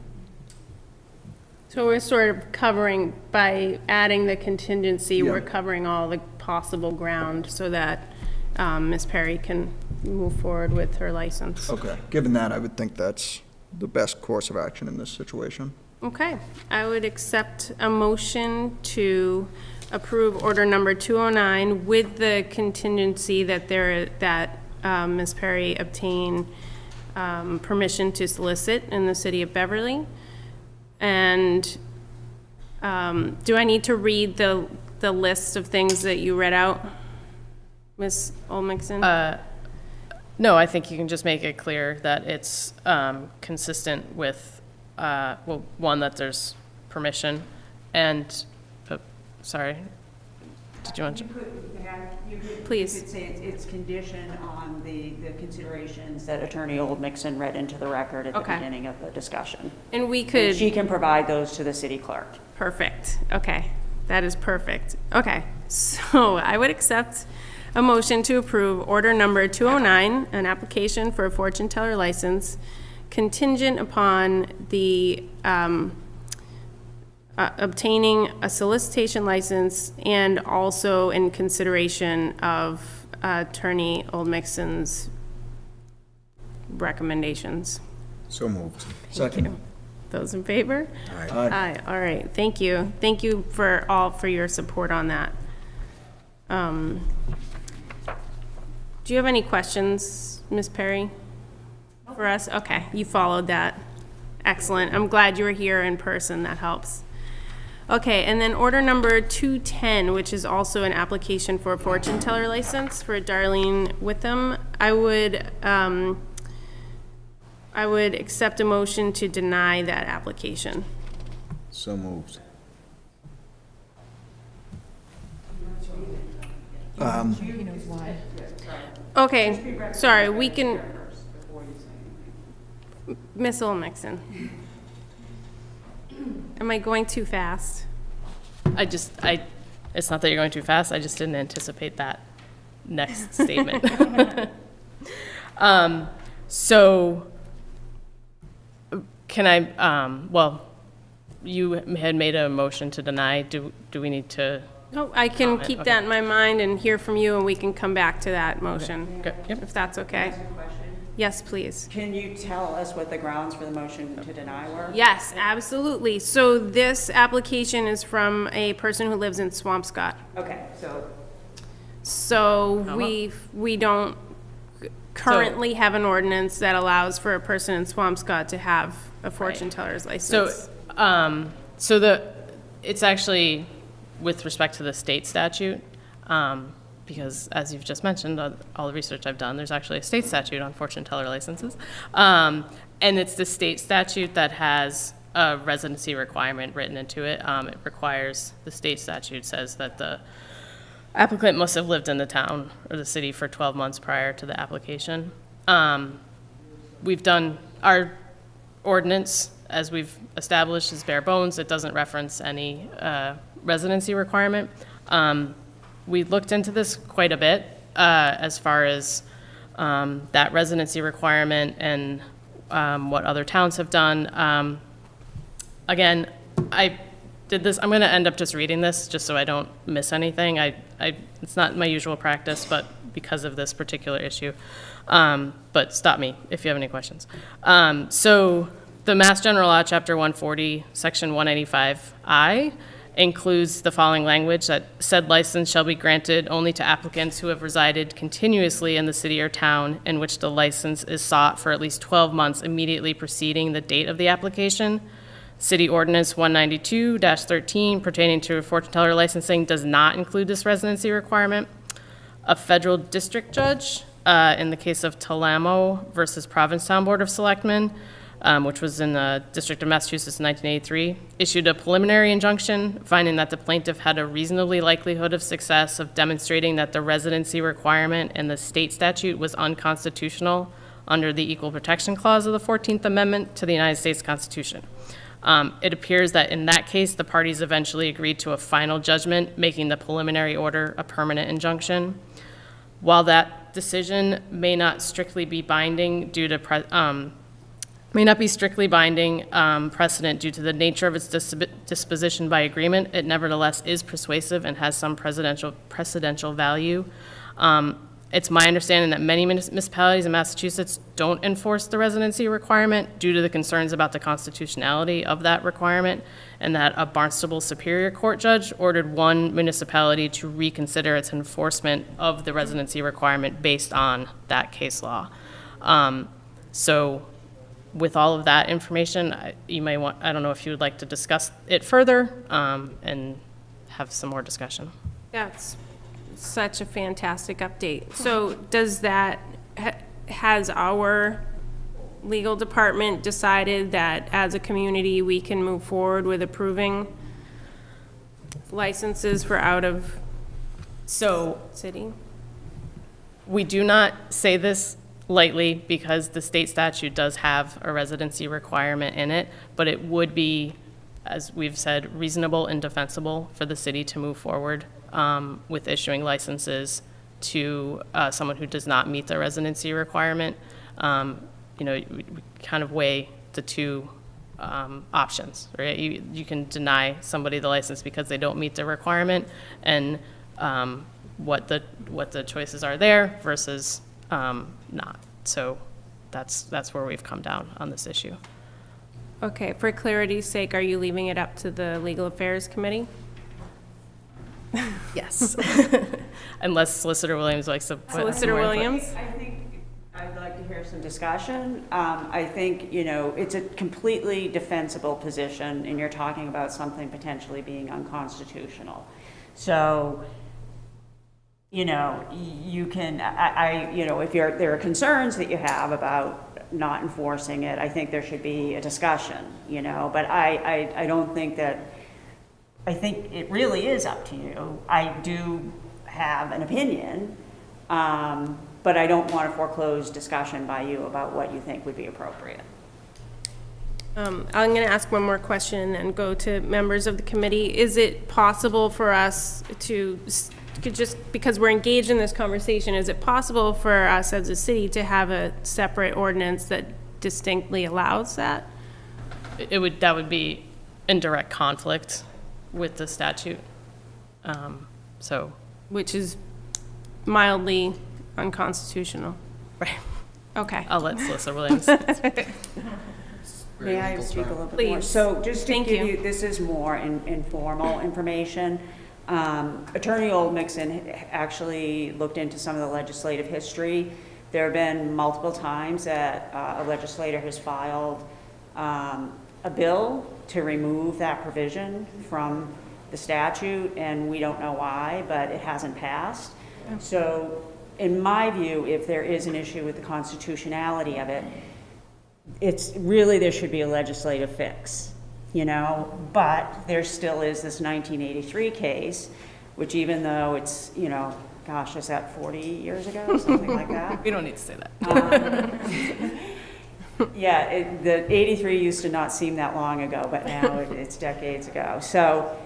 So we're sort of covering, by adding the contingency, Yeah. we're covering all the possible ground so that Ms. Perry can move forward with her license. Okay, given that, I would think that's the best course of action in this situation. Okay, I would accept a motion to approve order number 209 with the contingency that Ms. Perry obtain permission to solicit in the city of Beverly. And do I need to read the list of things that you read out, Ms. Olmixon? No, I think you can just make it clear that it's consistent with, well, one, that there's permission, and, sorry, did you want to? Please. You could say it's conditioned on the considerations that Attorney Oldmixon read into the record at the Okay. beginning of the discussion. And we could. She can provide those to the city clerk. Perfect. Okay. That is perfect. Okay. So I would accept a motion to approve order number 209, an application for a fortune teller license contingent upon the obtaining a solicitation license and also in consideration of Attorney Oldmixon's recommendations. So moved. Second. Those in favor? Aye. Aye, all right, thank you. Thank you for your support on that. Do you have any questions, Ms. Perry, for us? Okay, you followed that. Excellent. I'm glad you were here in person. That helps. Okay, and then order number 210, which is also an application for a fortune teller license for Darlene Witham. I would accept a motion to deny that application. So moved. He knows why. Okay, sorry, we can, Miss Olmixon. Am I going too fast? It's not that you're going too fast, I just didn't anticipate that next statement. So, can I, well, you had made a motion to deny, do we need to? No, I can comment? keep Okay. that in my mind and hear from you, and we can come back to that motion, Good. Yep. if that's okay. Yes, please. Can you tell us what the grounds for the motion to deny were? Yes, absolutely. So this application is from a person who lives in Swampscott. Okay, so So we don't currently have an ordinance that allows for a person in Swampscott to have a fortune teller's license. So, it's actually with respect to the state statute, because as you've just mentioned, all the research I've done, there's actually a state statute on fortune teller licenses. And it's the state statute that has a residency requirement written into it. It requires, the state statute says that the applicant must have lived in the town or the city for 12 months prior to the application. We've done, our ordinance, as we've established, is bare bones. It doesn't reference any residency requirement. We looked into this quite a bit as far as that residency requirement and what other towns have done. Again, I did this, I'm going to end up just reading this just so I don't miss anything. It's not my usual practice, but because of this particular issue. But stop me if you have any questions. So the Mass General Law, Chapter 140, Section 185I, includes the following language: that said license shall be granted only to applicants who have resided continuously in the city or town in which the license is sought for at least 12 months immediately preceding the date of the application. City Ordinance 192-13 pertaining to fortune teller licensing does not include this residency requirement. A federal district judge, in the case of Talamo versus Provincetown Board of Selectmen, which was in the District of Massachusetts in 1983, issued a preliminary injunction finding that the plaintiff had a reasonably likelihood of success of demonstrating that the residency requirement in the state statute was unconstitutional under the Equal Protection Clause of the 14th Amendment to the United States Constitution. It appears that in that case, the parties eventually agreed to a final judgment, making the preliminary order a permanent injunction. While that decision may not strictly be binding due to precedent due to the nature of its disposition by agreement, it nevertheless is persuasive and has some precedential value. It's my understanding that many municipalities in Massachusetts don't enforce the residency requirement due to the concerns about the constitutionality of that requirement, and that a Barnstable Superior Court judge ordered one municipality to reconsider its enforcement of the residency requirement based on that case law. So with all of that information, you may want, I don't know if you would like to discuss it further and have some more discussion. That's such a fantastic update. So does that, has our legal department decided that as a community, we can move forward with approving licenses for out of city? We do not say this lightly because the state statute does have a residency requirement in it, but it would be, as we've said, reasonable and defensible for the city to move forward with issuing licenses to someone who does not meet the residency requirement. We kind of weigh the two options, right? You can deny somebody the license because they don't meet the requirement, and what the choices are there versus not. So that's where we've come down on this issue. Okay, for clarity's sake, are you leaving it up to the Legal Affairs Committee? Yes. Unless Solicitor Williams likes to put Solicitor more input. Williams? I think I'd like to hear some discussion. I think, you know, it's a completely defensible position, and you're talking about something potentially being unconstitutional. So, you know, you can, you know, if there are concerns that you have about not enforcing it, I think there should be a discussion, you know, but I don't think that, I think it really is up to you. I do have an opinion, but I don't want to foreclose discussion by you about what you think would be appropriate. I'm going to ask one more question and go to members of the committee. Is it possible for us to, just because we're engaged in this conversation, is it possible for us as a city to have a separate ordinance that distinctly allows that? That would be in direct conflict with the statute. So, which is mildly unconstitutional. Right. Okay. I'll let Solicitor Williams. May I speak a little bit more? Please. So just to Thank give you. you, this is more informal information. Attorney Oldmixon actually looked into some of the legislative history. There have been multiple times that a legislator has filed a bill to remove that provision from the statute, and we don't know why, but it hasn't passed. So in my view, if there is an issue with the constitutionality of it, it's really, there should be a legislative fix, you know, but there still is this 1983 case, which even though it's, you know, gosh, is that 40 years ago, something like that? We don't need to say that. Yeah, the 83 used to not seem that long ago, but now it's decades ago. So,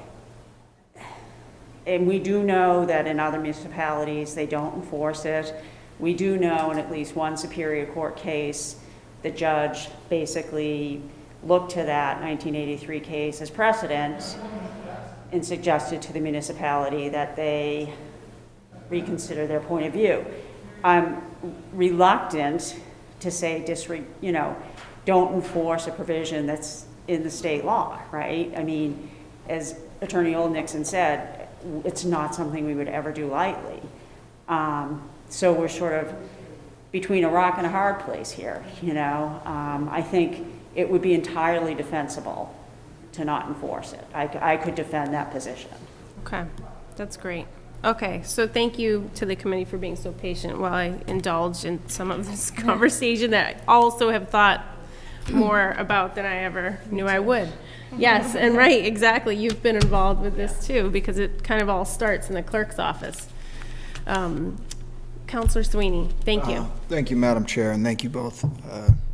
and we do know that in other municipalities, they don't enforce it. We do know in at least one Superior Court case, the judge basically looked to that 1983 case as precedent and suggested to the municipality that they reconsider their point of view. I'm reluctant to say, you know, don't enforce a provision that's in the state law, right? I mean, as Attorney Oldmixon said, it's not something we would ever do lightly. So we're sort of between a rock and a hard place here, you know. I think it would be entirely defensible to not enforce it. I could defend that position. Okay, that's great. Okay, so thank you to the committee for being so patient while I indulged in some of this conversation that I also have thought more about than I ever knew I would. Yes, and right, exactly. You've been involved with this too, because it kind of all starts in the clerk's office. Counselor Sweeney, thank you. Thank you, Madam Chair, and thank you both,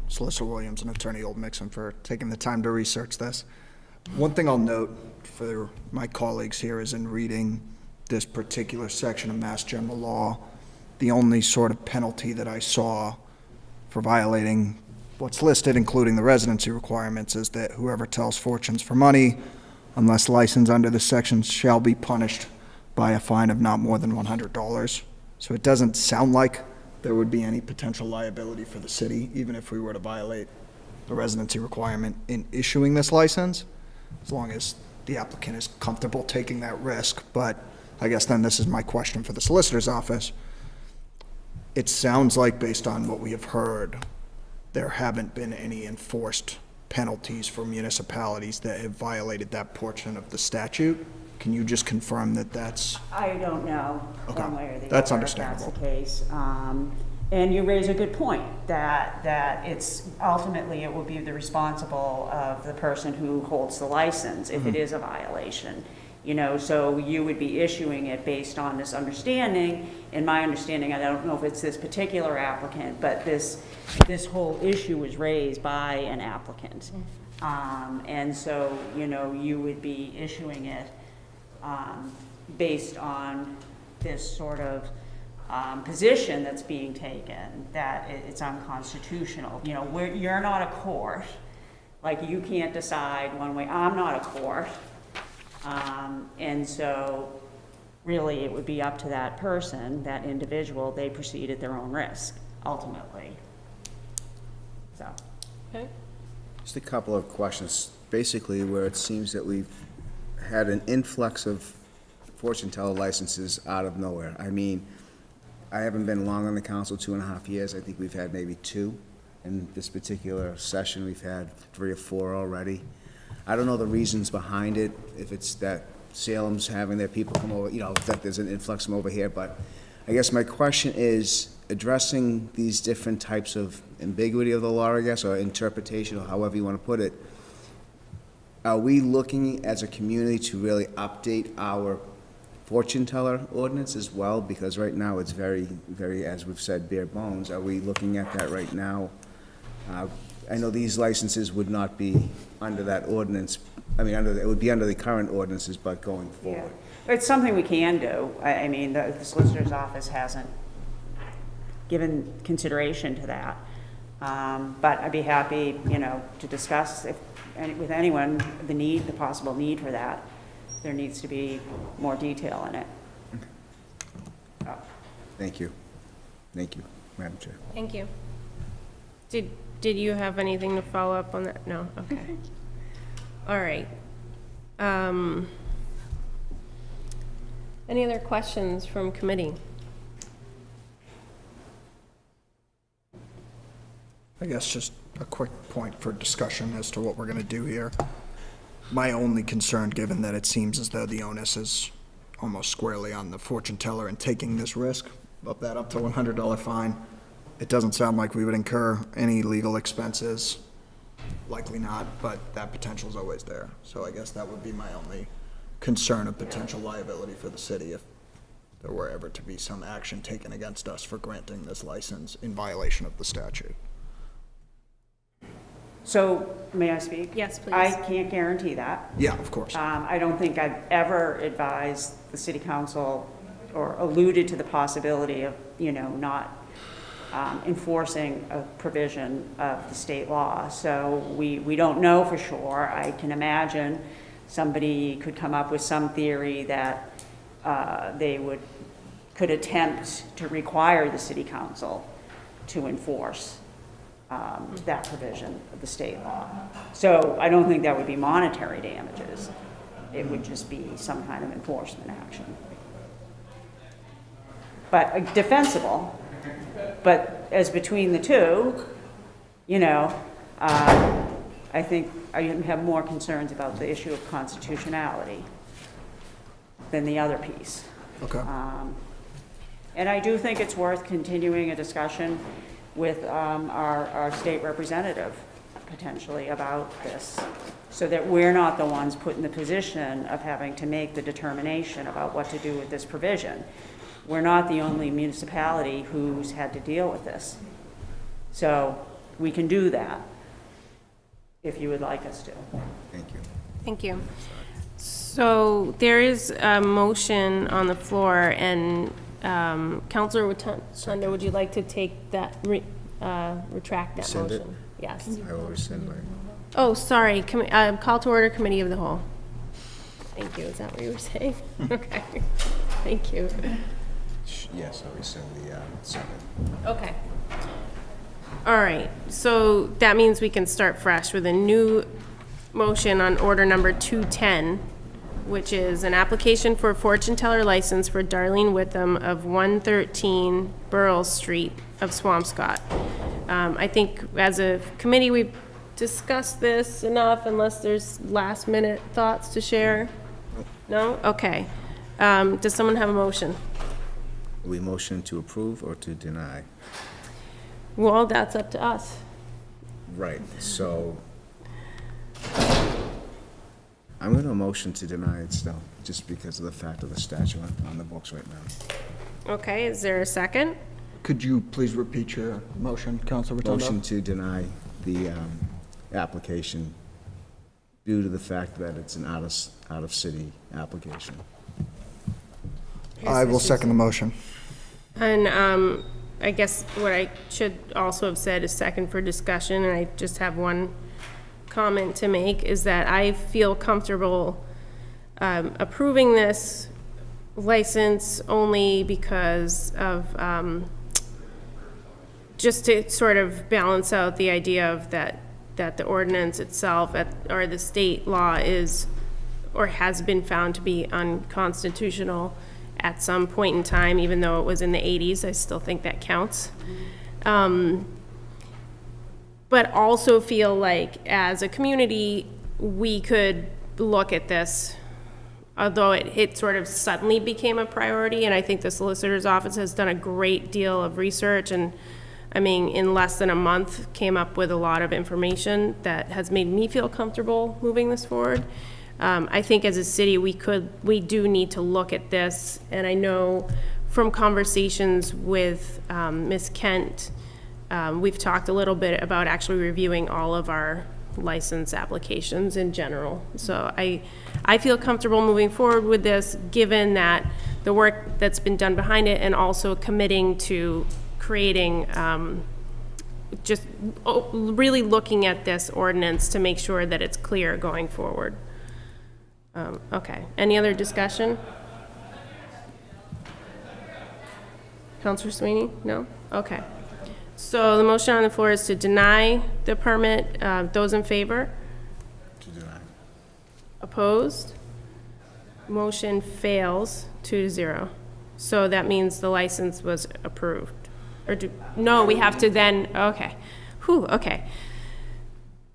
Solicitor Williams and Attorney Oldmixon, for taking the time to research this. One thing I'll note for my colleagues here is in reading this particular section of Mass General Law, the only sort of penalty that I saw for violating what's listed, including the residency requirements, is that whoever tells fortunes for money, unless licensed under this section, shall be punished by a fine of not more than $100. So it doesn't sound like there would be any potential liability for the city, even if we were to violate the residency requirement in issuing this license, as long as the applicant is comfortable taking that risk. But I guess then this is my question for the solicitor's office. It sounds like, based on what we have heard, there haven't been any enforced penalties for municipalities that have violated that portion of the statute. Can you just confirm that that's... I don't know Okay. one way or the other. That's if understandable. That's the case. And you raise a good point, that it's ultimately it will be the responsible of the person who holds the license if it is a violation. You know, so you would be issuing it based on this understanding. In my understanding, I don't know if it's this particular applicant, but this whole issue was raised by an applicant. And so, you know, you would be issuing it based on this sort of position that's being taken, that it's unconstitutional. You know, you're not a court, Like, you can't decide one way. I'm not a court. And so really it would be up to that person, that individual. They proceed at their own risk, ultimately. So. Okay. Just a couple of questions. Basically, where it seems that we've had an influx of fortune teller licenses out of nowhere. I mean, I haven't been long on the council, 2.5 years. I think we've had maybe 2. In this particular session, we've had 3 or 4 already. I don't know the reasons behind it, if it's that Salem's having their people come over, you know, that there's an influx from over here, but I guess my question is, addressing these different types of ambiguity of the law, I guess, or interpretation, or however you want to put it, are we looking as a community to really update our fortune teller ordinance as well? Because right now it's very, very, as we've said, bare bones. Are we looking at that right now? I know these licenses would not be under that ordinance. I mean, it would be under the current ordinances, but going forward. Yeah. It's something we can do. I mean, the solicitor's office hasn't given consideration to that. But I'd be happy, you know, to discuss with anyone the possible need for that. There needs to be more detail in it. So. Thank you. Thank you, Madam Chair. Thank you. Did you have anything to follow up on that? No? Okay. All right. Any other questions from committee? I guess just a quick point for discussion as to what we're going to do here. My only concern, given that it seems as though the onus is almost squarely on the fortune teller and taking this risk, up to $100 fine, it doesn't sound like we would incur any legal expenses. Likely not, but that potential is always there. So I guess that would be my only concern of potential liability for the city if there were ever to be some action taken against us for granting this license in violation of the statute. So, may I speak? Yes, please. I can't guarantee that. Yeah, of course. I don't think I've ever advised the city council or alluded to the possibility of, you know, not enforcing a provision of the state law. So we don't know for sure. I can imagine somebody could come up with some theory that they could attempt to require the city council to enforce that provision of the state law. So I don't think that would be monetary damages. It would just be some kind of enforcement action. But defensible. But as between the two, you know, I think I have more concerns about the issue of constitutionality than the other piece. Okay. And I do think it's worth continuing a discussion with our state representative potentially about this, so that we're not the ones put in the position of having to make the determination about what to do with this provision. We're not the only municipality who's had to deal with this. So we can do that if you would like us to. Thank you. Thank you. So there is a motion on the floor, and Councilor Rotunda, would you like to take that, retract that Rescind it? motion? Yes. I will rescind my. Oh, sorry. Call to order, Committee of the Whole. Thank you. Is that what you were saying? Okay. Thank you. Yes, I'll rescind the second. Okay. All right. So that means we can start fresh with a new motion on order number 210, which is an application for a fortune teller license for Darlene Witham of 113 Burrell Street of Swampscott. I think as a committee, we've discussed this enough, unless there's last minute thoughts to share. No? Okay. Does someone have a motion? We motion to approve or to deny? Well, that's up to us. Right, so I'm going to motion to deny it still, just because of the fact of the statute on the books right now. Okay, is there a second? Could you please repeat your motion, Councilor Rotundo? Motion to deny the application due to the fact that it's an out-of-city application. I will second the motion. And I guess what I should also have said is second for discussion, and I just have one comment to make is that I feel comfortable approving this license only because of, just to sort of balance out the idea of that the ordinance itself or the state law is or has been found to be unconstitutional at some point in time, even though it was in the 80s. I still think that counts. But also feel like as a community, we could look at this, although it sort of suddenly became a priority, and I think the solicitor's office has done a great deal of research, and I mean, in less than a month, came up with a lot of information that has made me feel comfortable moving this forward. I think as a city, we do need to look at this, and I know from conversations with Ms. Kent, we've talked a little bit about actually reviewing all of our license applications in general. So I feel comfortable moving forward with this, given that the work that's been done behind it, and also committing to creating, just really looking at this ordinance to make sure that it's clear going forward. Okay, any other discussion? Counselor Sweeney? No? Okay. So the motion on the floor is to deny the permit. Those in favor? To deny. Opposed? Motion fails 2-0. So that means the license was approved. Or no, we have to then, okay. Whew, okay.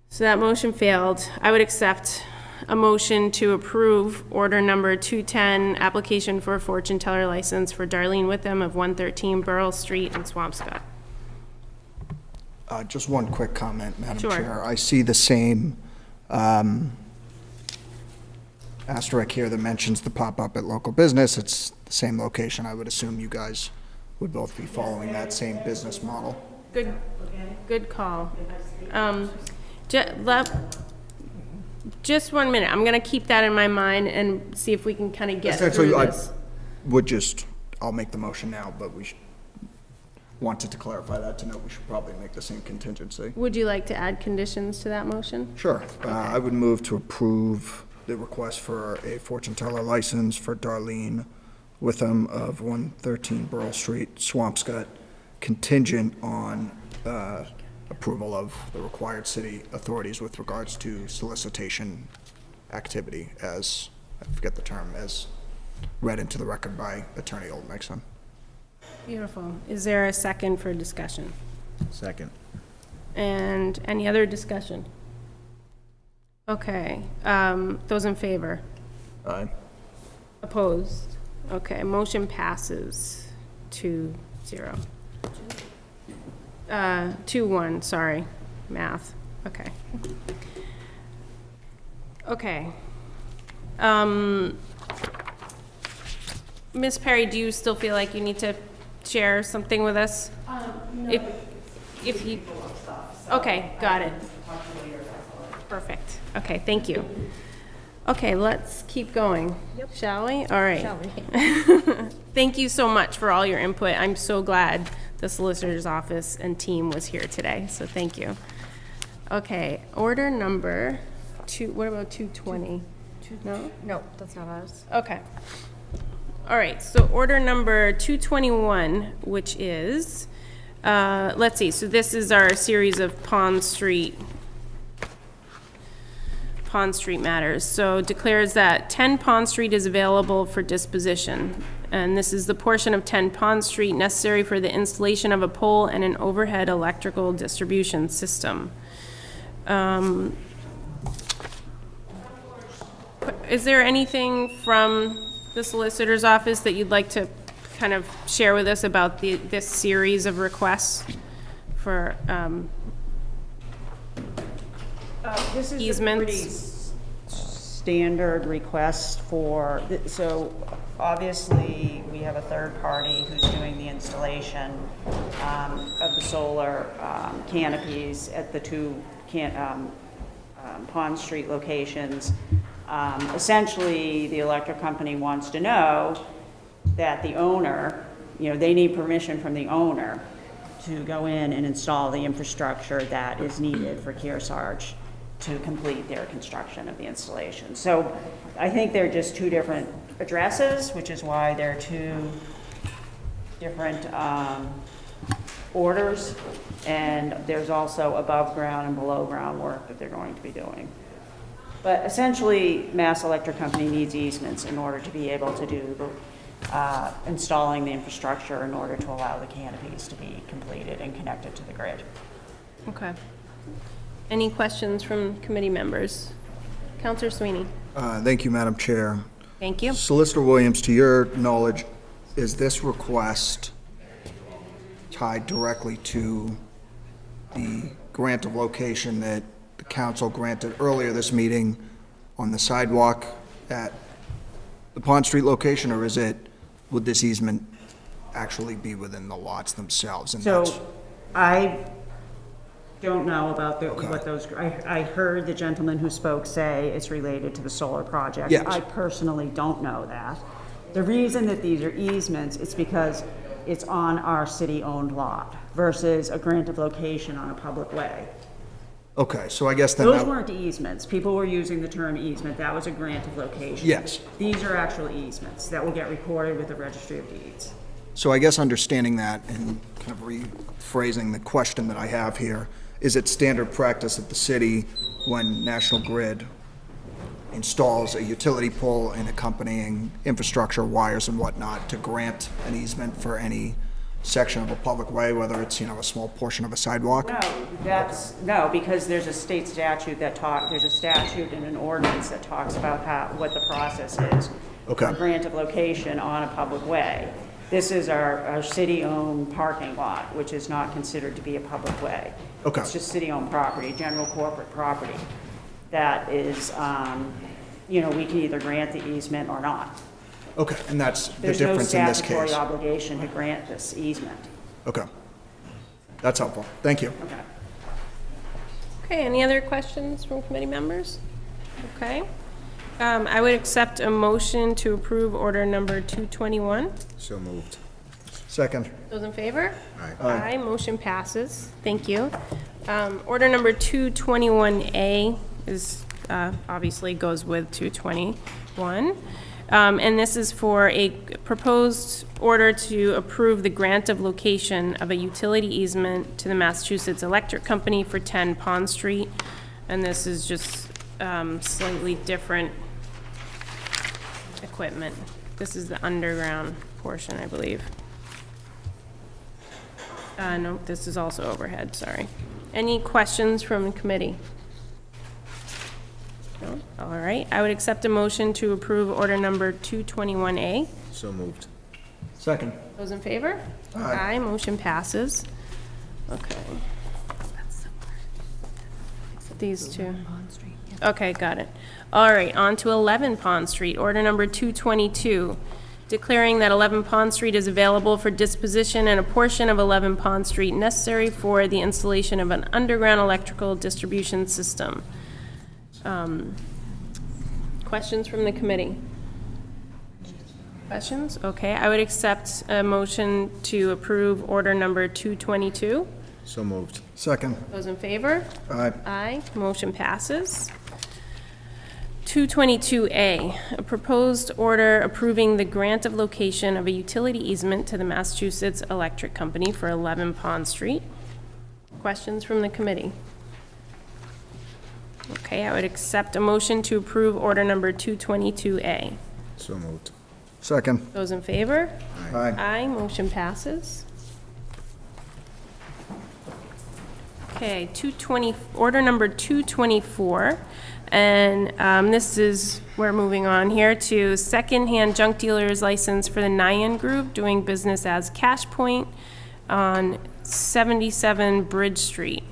So that motion failed. I would accept a motion to approve order number 210, application for a fortune teller license for Darlene Witham of 113 Burrell Street in Swampscott. Just one quick comment, Madam Sure. Chair. I see the same asterisk here that mentions the pop-up at local business. It's the same location. I would assume you guys would both be following that same business model. Good call. Just 1 minute. I'm going to keep that in my mind and see if we can kind of get through this. I'll make the motion now, but wanted to clarify that to note we should probably make the same contingency. Would you like to add conditions to that motion? Sure. I would move to approve the request for a fortune teller license for Darlene Witham of 113 Burrell Street, Swampscott, contingent on approval of the required city authorities with regards to solicitation activity as, I forget the term, as read into the record by Attorney Old Nixon. Beautiful. Is there a second for discussion? Second. And any other discussion? Okay, those in favor? Aye. Opposed? Okay, motion passes 2-0. 2-1, sorry, math, okay. Okay. Ms. Perry, do you still feel like you need to share something with us? No. If you, okay, got it. Perfect. Okay, thank you. Okay, let's keep going, shall we? All right. Shall we? Thank you so much for all your input. I'm so glad the solicitor's office and team was here today, so thank you. Okay, order number what about 220? No? No, that's not ours. Okay. All right, so order number 221, which is, let's see, so this is our series of Pond Street matters. So declares that 10 Pond Street is available for disposition. And this is the portion of 10 Pond Street necessary for the installation of a pole and an overhead electrical distribution system. Is there anything from the solicitor's office that you'd like to kind of share with us about this series of requests for This is easements? a pretty standard request for, so obviously we have a third party who's doing the installation of the solar canopies at the two Pond Street locations. Essentially, the electric company wants to know that the owner, they need permission from the owner to go in and install the infrastructure that is needed for Kearsarge to complete their construction of the installation. So I think they're just two different addresses, which is why they're two different orders. And there's also above ground and below ground work that they're going to be doing. But essentially, Mass Electric Company needs easements in order to be able to do the installing the infrastructure in order to allow the canopies to be completed and connected to the grid. Okay. Any questions from committee members? Counselor Sweeney? Thank you, Madam Chair. Thank you. Solicitor Williams, to your knowledge, is this request tied directly to the grant of location that the council granted earlier this meeting on the sidewalk at the Pond Street location, or would this easement actually be within the lots themselves? And So that's- I don't know about what those, I heard the gentleman who spoke say it's related to the solar project. Yes. I personally don't know that. The reason that these are easements is because it's on our city-owned lot versus a grant of location on a public way. Okay, so I guess then Those that, weren't easements. People were using the term easement. That was a grant of location. Yes. These are actual easements that will get recorded with the Registry of Deeds. so I guess understanding that and kind of rephrasing the question that I have here, is it standard practice at the city when National Grid installs a utility pole and accompanying infrastructure, wires and whatnot, to grant an easement for any section of a public way, whether it's, a small portion of a sidewalk? No, because there's a state statute there's a statute and an ordinance that talks about what the process is. Okay. For grant of location on a public way. This is our city-owned parking lot, which is not considered to be a public way. Okay. It's just city-owned property, general corporate property. That is, we can either grant the easement or not. Okay, and that's the There's no difference in this statutory case? obligation to grant this easement. Okay. That's helpful. Thank you. Okay. Okay, any other questions from committee members? Okay. I would accept a motion to approve order number 221. So moved. Second. Those in favor? Aye. Aye, motion passes. Thank you. Order number 221A is, obviously goes with 221. And this is for a proposed order to approve the grant of location of a utility easement to the Massachusetts Electric Company for 10 Pond Street. And this is just slightly different equipment. This is the underground portion, I believe. No, this is also overhead, sorry. Any questions from the committee? No? All right, I would accept a motion to approve order number 221A. So moved. Second. Those in favor? Aye, motion passes. Okay. These two. Okay, got it. All right, on to 11 Pond Street, order number 222, declaring that 11 Pond Street is available for disposition and a portion of 11 Pond Street necessary for the installation of an underground electrical distribution system. Questions from the committee? Questions? Okay, I would accept a motion to approve order number 222. So moved. Second. Those in favor? Aye. Aye, motion passes. 222A, a proposed order approving the grant of location of a utility easement to the Massachusetts Electric Company for 11 Pond Street. Questions from the committee? Okay, I would accept a motion to approve order number 222A. So moved. Second. Those in favor? Aye. Aye, motion passes. Okay, order number 224, and this is, we're moving on here to secondhand junk dealer's license for the Nyan Group doing business as Cash Point on 77 Bridge Street.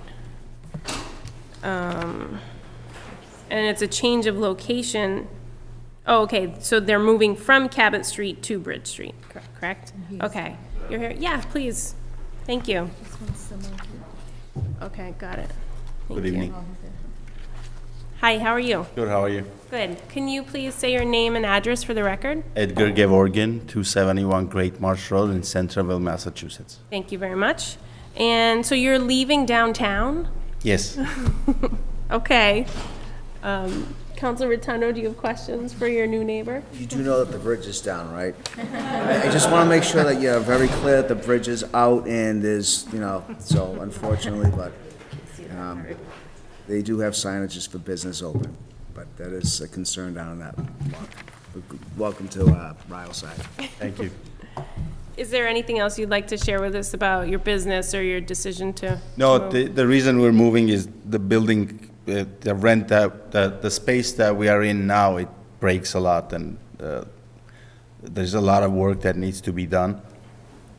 And it's a change of location. Oh, okay, so they're moving from Cabot Street to Bridge Street, correct? Okay, you're here, yeah, please, thank you. Okay, got it. Thank Good you. evening. Hi, how are you? Good, how are you? Good. Can you please say your name and address for the record? Edgar Gevorgyan, 271 Great Marsh Road in Centerville, Massachusetts. Thank you very much. And so you're leaving downtown? Yes. Okay. Counselor Rotundo, do you have questions for your new neighbor? You do know that the bridge is down, right? I just want to make sure that you're very clear that the bridge is out and there's, so unfortunately, but they do have signages for business open, but that is a concern down in that block. Welcome to Ryleside. Thank you. Is there anything else you'd like to share with us about your business or your decision to? No, move? the reason we're moving is the building, the rent, the space that we are in now, it breaks a lot, and there's a lot of work that needs to be done,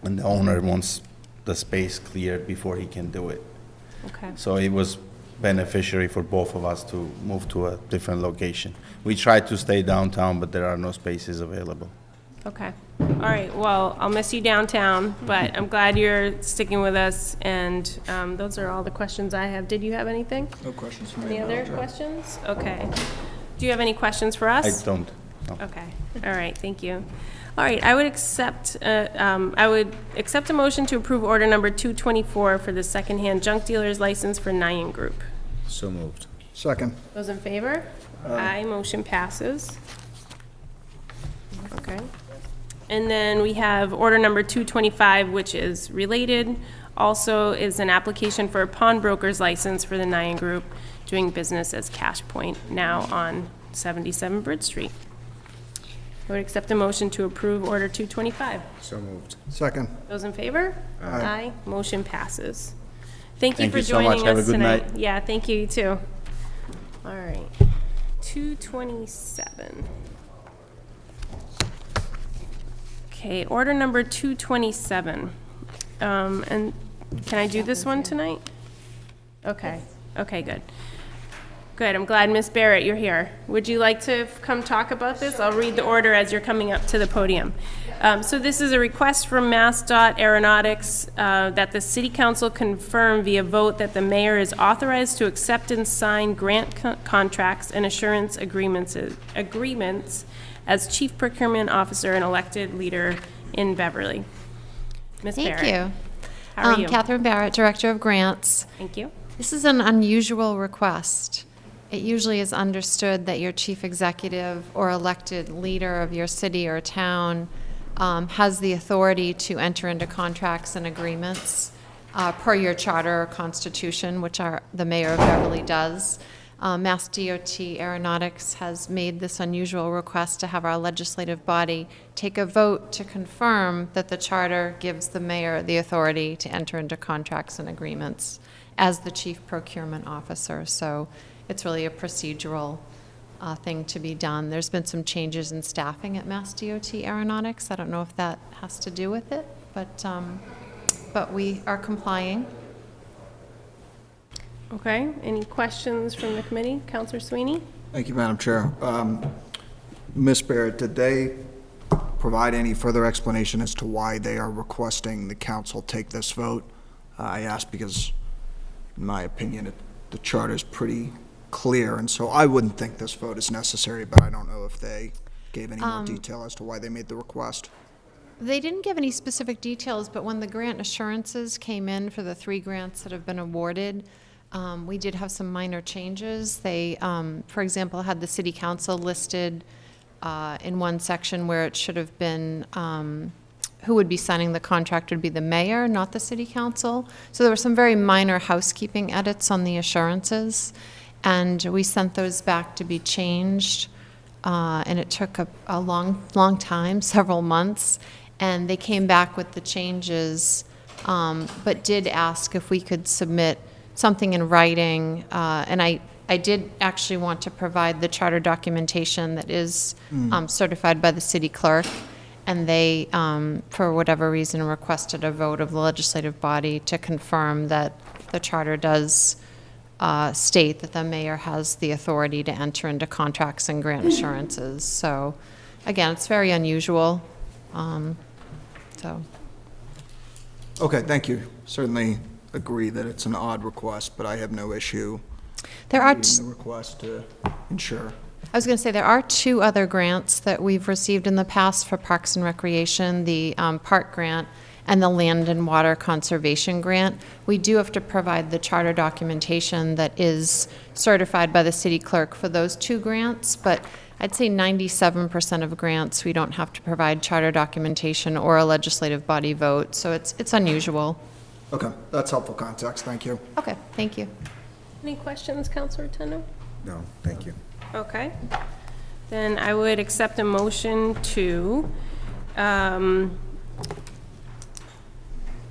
and the owner wants the space cleared before he can do it. Okay. So it was beneficiary for both of us to move to a different location. We tried to stay downtown, but there are no spaces available. Okay. All right. Well, I'll miss you downtown, but I'm glad you're sticking with us. And those are all the questions I have. Did you have anything? No questions from me. Any other questions? Okay. Do you have any questions for us? I don't. No. Okay. All right. Thank you. All right. I would accept a motion to approve order number 224 for the secondhand junk dealer's license for Nyan Group. So moved. Second. Those in favor? Aye. Motion passes. Okay. And then we have order number 225, which is related. Also is an application for a pawnbroker's license for the Nyan Group doing business as Cash Point, now on 77 Bridge Street. I would accept a motion to approve order 225. So moved. Second. Those in favor? Aye. Motion passes. Thank you Thank for you so much. joining Have a us good tonight. night. Yeah, thank you, you too. All right. 227. Okay, order number 227. And can I do this one tonight? Okay, okay, good. Good, I'm glad, Ms. Barrett, you're here. Would you like to come talk about this? I'll read the order as you're coming up to the podium. So this is a request from MassDOT Aeronautics that the City Council confirm via vote that the mayor is authorized to accept and sign grant contracts and assurance agreements as Chief Procurement Officer and elected leader in Beverly. Ms. Barrett. Thank you. How are you? Catherine Barrett, Director of Grants. Thank you. This is an unusual request. It usually is understood that your chief executive or elected leader of your city or town has the authority to enter into contracts and agreements per your charter or constitution, which the mayor of Beverly does. Mass DOT Aeronautics has made this unusual request to have our legislative body take a vote to confirm that the charter gives the mayor the authority to enter into contracts and agreements as the chief procurement officer. So it's really a procedural thing to be done. There's been some changes in staffing at Mass DOT Aeronautics. I don't know if that has to do with it, but we are complying. Okay, any questions from the committee? Counselor Sweeney? Thank you, Madam Chair. Ms. Barrett, did they provide any further explanation as to why they are requesting the council take this vote? I ask because, in my opinion, the charter is pretty clear, and so I wouldn't think this vote is necessary, but I don't know if they gave any more detail as to why they made the request. They didn't give any specific details, but when the grant assurances came in for the 3 grants that have been awarded, we did have some minor changes. They, for example, had the city council listed in one section where it should have been who would be signing the contract would be the mayor, not the city council. So there were some very minor housekeeping edits on the assurances, and we sent those back to be changed. And it took a long time, several months, and they came back with the changes, but did ask if we could submit something in writing, and I did actually want to provide the charter documentation that is certified by the city clerk, and they, for whatever reason, requested a vote of the legislative body to confirm that the charter does state that the mayor has the authority to enter into contracts and grant assurances. So, again, it's very unusual. Okay, thank you. Certainly agree that it's an odd request, but I have no issue reading the request to ensure. I was going to say, there are 2 other grants that we've received in the past for Parks and Recreation, the park grant and the Land and Water Conservation Grant. We do have to provide the charter documentation that is certified by the city clerk for those two grants, but I'd say 97% of grants, we don't have to provide charter documentation or a legislative body vote, so it's unusual. Okay, that's helpful context, thank you. Okay, thank you. Any questions, Counselor Tendo? No, thank you. Okay. Then I would accept a motion to, I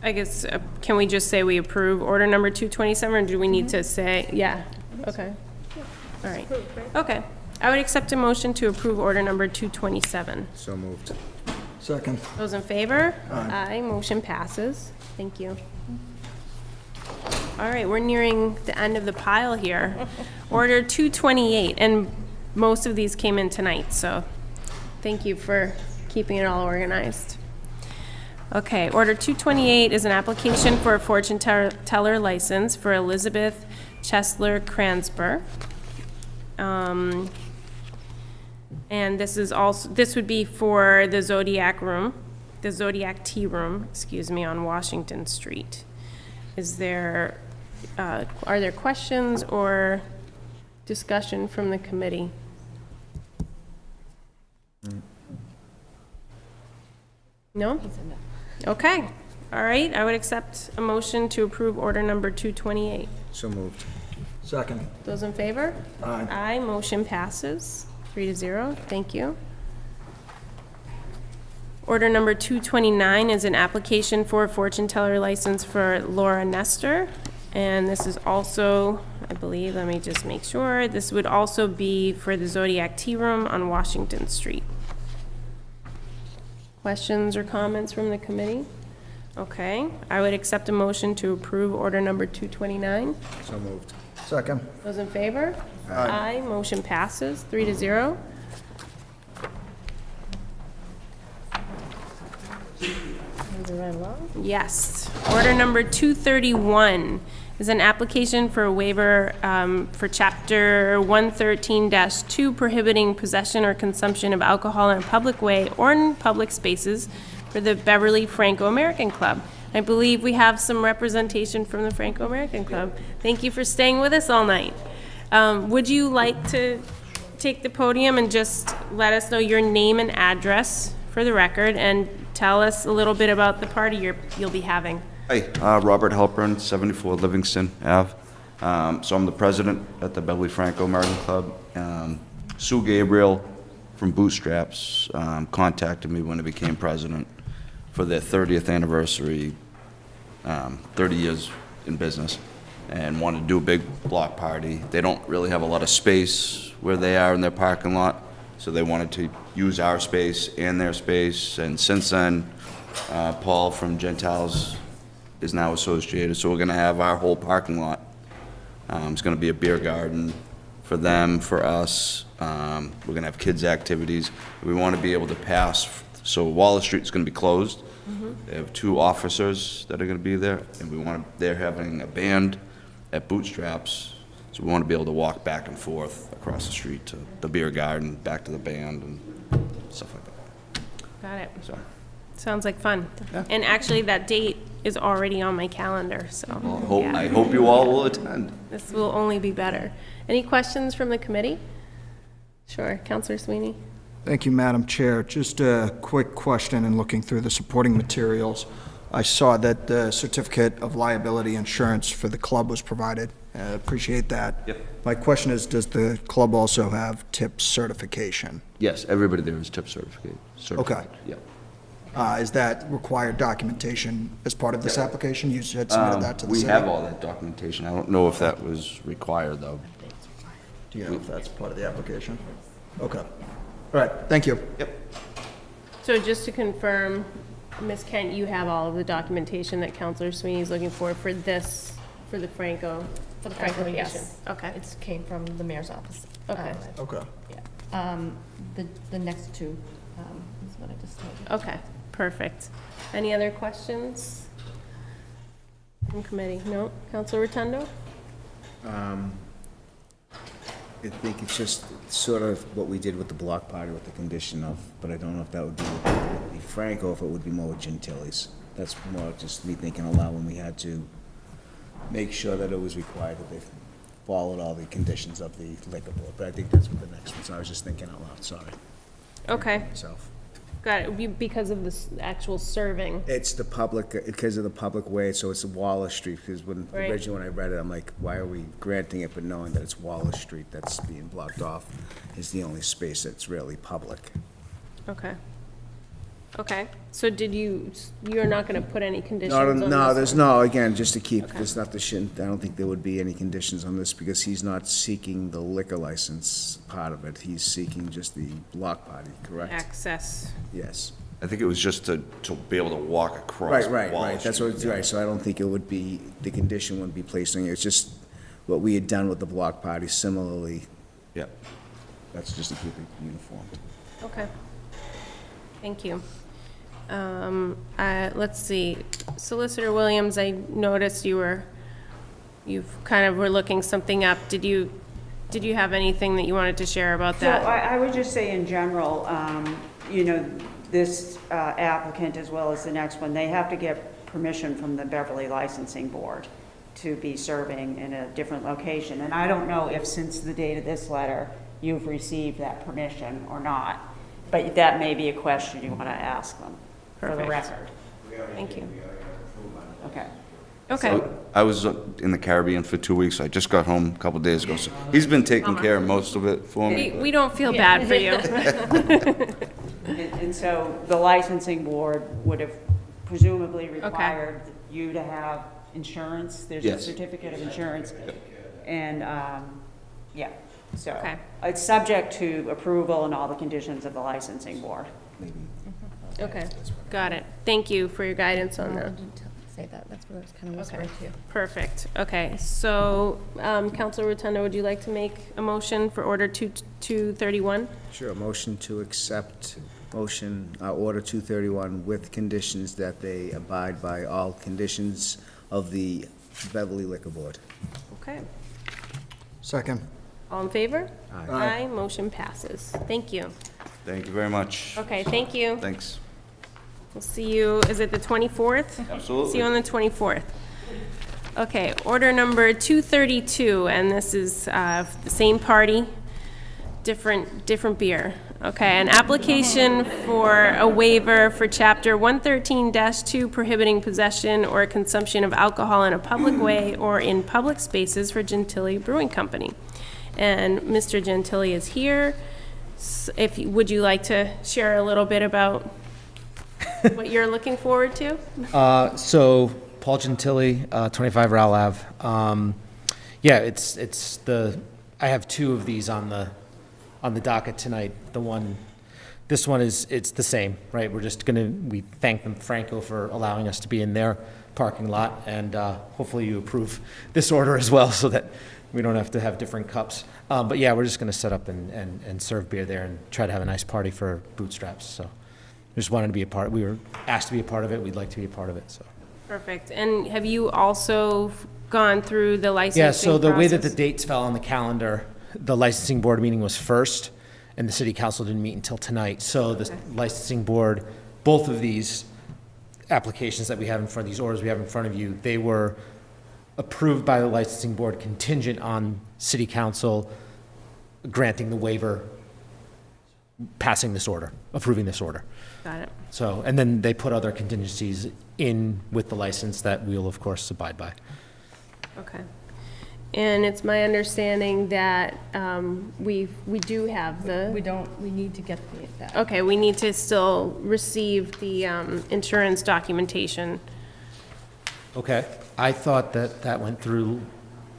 guess, can we just say we approve order number 227, or do we need to say, yeah, okay. All right, okay. I would accept a motion to approve order number 227. So moved. Second. Those in favor? Aye. Motion passes. Thank you. All right, we're nearing the end of the pile here. Order 228, and most of these came in tonight, so thank you for keeping it all organized. Okay, order 228 is an application for a fortune teller license for Elizabeth Chesler Kransberg. And this would be for the Zodiac Tea Room, excuse me, on Washington Street. Are there questions or discussion from the committee? No? Okay, all right, I would accept a motion to approve order number 228. So moved. Second. Those in favor? Aye. Aye, motion passes 3-0, thank you. Order number 229 is an application for a fortune teller license for Laura Nestor. And this is also, I believe, let me just make sure, this would also be for the Zodiac Tea Room on Washington Street. Questions or comments from the committee? Okay, I would accept a motion to approve order number 229. So moved. Second. Those in favor? Aye. Motion passes 3-0. Yes. Order number 231 is an application for a waiver for Chapter 113-2 prohibiting possession or consumption of alcohol in a public way or in public spaces for the Beverly Franco-American Club. I believe we have some representation from the Franco-American Club. Thank you for staying with us all night. Would you like to take the podium and just let us know your name and address for the record and tell us a little bit about the party you'll be having? Hi, Robert Halpern, 74 Livingston Ave. So I'm the president at the Beverly Franco-American Club. Sue Gabriel from Bootstraps contacted me when I became president for their 30th anniversary, 30 years in business, and wanted to do a big block party. They don't really have a lot of space where they are in their parking lot, so they wanted to use our space and their space, and since then, Paul from Gentiles is now associated, so we're gonna have our whole parking lot. It's gonna be a beer garden for them, for us. We're gonna have kids' activities. We wanna be able to pass, so Wallace Street's gonna be closed. They have 2 officers that are gonna be there, and they're having a band at Bootstraps, so we wanna be able to walk back and forth across the street to the beer garden, back to the band, and stuff like that. Got it. So, Sounds like fun. And actually, that date is already on my calendar, so. yeah. I hope you all will attend. This will only be better. Any questions from the committee? Sure, Counselor Sweeney. Thank you, Madam Chair. Just a quick question in looking through the supporting materials. I saw that the certificate of liability insurance for the club was provided. Appreciate that. Yep. My question is, does the club also have TIP certification? Yes, everybody there is TIP certified. Okay. Yep. Is that required documentation as part of this application? You had submitted that to the We city? have all that documentation. I don't know if that was required, though. Do you know if that's part of the application? Okay. All right, thank you. Yep. So just to confirm, Ms. Kent, you have all of the documentation that Counselor Sweeney is looking for this, for the Franco? For the Franco, application? yes. Okay. It came from the mayor's office. Okay. Okay. Yeah. The next two is what I just told you. Okay, perfect. Any other questions from committee? No? Counselor Rotundo? I think it's just sort of what we did with the block party with the condition of, but I don't know if that would be with the Franco, if it would be more with Gentiles. That's more just me thinking aloud when we had to make sure that it was required that they followed all the conditions of the liquor board. But I think that's what the next one, so I was just thinking out loud, sorry. Okay, Myself. got it, because of the actual serving. It's the public, because of the public way, so it's Wallace Street, because Right. originally when I read it, I'm like, why are we granting it, but knowing that it's Wallace Street that's being blocked off is the only space that's really public. Okay. Okay, so you're not gonna put any conditions on this No, there's one? no, again, just to keep, Okay. there's not the shit, I don't think there would be any conditions on this, because he's not seeking the liquor license part of it, he's seeking just the block party, correct? Access. Yes. I think it was just to be able to walk across. Right, Wallace that's what, Street. right, so I don't think it would be, the condition wouldn't be placed on you, it's just what we had done with the block party similarly. Yeah. That's just to keep it uniform. Okay. Thank you. Let's see, Solicitor Williams, I noticed you've kind of were looking something up. Did you have anything that you wanted to share about So that? I would just say in general, you know, this applicant as well as the next one, they have to get permission from the Beverly Licensing Board to be serving in a different location. And I don't know if since the date of this letter, you've received that permission or not. But that may be a question you want to ask them for the Perfect. record. Thank you. Okay. Okay. So I was in the Caribbean for 2 weeks. I just got home a couple days ago, so he's been taking care of most of it for me. We don't feel bad for you. And so the licensing board would have presumably required you to have insurance? There's a Yes. certificate of insurance. And, yeah, so. Okay. It's subject to approval and all the conditions of the licensing board. Okay, got it. Thank you for your guidance on that. Say that, that's what I was kind of whispering to you. Perfect. Okay, so, Counselor Rotundo, would you like to make a motion for Order 231? Sure, motion to accept, Order 231 with conditions that they abide by all conditions of the Beverly Liquor Board. Okay. Second. All in favor? Aye. Aye, motion passes. Thank you. Thank you very much. Okay, thank you. Thanks. We'll see you, is it the 24th? Absolutely. See you on the 24th. Okay, order number 232, and this is the same party, different beer. Okay, an application for a waiver for Chapter 113-2 prohibiting possession or consumption of alcohol in a public way or in public spaces for Gentili Brewing Company. And Mr. Gentili is here. Would you like to share a little bit about what you're looking forward to? So Paul Gentili, 25 Rowell Ave. Yeah, it's I have two of these on the docket tonight. This one it's the same, right? We thank them, Franco, for allowing us to be in their parking lot, and hopefully you approve this order as well, so that we don't have to have different cups. But yeah, we're just gonna set up and serve beer there and try to have a nice party for Bootstraps, so. Just wanted to be a part, we were asked to be a part of it, we'd like to be a part of it, so. Perfect. And have you also gone through the licensing Yeah, so the way that the process? dates fell on the calendar, the licensing board meeting was first, and the city council didn't meet until tonight. So the licensing board, both of these applications that we have in front, these orders we have in front of you, they were approved by the licensing board contingent on city council granting the waiver, passing this order, approving this order. Got it. So, and then they put other contingencies in with the license that we'll, of course, abide by. Okay. And it's my understanding that we do have the. We need to get that. Okay, we need to still receive the insurance documentation. Okay. I thought that went through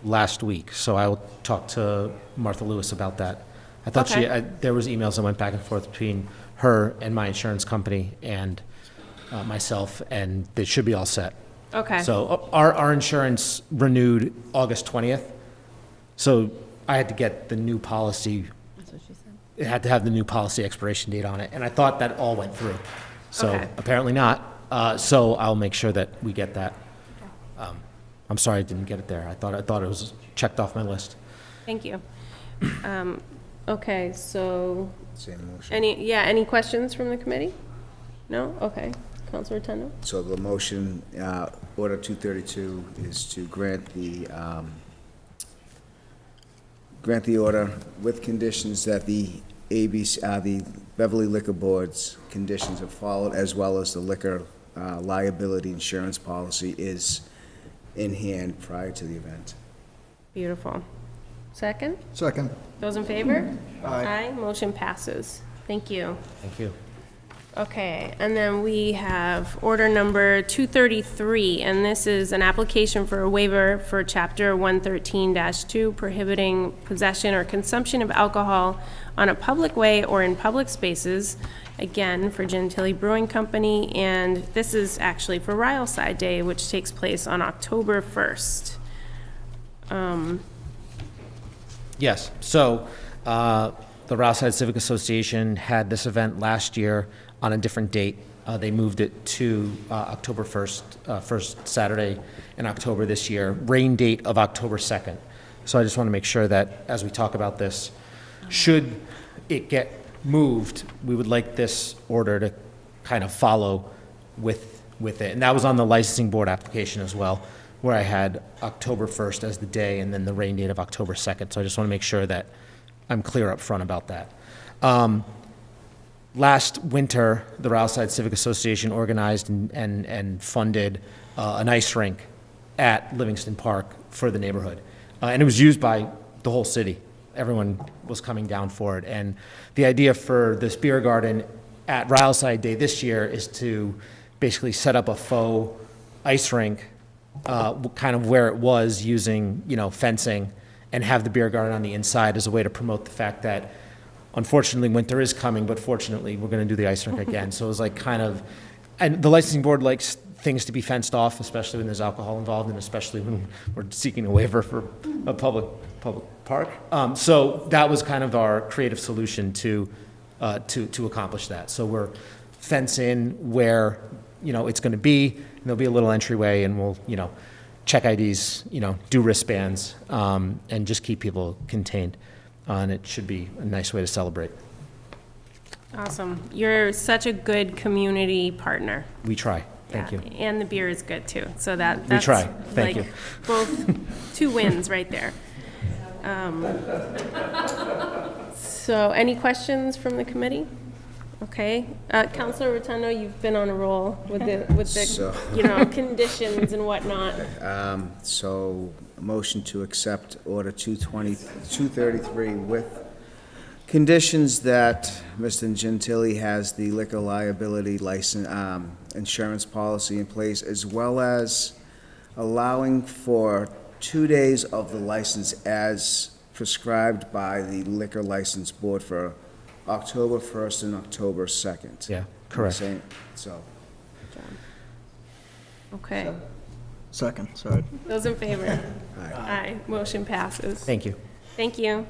last week, so I'll talk to Martha Lewis about that. I thought Okay. there was emails that went back and forth between her and my insurance company and myself, and they should be all set. Okay. So our insurance renewed August 20th, so I had to get the new policy. That's what she said. It had to have the new policy expiration date on it, and I thought that all went through. So Okay. apparently not. So I'll make sure that we get that. I'm sorry I didn't get it there. I thought it was checked off my list. Thank you. Okay, so, Same motion. any questions from the committee? No? Okay, Counselor Rotundo? So the motion, Order 232, is to grant the order with conditions that the the Beverly Liquor Board's conditions are followed, as well as the liquor liability insurance policy is in hand prior to the event. Beautiful. Second? Second. Those in favor? Aye. Motion passes. Thank you. Thank you. Okay, and then we have order number 233, and this is an application for a waiver for Chapter 113-2, prohibiting possession or consumption of alcohol on a public way or in public spaces, again, for Gentili Brewing Company, and this is actually for Ryleside Day, which takes place on October 1st. Yes, so the Ryleside Civic Association had this event last year on a different date. They moved it to October 1st, first Saturday in October this year, rain date of October 2nd. So I just want to make sure that as we talk about this, should it get moved, we would like this order to kind of follow with it. And that was on the licensing board application as well, where I had October 1st as the day and then the rain date of October 2nd. So I just want to make sure that I'm clear up front about that. Last winter, the Ryleside Civic Association organized and funded an ice rink at Livingston Park for the neighborhood. And it was used by the whole city. Everyone was coming down for it. And the idea for this beer garden at Ryleside Day this year is to basically set up a faux ice rink, kind of where it was, using, fencing, and have the beer garden on the inside as a way to promote the fact that unfortunately winter is coming, but fortunately we're going to do the ice rink again. So it was like kind of, and the licensing board likes things to be fenced off, especially when there's alcohol involved, and especially when we're seeking a waiver for a public park. So that was kind of our creative solution to accomplish that. So we're fencing where it's going to be, and there'll be a little entryway, and we'll check IDs, do wristbands, and just keep people contained. And it should be a nice way to celebrate. Awesome. You're such a good community partner. We try. Thank you. And the beer is good too. So that's We try. Thank like you. both two wins right there. So any questions from the committee? Okay. Councilor Rotundo, you've been on a roll with the So- conditions and whatnot. So, a motion to accept Order 233 with conditions that Mr. Gentili has the liquor liability license, insurance policy in place, as well as allowing for 2 days of the license as prescribed by the Liquor License Board for October 1st and October 2nd. Yeah, correct. So, Okay. Second, sorry. Those in favor? Aye. Motion passes. Thank you. Thank you.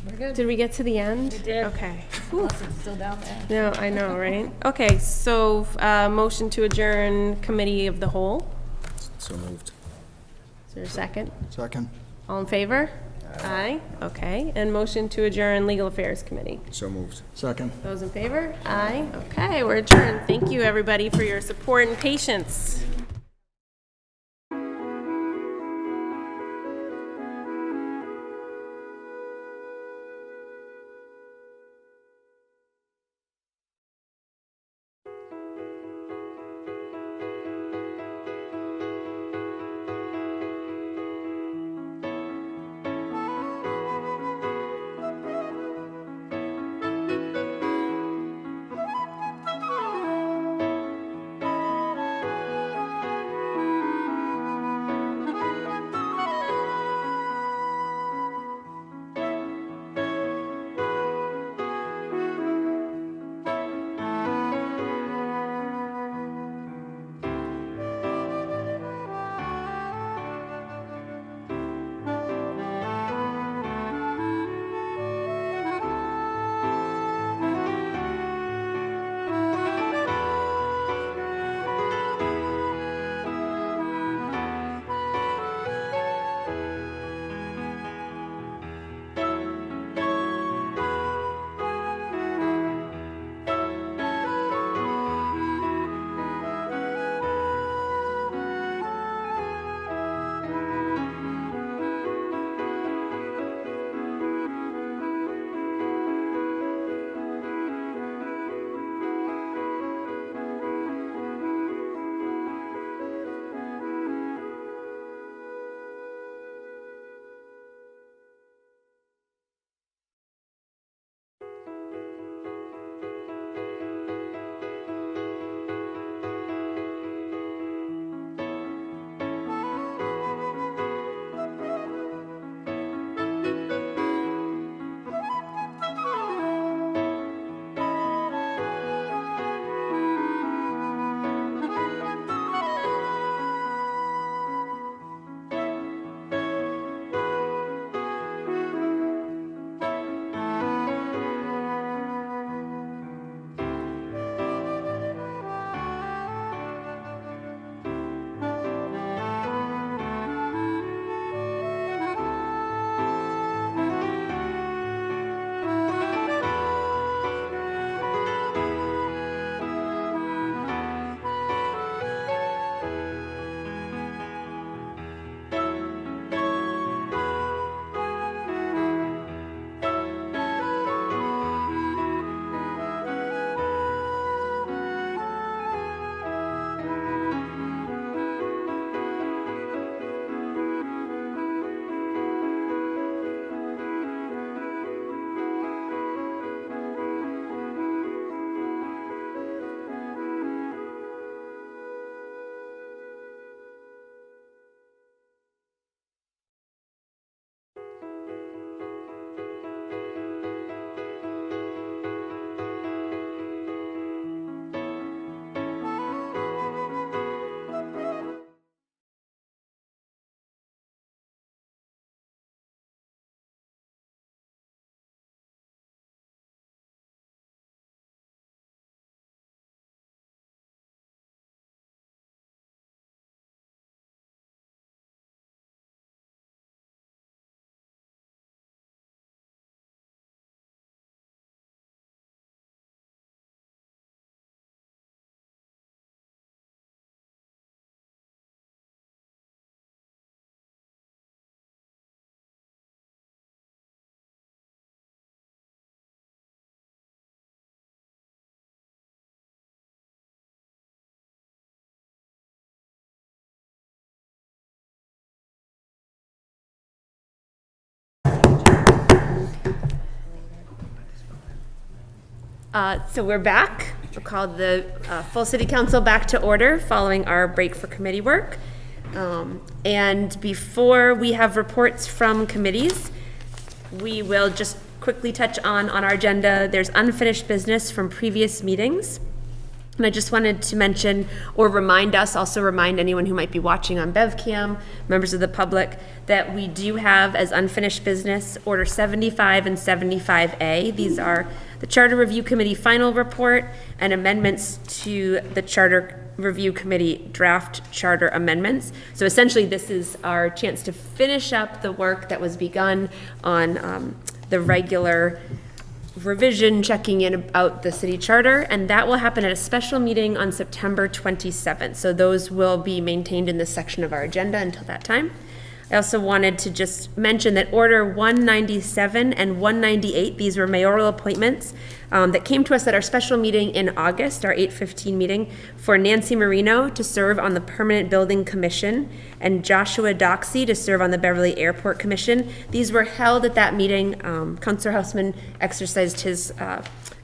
We're good. Did we get to the end? We did. Okay. Unless it's still down there. No, I know, right? Okay, so, motion to adjourn committee of the whole. so moved. Is there a second? Second. All in favor? Aye. Okay, and motion to adjourn legal affairs committee. So moved. Second. Those in favor? Aye. Okay, we're adjourned. Thank you, everybody, for your support and patience. So we're back. We'll call the full city council back to order following our break for committee work. And before we have reports from committees, we will just quickly touch on our agenda. There's unfinished business from previous meetings. And I just wanted to mention or remind us, also remind anyone who might be watching on BevCam, members of the public, that we do have as unfinished business Order 75 and 75A. These are the Charter Review Committee final report and amendments to the Charter Review Committee draft charter amendments. So essentially, this is our chance to finish up the work that was begun on the regular revision, checking in about the city charter, and that will happen at a special meeting on September 27th. So those will be maintained in this section of our agenda until that time. I also wanted to just mention that Order 197 and 198, these were mayoral appointments that came to us at our special meeting in August, our 8:15 meeting, for Nancy Marino to serve on the Permanent Building Commission and Joshua Doxey to serve on the Beverly Airport Commission. These were held at that meeting. Councilor Houseman exercised his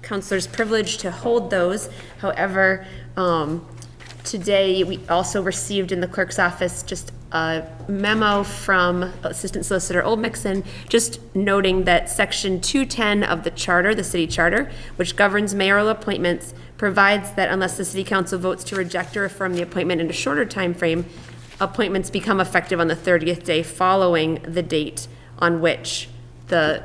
councilor's privilege to hold those. However, today we also received in the clerk's office just a memo from Assistant Solicitor Old Mixon, just noting that Section 210 of the charter, the city charter, which governs mayoral appointments, provides that unless the city council votes to reject or affirm the appointment in a shorter time frame, appointments become effective on the 30th day following the date on which the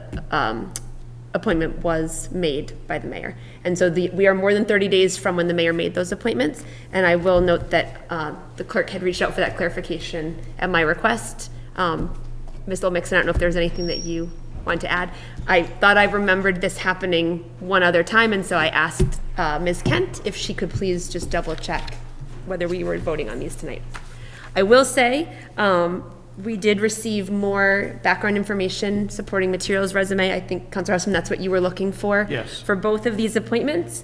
appointment was made by the mayor. And so we are more than 30 days from when the mayor made those appointments. And I will note that the clerk had reached out for that clarification at my request. Ms. Olmixon, I don't know if there's anything that you want to add. I thought I remembered this happening one other time, and so I asked Ms. Kent if she could please just double check whether we were voting on these tonight. I will say, we did receive more background information supporting materials resume. I think, Councilor Houseman, that's what you were looking for. Yes. For both of these appointments.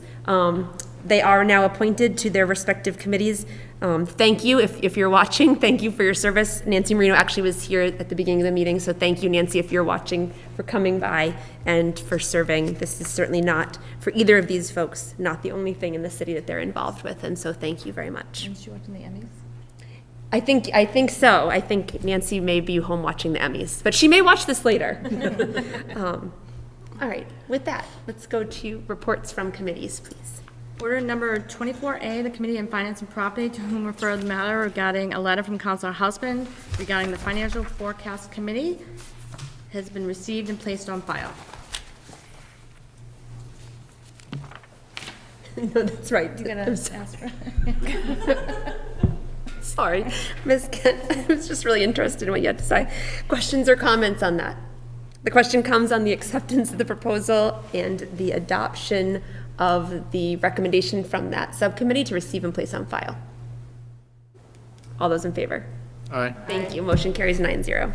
They are now appointed to their respective committees. Thank you, if you're watching, thank you for your service. Nancy Marino actually was here at the beginning of the meeting, so thank you, Nancy, if you're watching, for coming by and for serving. This is certainly not, for either of these folks, not the only thing in the city that they're involved with, and so thank you very much. And she watching the Emmys? I think so. I think Nancy may be home watching the Emmys, but she may watch this later. All right, with that, let's go to reports from committees, please. Order number 24A, the Committee on Finance and Property, to whom referred the matter regarding a letter from Councilor Houseman regarding the Financial Forecast Committee, has been received and placed on file. No, that's right. You're gonna ask for Sorry, Ms. Kent, I was just really interested in what you had to say. Questions or comments on that? The question comes on the acceptance of the proposal and the adoption of the recommendation from that subcommittee to receive and place on file. All those in favor? Aye. Thank you. Motion carries 9-0.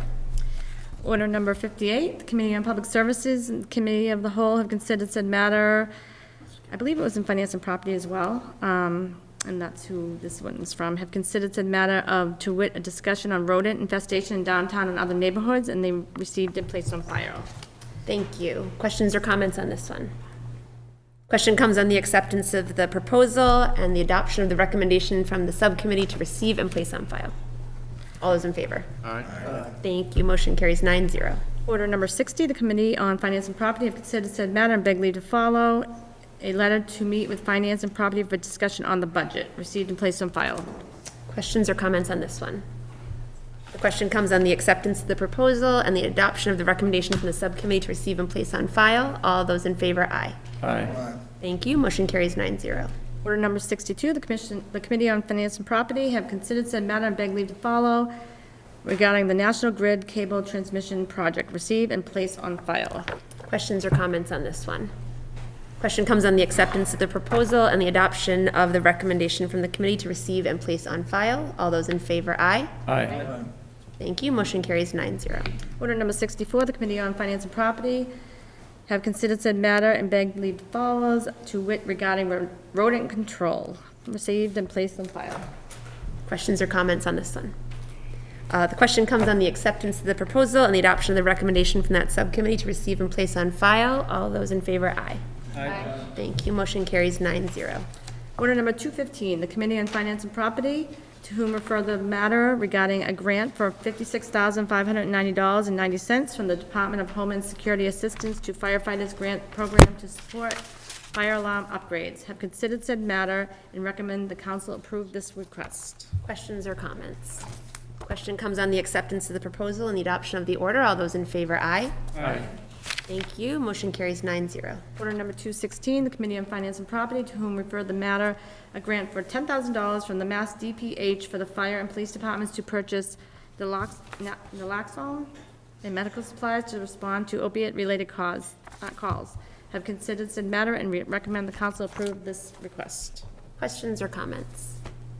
Order number 58, the Committee on Public Services and Committee of the Whole have considered said matter. I believe it was in Finance and Property as well, and that's who this one is from, have considered said matter of, to wit, a discussion on rodent infestation in downtown and other neighborhoods, and they received and placed on file. Thank you. Questions or comments on this one? Question comes on the acceptance of the proposal and the adoption of the recommendation from the subcommittee to receive and place on file. All those in favor? Aye. Thank you. Motion carries 9-0. Order number 60, the Committee on Finance and Property have considered said matter and beg leave to follow. A letter to meet with Finance and Property for discussion on the budget, received and placed on file. Questions or comments on this one? The question comes on the acceptance of the proposal and the adoption of the recommendation from the subcommittee to receive and place on file. All those in favor, aye. Aye. Thank you. Motion carries 9-0. Order number 62, the Committee on Finance and Property have considered said matter and beg leave to follow regarding the National Grid Cable Transmission Project, received and placed on file. Questions or comments on this one? Question comes on the acceptance of the proposal and the adoption of the recommendation from the committee to receive and place on file. All those in favor, aye. Aye. Thank you. Motion carries 9-0. Order number 64, the Committee on Finance and Property have considered said matter and begged leave to follow, to wit, regarding rodent control, received and placed on file. Questions or comments on this one? The question comes on the acceptance of the proposal and the adoption of the recommendation from that subcommittee to receive and place on file. All those in favor, aye. Thank you. Motion carries 9-0. Order number 215, the Committee on Finance and Property, to whom refer the matter regarding a grant for $56,590.90 from the Department of Homeland Security Assistance to Firefighters Grant Program to support fire alarm upgrades, have considered said matter and recommend the council approve this request. Questions or comments? Question comes on the acceptance of the proposal and the adoption of the order. All those in favor, aye. Aye. Thank you. Motion carries 9-0. Order number 216, the Committee on Finance and Property, to whom referred the matter, a grant for $10,000 from the Mass DPH for the fire and police departments to purchase naloxone and medical supplies to respond to opiate-related calls. Have considered said matter and recommend the council approve this request. Questions or comments?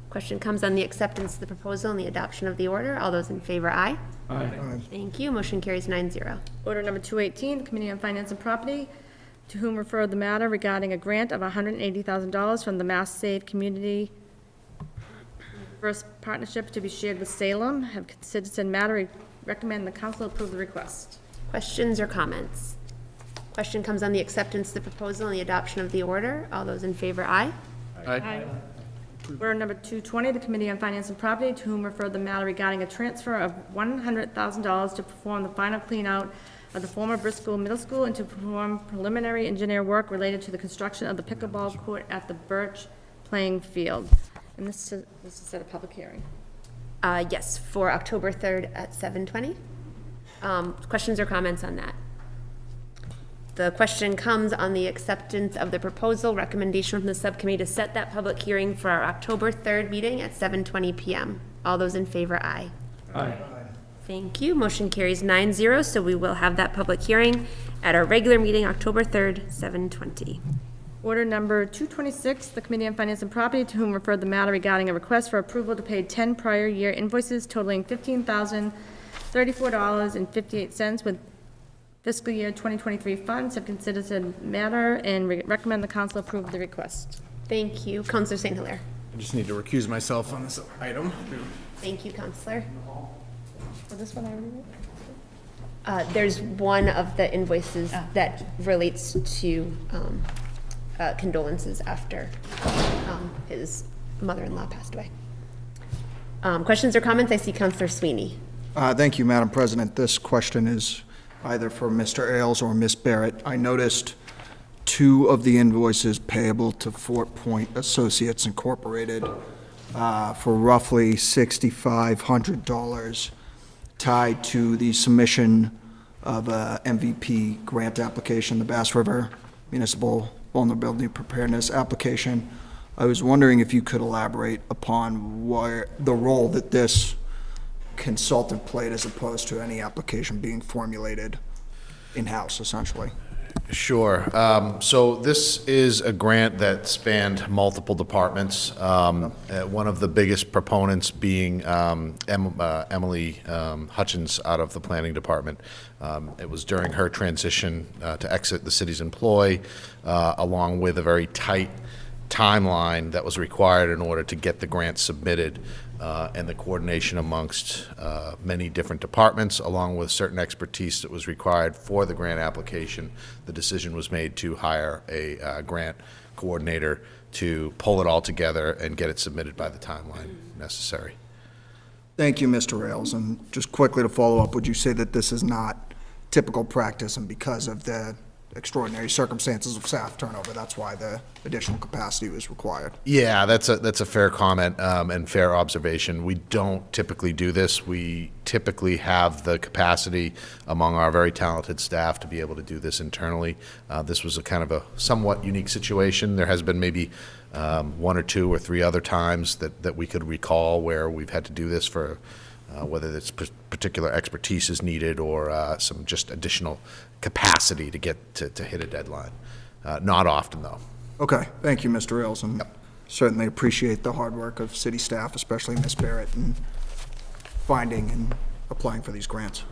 Question comes on the acceptance of the proposal and the adoption of the order. All those in favor, aye. Aye. Thank you. Motion carries 9-0. Order number 218, the Committee on Finance and Property, to whom referred the matter regarding a grant of $180,000 from the Mass Save Community First Partnership to be shared with Salem, have considered said matter, recommend the council approve the request. Questions or comments? Question comes on the acceptance of the proposal and the adoption of the order. All those in favor, aye. Aye. Order number 220, the Committee on Finance and Property, to whom referred the matter regarding a transfer of $100,000 to perform the final clean-out of the former Bristol Middle School and to perform preliminary engineer work related to the construction of the pickleball court at the Birch playing field. And this is at a public hearing. Yes, for October 3rd at 7:20. Questions or comments on that? The question comes on the acceptance of the proposal, recommendation from the subcommittee to set that public hearing for our October 3rd meeting at 7:20 PM. All those in favor, aye. Aye. Thank you. Motion carries 9-0, so we will have that public hearing at our regular meeting, October 3rd, 7:20. Order number 226, the Committee on Finance and Property, to whom referred the matter regarding a request for approval to pay 10 prior year invoices totaling $15,034.58 with fiscal year 2023 funds, have considered said matter and recommend the council approve the request. Thank you. Counselor St. Hilaire. I just need to recuse myself on this item. Thank you, Counselor. Was this one already read? There's one of the invoices that relates to condolences after his mother-in-law passed away. Questions or comments? I see Counselor Sweeney. Thank you, Madam President. This question is either for Mr. Ailes or Ms. Barrett. I noticed two of the invoices payable to Fort Point Associates Incorporated for roughly $6,500 tied to the submission of a MVP grant application, the Bass River Municipal Vulnerability Preparedness Application. I was wondering if you could elaborate upon the role that this consultant played as opposed to any application being formulated in-house, essentially. Sure. So this is a grant that spanned multiple departments. One of the biggest proponents being Emily Hutchins out of the planning department. It was during her transition to exit the city's employ, along with a very tight timeline that was required in order to get the grant submitted, and the coordination amongst many different departments, along with certain expertise that was required for the grant application. The decision was made to hire a grant coordinator to pull it all together and get it submitted by the timeline necessary. Thank you, Mr. Ailes. And just quickly to follow up, would you say that this is not typical practice, and because of the extraordinary circumstances of staff turnover, that's why the additional capacity was required? Yeah, that's a fair comment and fair observation. We don't typically do this. We typically have the capacity among our very talented staff to be able to do this internally. This was a kind of a somewhat unique situation. There has been maybe one or two or three other times that we could recall where we've had to do this for whether it's particular expertise is needed or some just additional capacity to get to hit a deadline. Not often, though. Okay, thank you, Mr. Ailes, and certainly appreciate the hard work of city staff, especially Ms. Barrett, in finding and applying for these grants.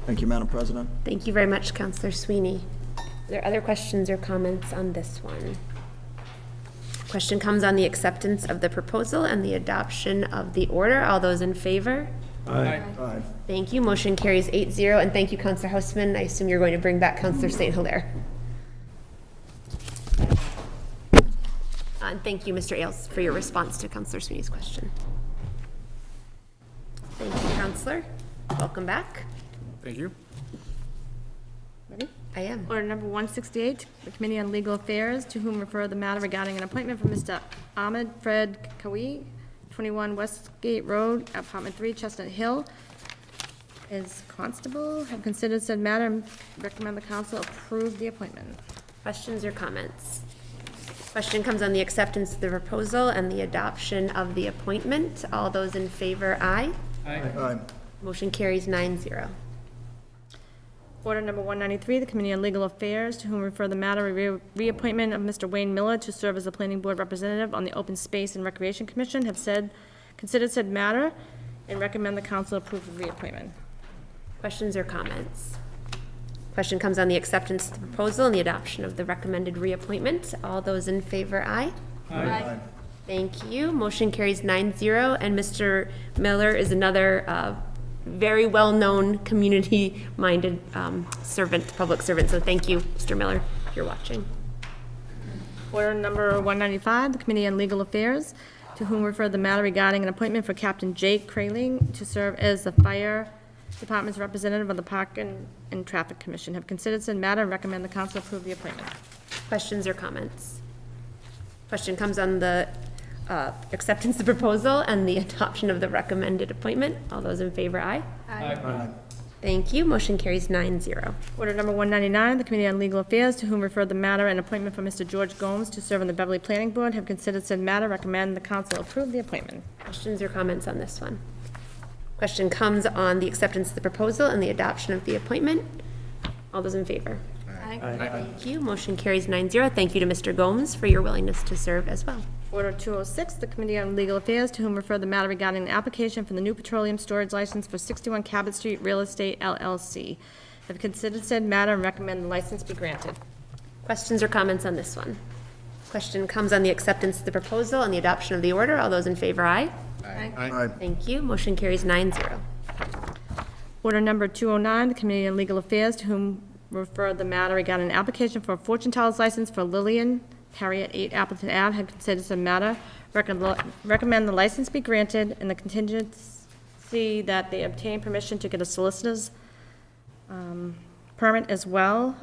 Thank you, Madam President. Thank you very much, Counselor Sweeney. Are there other questions or comments on this one? Question comes on the acceptance of the proposal and the adoption of the order. All those in favor? Aye. Aye. Thank you. Motion carries 8-0. And thank you, Counselor Houseman. I assume you're going to bring back Counselor St. Hilaire. And thank you, Mr. Ailes, for your response to Councillor Sweeney's question. Thank you, Councillor. Welcome back. Thank you. Ready? I am. Order number 168, the Committee on Legal Affairs, to whom refer the matter regarding an appointment for Mr. Ahmed Fred Kawi, 21 Westgate Road, Apartment 3, Chestnut Hill, as constable. Have considered said matter and recommend the council approve the appointment. Questions or comments? Question comes on the acceptance of the proposal and the adoption of the appointment. All those in favor, aye. Aye. Motion carries 9-0. Order number 193, the Committee on Legal Affairs, to whom refer the matter reappointment of Mr. Wayne Miller to serve as the Planning Board Representative on the Open Space and Recreation Commission, have considered said matter and recommend the council approve the reappointment. Questions or comments? Question comes on the acceptance of the proposal and the adoption of the recommended reappointment. All those in favor, aye. Aye. Thank you. Motion carries 9-0, and Mr. Miller is another very well-known, community-minded public servant. So thank you, Mr. Miller, if you're watching. Order number 195, the Committee on Legal Affairs, to whom refer the matter regarding an appointment for Captain Jake Kraling to serve as the Fire Department's representative of the Park and Traffic Commission, have considered said matter and recommend the council approve the appointment. Questions or comments? Question comes on the acceptance of the proposal and the adoption of the recommended appointment. All those in favor, aye. Aye. Thank you. Motion carries 9-0. Order number 199, the Committee on Legal Affairs, to whom referred the matter and appointment for Mr. George Gomes to serve on the Beverly Planning Board, have considered said matter, recommend the council approve the appointment. Questions or comments on this one? Question comes on the acceptance of the proposal and the adoption of the appointment. All those in favor? Aye. Thank you. Motion carries 9-0. Thank you to Mr. Gomes for your willingness to serve as well. Order 206, the Committee on Legal Affairs, to whom refer the matter regarding an application for the new petroleum storage license for 61 Cabot Street Real Estate LLC. Have considered said matter and recommend the license be granted. Questions or comments on this one? Question comes on the acceptance of the proposal and the adoption of the order. All those in favor, aye. Aye. Thank you. Motion carries 9-0. Order number 209, the Committee on Legal Affairs, to whom refer the matter regarding an application for a fortune teller's license for Lillian Harriet 8 Appleton Ave, have considered said matter, recommend the license be granted and the contingency that they obtain permission to get a solicitor's permit as well,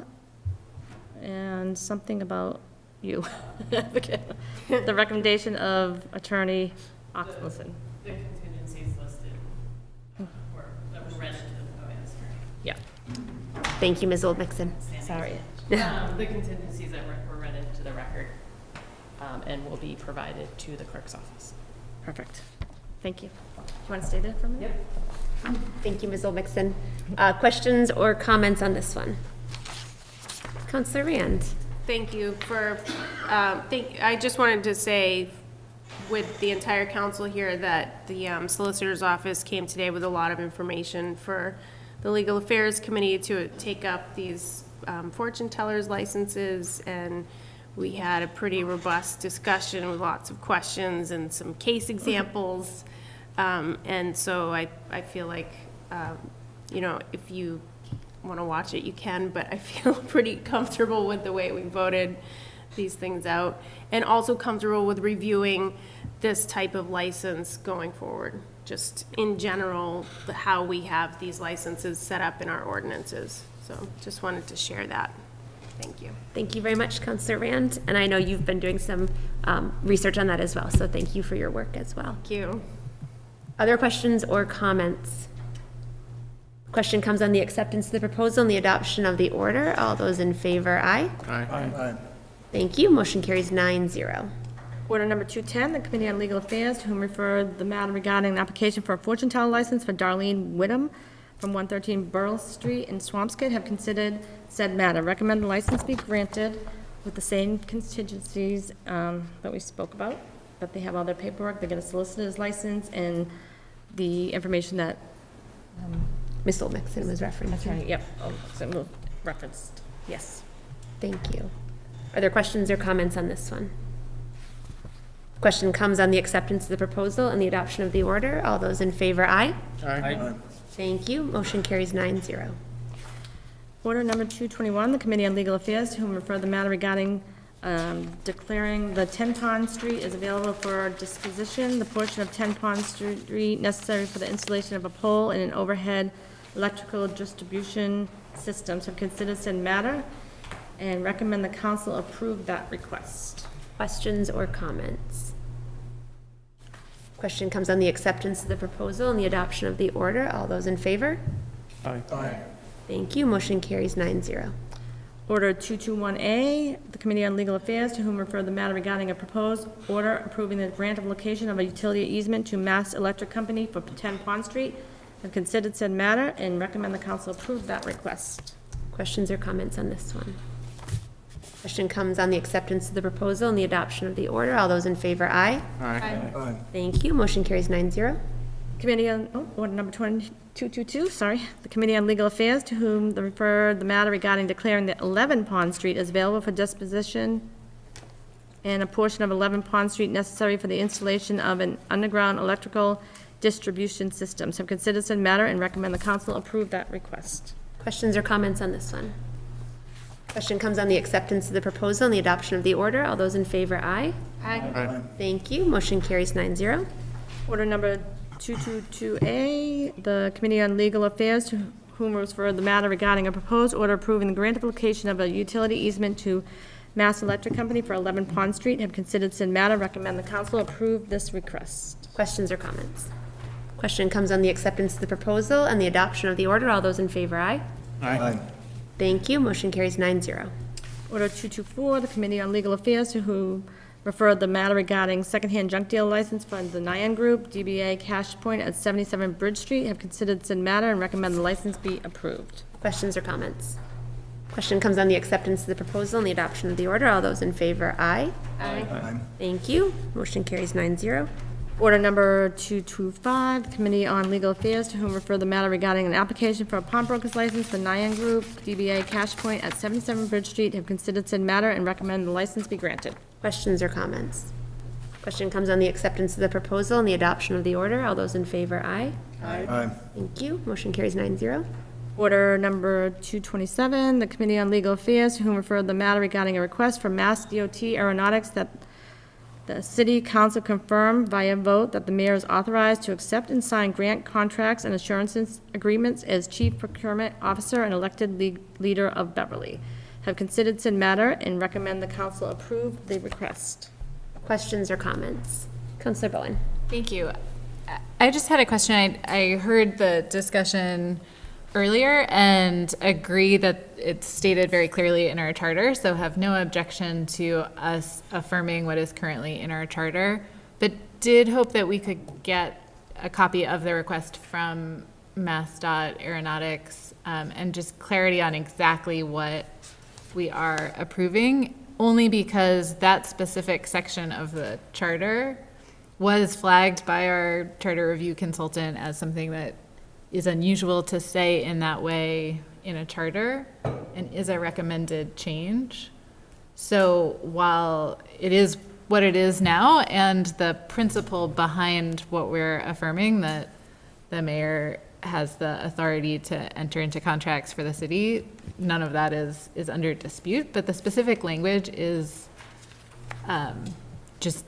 and something about you. The recommendation of Attorney Oxelson. The contingencies listed were read to the Yeah. Thank you, Ms. Oldmixon. Sorry. The contingencies that were read into the record and will be provided to the clerk's office. Perfect. Thank you. Do you want to stay there for a minute? Yep. Thank you, Ms. Oldmixon. Questions or comments on this one? Councillor Rand. Thank you for, I just wanted to say with the entire council here that the solicitor's office came today with a lot of information for the Legal Affairs Committee to take up these fortune tellers licenses, and we had a pretty robust discussion with lots of questions and some case examples. And so I feel like, you know, if you want to watch it, you can, but I feel pretty comfortable with the way we voted these things out, and also comfortable with reviewing this type of license going forward. Just in general, how we have these licenses set up in our ordinances. So just wanted to share that. Thank you. Thank you very much, Councillor Rand. And I know you've been doing some research on that as well, so thank you for your work as well. Thank you. Other questions or comments? Question comes on the acceptance of the proposal and the adoption of the order. All those in favor, aye. Aye. Thank you. Motion carries 9-0. Order number 210, the Committee on Legal Affairs, to whom referred the matter regarding an application for a fortune teller license for Darlene Whittam from 113 Burl Street in Swampscott, have considered said matter. Recommend the license be granted with the same contingencies that we spoke about, that they have all their paperwork, they get a solicitor's license, and the information that Ms. Oldmixon was referencing. Yep, referenced, yes. Thank you. Are there questions or comments on this one? Question comes on the acceptance of the proposal and the adoption of the order. All those in favor, aye. Aye. Thank you. Motion carries 9-0. Order number 221, the Committee on Legal Affairs, to whom refer the matter regarding declaring the 10 Pond Street is available for disposition. The portion of 10 Pond Street necessary for the installation of a pole and an overhead electrical distribution systems have considered said matter and recommend the council approve that request. Questions or comments? Question comes on the acceptance of the proposal and the adoption of the order. All those in favor? Aye. Thank you. Motion carries 9-0. Order 221A, the Committee on Legal Affairs, to whom refer the matter regarding a proposed order approving the grant of location of a utility easement to Mass Electric Company for 10 Pond Street, have considered said matter and recommend the council approve that request. Questions or comments on this one? Question comes on the acceptance of the proposal and the adoption of the order. All those in favor, aye. Aye. Thank you. Motion carries 9-0. Committee on, order number 2222, sorry. The Committee on Legal Affairs, to whom the referred the matter regarding declaring that 11 Pond Street is available for disposition and a portion of 11 Pond Street necessary for the installation of an underground electrical distribution system. Have considered said matter and recommend the council approve that request. Questions or comments on this one? Question comes on the acceptance of the proposal and the adoption of the order. All those in favor, aye. Aye. Thank you. Motion carries 9-0. Order number 222A, the Committee on Legal Affairs, to whom was referred the matter regarding a proposed order approving the grant application of a utility easement to Mass Electric Company for 11 Pond Street, have considered said matter, recommend the council approve this request. Questions or comments? Question comes on the acceptance of the proposal and the adoption of the order. All those in favor, aye. Aye. Thank you. Motion carries 9-0. Order 224, the Committee on Legal Affairs, to whom referred the matter regarding secondhand junk deal license for the Nyan Group, DBA Cash Point at 77 Bridge Street, have considered said matter and recommend the license be approved. Questions or comments? Question comes on the acceptance of the proposal and the adoption of the order. All those in favor, aye. Aye. Thank you. Motion carries 9-0. Order number 225, the Committee on Legal Affairs, to whom refer the matter regarding an application for a pawnbroker's license for Nyan Group, DBA Cash Point at 77 Bridge Street, have considered said matter and recommend the license be granted. Questions or comments? Question comes on the acceptance of the proposal and the adoption of the order. All those in favor, aye. Aye. Thank you. Motion carries 9-0. Order number 227, the Committee on Legal Affairs, to whom referred the matter regarding a request from Mass DOT Aeronautics that the City Council confirm via vote that the mayor is authorized to accept and sign grant contracts and assurances agreements as Chief Procurement Officer and elected leader of Beverly. Have considered said matter and recommend the council approve the request. Questions or comments? Councilor Bowen. Thank you. I just had a question. I heard the discussion earlier and agree that it's stated very clearly in our charter, so have no objection to us affirming what is currently in our charter, but did hope that we could get a copy of the request from MassDOT Aeronautics and just clarity on exactly what we are approving, only because that specific section of the charter was flagged by our charter review consultant as something that is unusual to say in that way in a charter and is a recommended change. So while it is what it is now and the principle behind what we're affirming, that the mayor has the authority to enter into contracts for the city, none of that is under dispute, but the specific language is just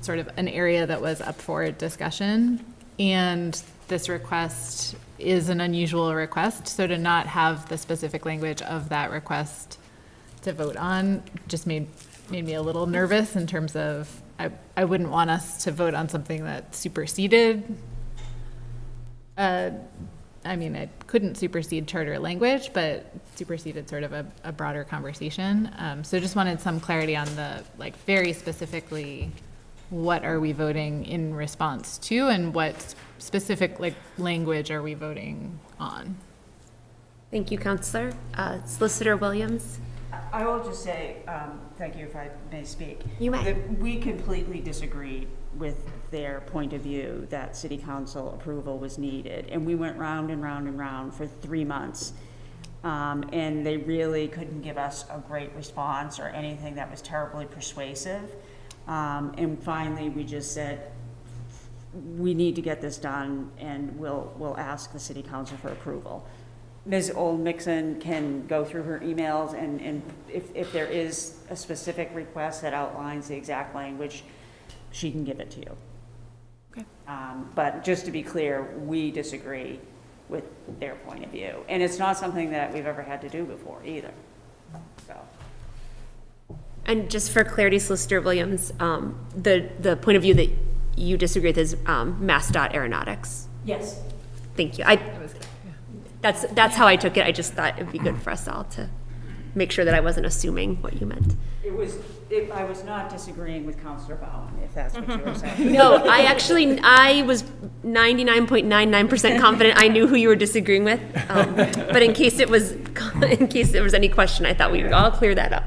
sort of an area that was up for discussion. And this request is an unusual request, so to not have the specific language of that request to vote on just made me a little nervous in terms of I wouldn't want us to vote on something that superseded. I mean, it couldn't supersede charter language, but superseded sort of a broader conversation. So just wanted some clarity on the, like, very specifically, what are we voting in response to and what specific language are we voting on? Thank you, Councillor. Solicitor Williams. I will just say, thank you if I may speak. You may. That we completely disagree with their point of view that city council approval was needed. And we went round and round and round for 3 months. And they really couldn't give us a great response or anything that was terribly persuasive. And finally, we just said, we need to get this done and we'll ask the city council for approval. Ms. Old-Mixon can go through her emails, and if there is a specific request that outlines the exact language, she can give it to you. Okay. But just to be clear, we disagree with their point of view. And it's not something that we've ever had to do before either, so. And just for clarity, Solicitor Williams, the point of view that you disagree with is MassDOT Aeronautics. Yes. Thank you. That's how I took it. I just thought it'd be good for us all to make sure that I wasn't assuming what you meant. I was not disagreeing with Counselor Bowen, if that's what you were saying. No, I was 99.99% confident I knew who you were disagreeing with. But in case there was any question, I thought we would all clear that up.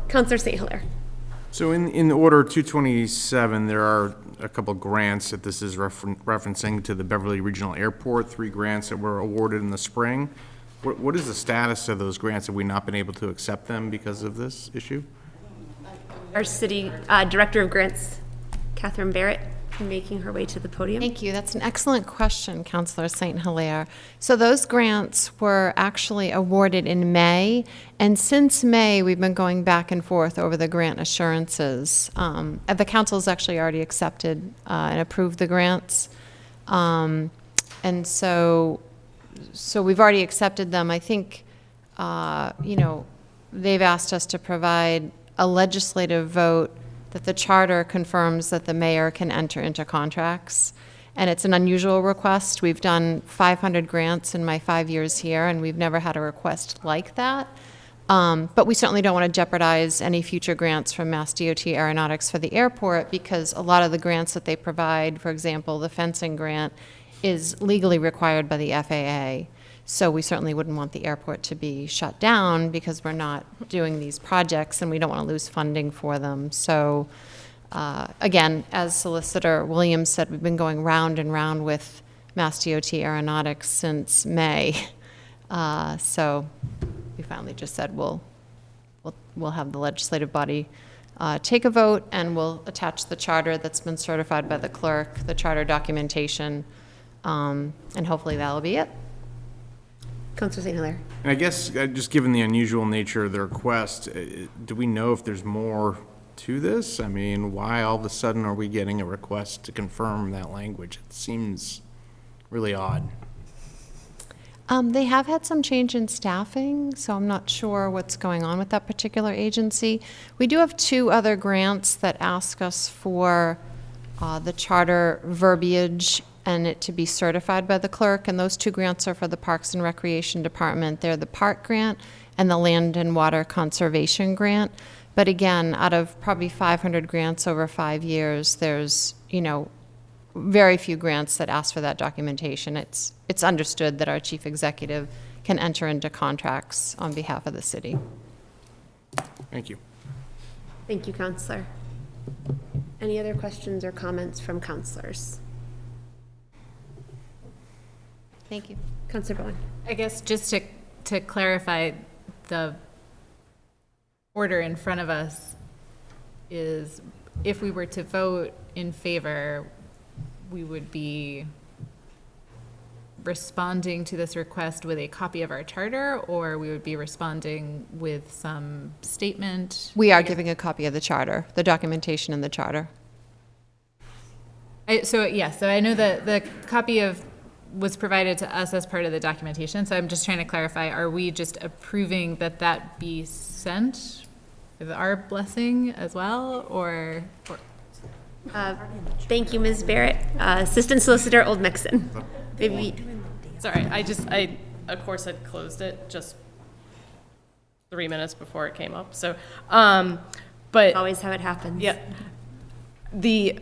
Counselor St. Hilaire. So in order 227, there are a couple grants that this is referencing to the Beverly Regional Airport, 3 grants that were awarded in the spring. What is the status of those grants? Have we not been able to accept them because of this issue? Our city director of grants, Catherine Barrett, making her way to the podium. Thank you. That's an excellent question, Councillor St. Hilaire. So those grants were actually awarded in May, and since May, we've been going back and forth over the grant assurances. The council's actually already accepted and approved the grants. And so we've already accepted them. I think, they've asked us to provide a legislative vote that the charter confirms that the mayor can enter into contracts. And it's an unusual request. We've done 500 grants in my 5 years here, and we've never had a request like that. But we certainly don't want to jeopardize any future grants from Mass DOT Aeronautics for the airport, because a lot of the grants that they provide, for example, the fencing grant, is legally required by the FAA. So we certainly wouldn't want the airport to be shut down because we're not doing these projects and we don't want to lose funding for them. So again, as Solicitor Williams said, we've been going round and round with Mass DOT Aeronautics since May. So we finally just said we'll have the legislative body take a vote, and we'll attach the charter that's been certified by the clerk, the charter documentation, and hopefully that'll be it. Councilor St. Hilaire. And I guess, just given the unusual nature of the request, do we know if there's more to this? I mean, why all of a sudden are we getting a request to confirm that language? It seems really odd. They have had some change in staffing, so I'm not sure what's going on with that particular agency. We do have 2 other grants that ask us for the charter verbiage and it to be certified by the clerk, and those 2 grants are for the Parks and Recreation Department. They're the Park Grant and the Land and Water Conservation Grant. But again, out of probably 500 grants over 5 years, there's, very few grants that ask for that documentation. It's understood that our chief executive can enter into contracts on behalf of the city. Thank you. Thank you, Counselor. Any other questions or comments from counselors? Thank you. Counselor Bowen. I guess just to clarify, the order in front of us is if we were to vote in favor, we would be responding to this request with a copy of our charter, or we would be responding with some statement? We are giving a copy of the charter, the documentation in the charter. So I know that the copy was provided to us as part of the documentation, so I'm just trying to clarify, are we just approving that be sent with our blessing as well, or? Thank you, Ms. Barrett. Assistant Solicitor Old-Mixon. Sorry, I of course had closed it just 3 minutes before it came up, so, but. Always how it happens. Yeah. The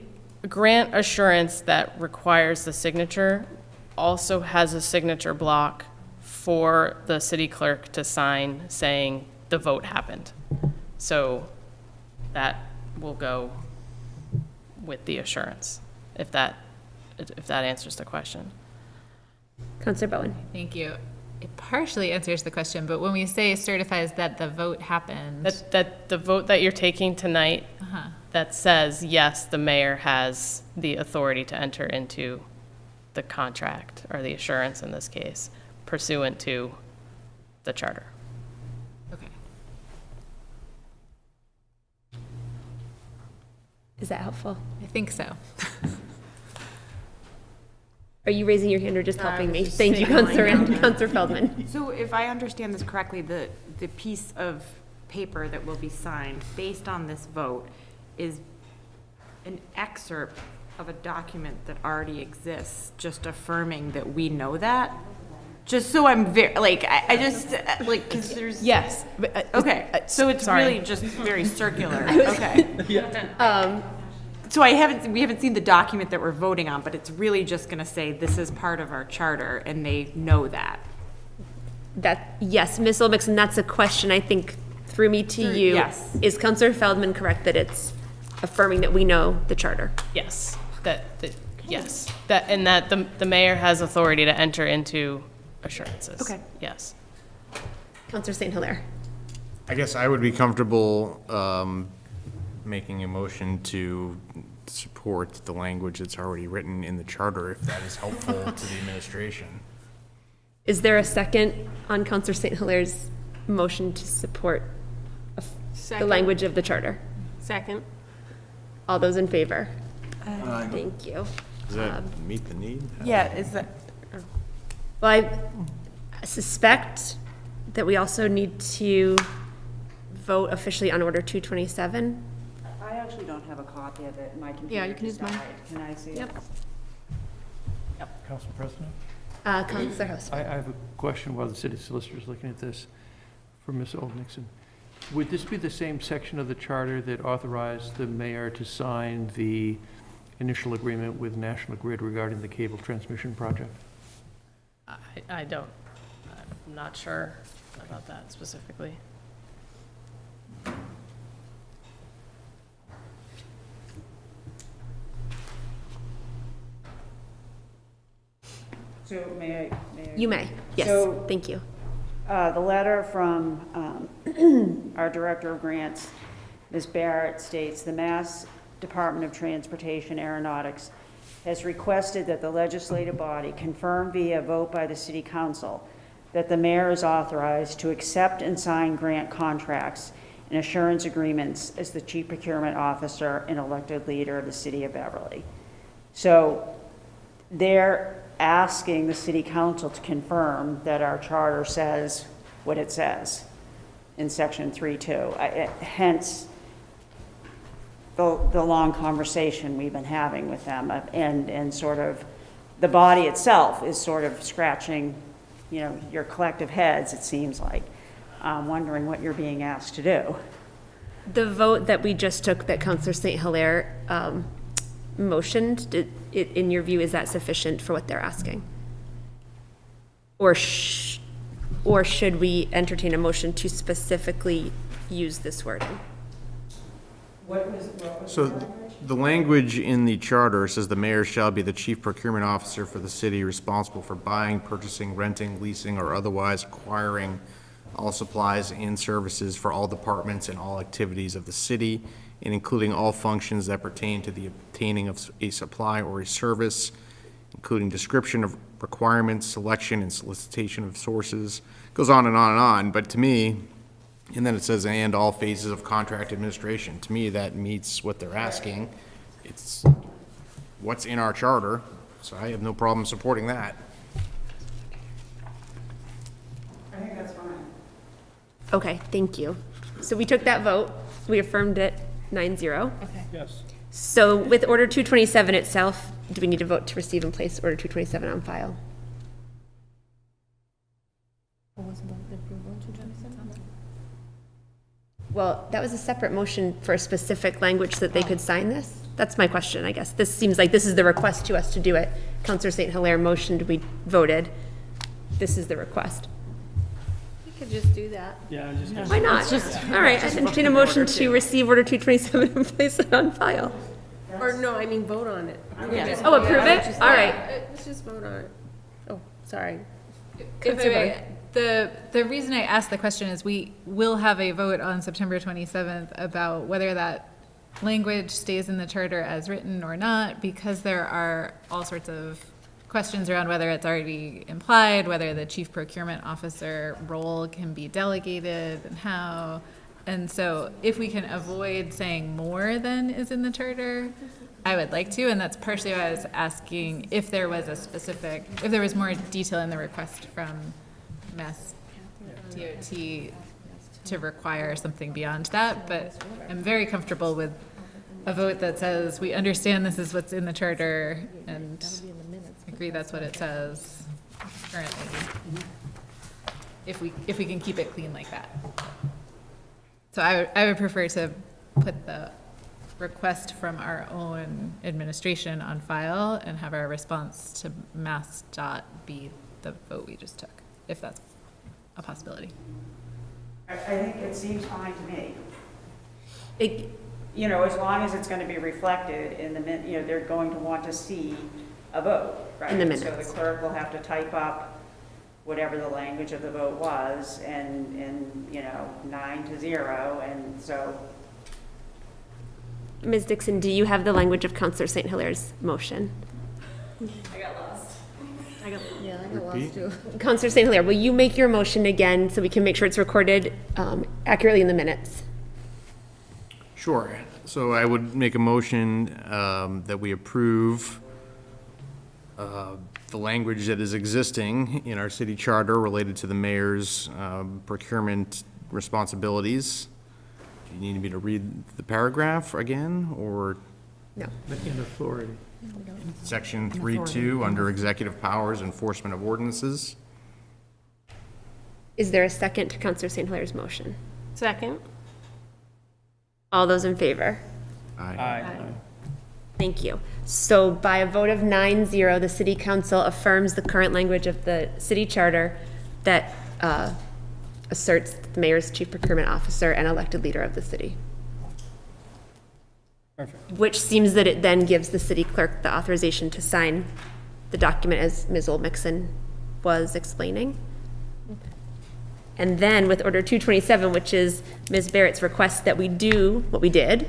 grant assurance that requires the signature also has a signature block for the city clerk to sign saying the vote happened. So that will go with the assurance, if that answers the question. Counselor Bowen. Thank you. It partially answers the question, but when we say certifies that the vote happened. That the vote that you're taking tonight that says, yes, the mayor has the authority to enter into the contract, or the assurance in this case, pursuant to the charter. Okay. Is that helpful? I think so. Are you raising your hand or just No, I helping was me? just Thank you, signaling. Counselor Feldman. So if I understand this correctly, the piece of paper that will be signed based on this vote is an excerpt of a document that already exists, just affirming that we know that? Just so I'm very, like, I just, like, because there's. Yes. Okay, so it's sorry. really just very circular, okay. So we haven't seen the document that we're voting on, but it's really just gonna say this is part of our charter, and they know that. Yes, Ms. Olmix, that's a question I think through me to you. Yes. Is Counselor Feldman correct that it's affirming that we know the charter? Yes, yes, and that the mayor has authority to enter into assurances. Okay. Yes. Counselor St. Hilaire. I guess I would be comfortable making a motion to support the language that's already written in the charter, if that is helpful to the administration. Is there a second on Counselor St. Hilaire's motion to support the Second. language of the charter? Second. All those in favor? Thank you. Does that meet the need? Yeah, is that? Well, I suspect that we also need to vote officially on Order 227. I actually don't have a copy of it. My computer Yeah, you can just use mine. died. Can I see it? Yep. Council President? Counselor Host. I have a question while the city solicitor is looking at this for Ms. Oldnixon. Would this be the same section of the charter that authorized the mayor to sign the initial agreement with National Grid regarding the cable transmission project? I don't, I'm not sure about that specifically. So may I? You may. Yes, So, thank you. The letter from our Director of Grants, Ms. Barrett, states, "The Mass Department of Transportation Aeronautics has requested that the legislative body confirm via vote by the City Council that the mayor is authorized to accept and sign grant contracts and assurance agreements as the Chief Procurement Officer and elected leader of the City of Beverly." So they're asking the City Council to confirm that our charter says what it says in Section 3.2. Hence, the long conversation we've been having with them, and sort of, the body itself is sort of scratching, your collective heads, it seems like, wondering what you're being asked to do. The vote that we just took that Counselor St. Hilaire motioned, in your view, is that sufficient for what they're asking? Or should we entertain a motion to specifically use this wording? So the language in the charter says the mayor shall be the chief procurement officer for the city responsible for buying, purchasing, renting, leasing, or otherwise acquiring all supplies and services for all departments and all activities of the city, and including all functions that pertain to the obtaining of a supply or a service, including description of requirements, selection, and solicitation of sources. Goes on and on and on, but to me, and then it says, and all phases of contract administration. To me, that meets what they're asking. It's what's in our charter, so I have no problem supporting that. I think that's fine. Okay, thank you. So we took that vote, we affirmed it 9-0. Okay. Yes. So with Order 227 itself, do we need to vote to receive and place Order 227 on file? Well, that was a separate motion for a specific language that they could sign this? That's my question, I guess. This seems like this is the request to us to do it. Counselor St. Hilaire motioned, we voted. This is the request. You could just do that. Yeah, I'm just. Why not? All right, I entertain a motion to receive Order 227 and place it on file. Or no, I mean, vote on it. Yeah. Oh, approve it? All right. Let's just vote on it. Oh, sorry. The reason I asked the question is we will have a vote on September 27th about whether that language stays in the charter as written or not, because there are all sorts of questions around whether it's already implied, whether the chief procurement officer role can be delegated and how. And so if we can avoid saying more than is in the charter, I would like to, and that's partially why I was asking if there was if there was more detail in the request from Mass DOT to require something beyond that, but I'm very comfortable with a vote that says, we understand this is what's in the charter, and agree that's what it says currently. If we can keep it clean like that. So I would prefer to put the request from our own administration on file and have our response to MassDOT be the vote we just took, if that's a possibility. I think it seems fine to me. You know, as long as it's going to be reflected in the they're going to want to see a vote, right? In the minutes. So the clerk will have to type up whatever the language of the vote was, and 9-0, and so. Ms. Dixon, do you have the language of Counselor St. Hilaire's motion? I got lost. I got Repeat. lost too. Counselor St. Hilaire, will you make your motion again so we can make sure it's recorded accurately in the minutes? Sure. So I would make a motion that we approve the language that is existing in our city charter related to the mayor's procurement responsibilities. Do you need me to read the paragraph again, or? No. In authority. Section 3.2, under executive powers, enforcement of ordinances. Is there a second to Counselor St. Hilaire's motion? Second. All those in favor? Aye. Thank you. So by a vote of 9-0, the city council affirms the current language of the city charter that asserts the mayor's chief procurement officer and elected leader of the city. Perfect. Which seems that it then gives the city clerk the authorization to sign the document as Ms. Oldmixon was explaining. And then with Order 227, which is Ms. Barrett's request that we do what we did,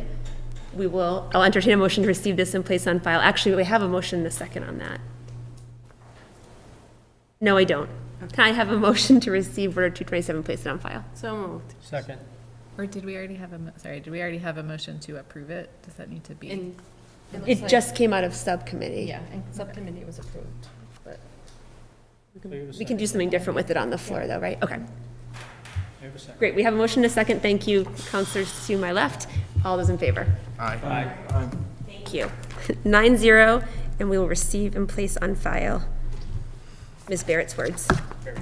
I'll entertain a motion to receive this and place on file. Actually, we have a motion and a second on that. No, I don't. Can I have a motion to receive Order 227, place it on file? So moved. Second. Or did we already have did we already have a motion to approve it? Does that need to be? It just came out of subcommittee. Yeah, and subcommittee was approved, but. We can do something different with it on the floor though, right? Okay. Great, we have a motion and a second. Thank you, counselors to my left. All those in favor? Aye. Thank you. 9-0, and we will receive and place on file Ms. Barrett's words. Very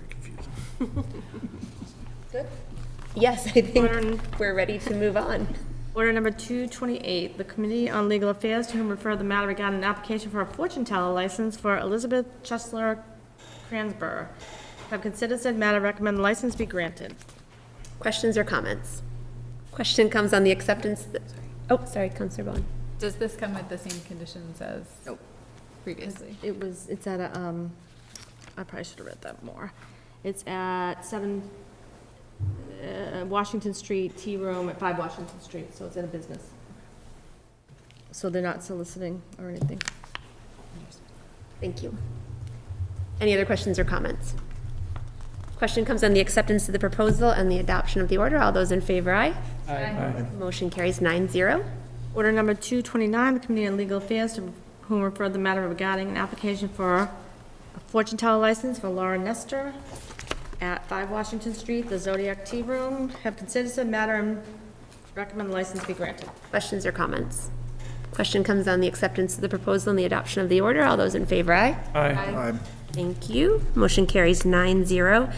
confusing. Good? Yes, I think we're ready to move on. Order number 228, the Committee on Legal Affairs, to whom refer the matter regarding an application for a fortune teller license for Elizabeth Chesler Cransburg. Have considered said matter, recommend the license be granted. Questions or comments? Question comes on the acceptance. Oh, sorry, Counselor Bowen. Does this come with the same conditions as previously? It's at a, I probably should have read that more. It's at 7 Washington Street, Tea Room at 5 Washington Street, so it's in a business. So they're not soliciting or anything. Thank you. Any other questions or comments? Question comes on the acceptance of the proposal and the adoption of the order. All those in favor, aye? Aye. Motion carries 9-0. Order number 229, the Committee on Legal Affairs, to whom referred the matter regarding an application for a fortune teller license for Laura Nestor at 5 Washington Street, the Zodiac Tea Room. Have considered said matter and recommend the license be granted. Questions or comments? Question comes on the acceptance of the proposal and the adoption of the order. All those in favor, aye? Aye. Thank you. Motion carries 9-0.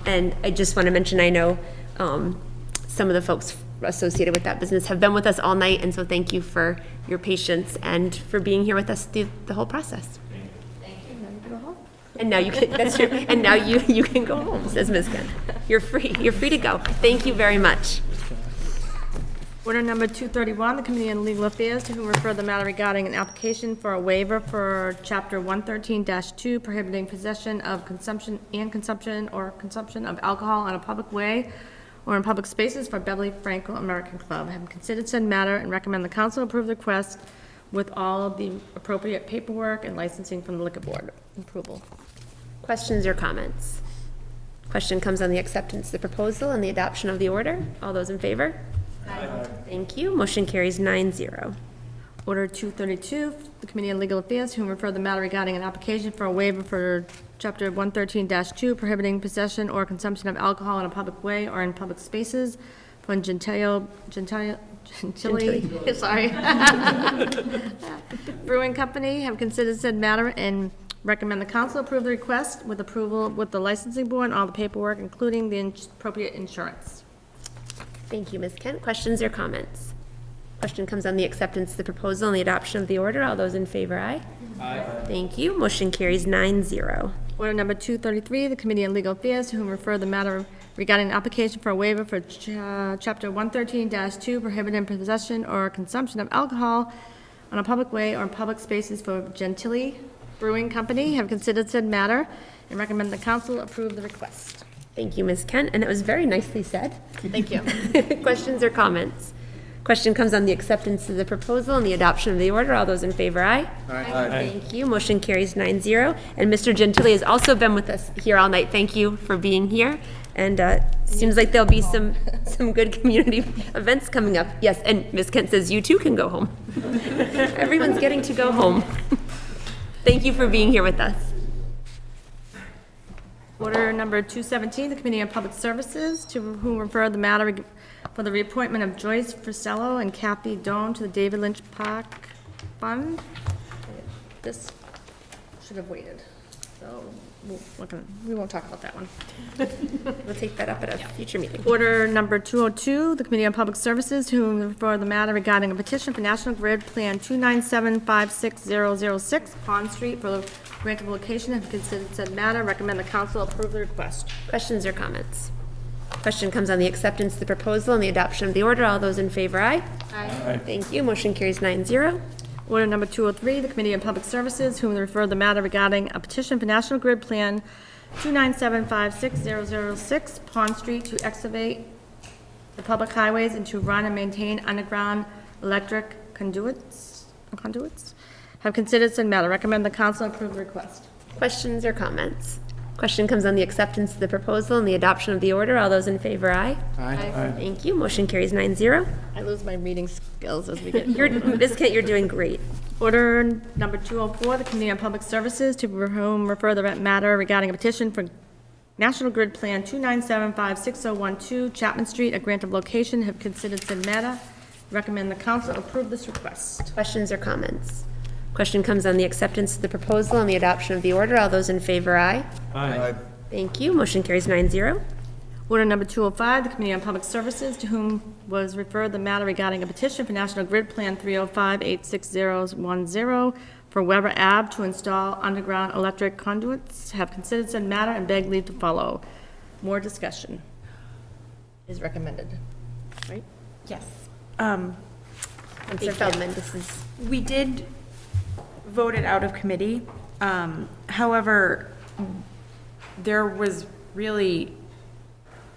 And I just want to mention, I know some of the folks associated with that business have been with us all night, and so thank you for your patience and for being here with us through the whole process. Thank you. Now you can go home. And now you can, that's true, and now you can go home, says Ms. Gunn. You're free to go. Thank you very much. Order number 231, the Committee on Legal Affairs, to whom refer the matter regarding an application for a waiver for Chapter 113-2, prohibiting possession of consumption of alcohol on a public way or in public spaces for Beverly Franco American Club. Have considered said matter and recommend the council approve the request with all of the appropriate paperwork and licensing from the liquor board approval. Questions or comments? Question comes on the acceptance of the proposal and the adoption of the order. All those in favor? Aye. Thank you. Motion carries 9-0. Order 232, the Committee on Legal Affairs, to whom refer the matter regarding an application for a waiver for Chapter 113-2, prohibiting possession or consumption of alcohol in a public way or in public spaces from Gentilly, sorry, Brewing Company, have considered said matter and recommend the council approve the request with approval with the licensing board and all the paperwork, including the appropriate insurance. Thank you, Ms. Kent. Questions or comments? Question comes on the acceptance of the proposal and the adoption of the order. All those in favor, aye. Aye. Thank you. Motion carries 9-0. Order number 233, the Committee on Legal Affairs, to whom refer the matter regarding an application for a waiver for Chapter 113-2, prohibiting possession or consumption of alcohol on a public way or in public spaces for Gentilly Brewing Company, have considered said matter and recommend the council approve the request. Thank you, Ms. Kent, and it was very nicely said. Thank you. Questions or comments? Question comes on the acceptance of the proposal and the adoption of the order. All those in favor, aye. Aye. Thank you. Motion carries 9-0. And Mr. Gentili has also been with us here all night. Thank you for being here. And seems like there'll be some good community events coming up. Yes, and Ms. Kent says you too can go home. Everyone's getting to go home. Thank you for being here with us. Order number 217, the Committee on Public Services, to whom refer the matter for the reappointment of Joyce Frisello and Kathy Doan to the David Lynch Park Fund. This should have waited, so we won't talk about that one. We'll take that up at a future meeting. Order number 202, the Committee on Public Services, to whom refer the matter regarding a petition for National Grid Plan 297-56006 Pond Street for the grant of location, have considered said matter, recommend the council approve the request. Questions or comments? Question comes on the acceptance of the proposal and the adoption of the order. All those in favor, aye. Aye. Thank you. Motion carries 9-0. Order number 203, the Committee on Public Services, whom refer the matter regarding a petition for National Grid Plan 297-56006 Pond Street to excavate the public highways and to run and maintain underground electric conduits, have considered said matter. Recommend the council approve the request. Questions or comments? Question comes on the acceptance of the proposal and the adoption of the order. All those in favor, aye. Aye. Thank you. Motion carries 9-0. I lose my reading skills as we get. Ms. Kent, you're doing great. Order number 204, the Committee on Public Services, to whom refer the matter regarding a petition for National Grid Plan 297-56012 Chapman Street, a grant of location, have considered said matter. Recommend the council approve this request. Questions or comments? Question comes on the acceptance of the proposal and the adoption of the order. All those in favor, aye. Aye. Thank you. Motion carries 9-0. Order number 205, the Committee on Public Services, to whom was referred the matter regarding a petition for National Grid Plan 305-86010 for Weber Ave to install underground electric conduits, have considered said matter and beg leave to follow. More discussion is recommended, right? Yes. Councilor Feldman, this is... We did vote it out of committee. However, there was really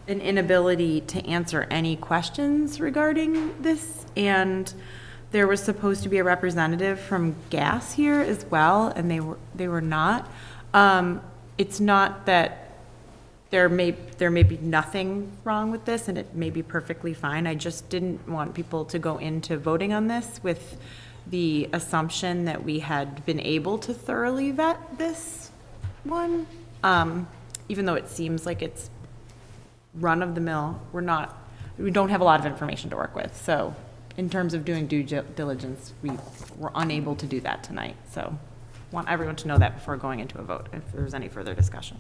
an inability to answer any questions regarding this, and there was supposed to be a representative from gas here as well, and they were not. It's not that there may be nothing wrong with this, and it may be perfectly fine. I just didn't want people to go into voting on this with the assumption that we had been able to thoroughly vet this one. Even though it seems like it's run-of-the-mill, we don't have a lot of information to work with. So in terms of doing due diligence, we were unable to do that tonight. So want everyone to know that before going into a vote, if there's any further discussion.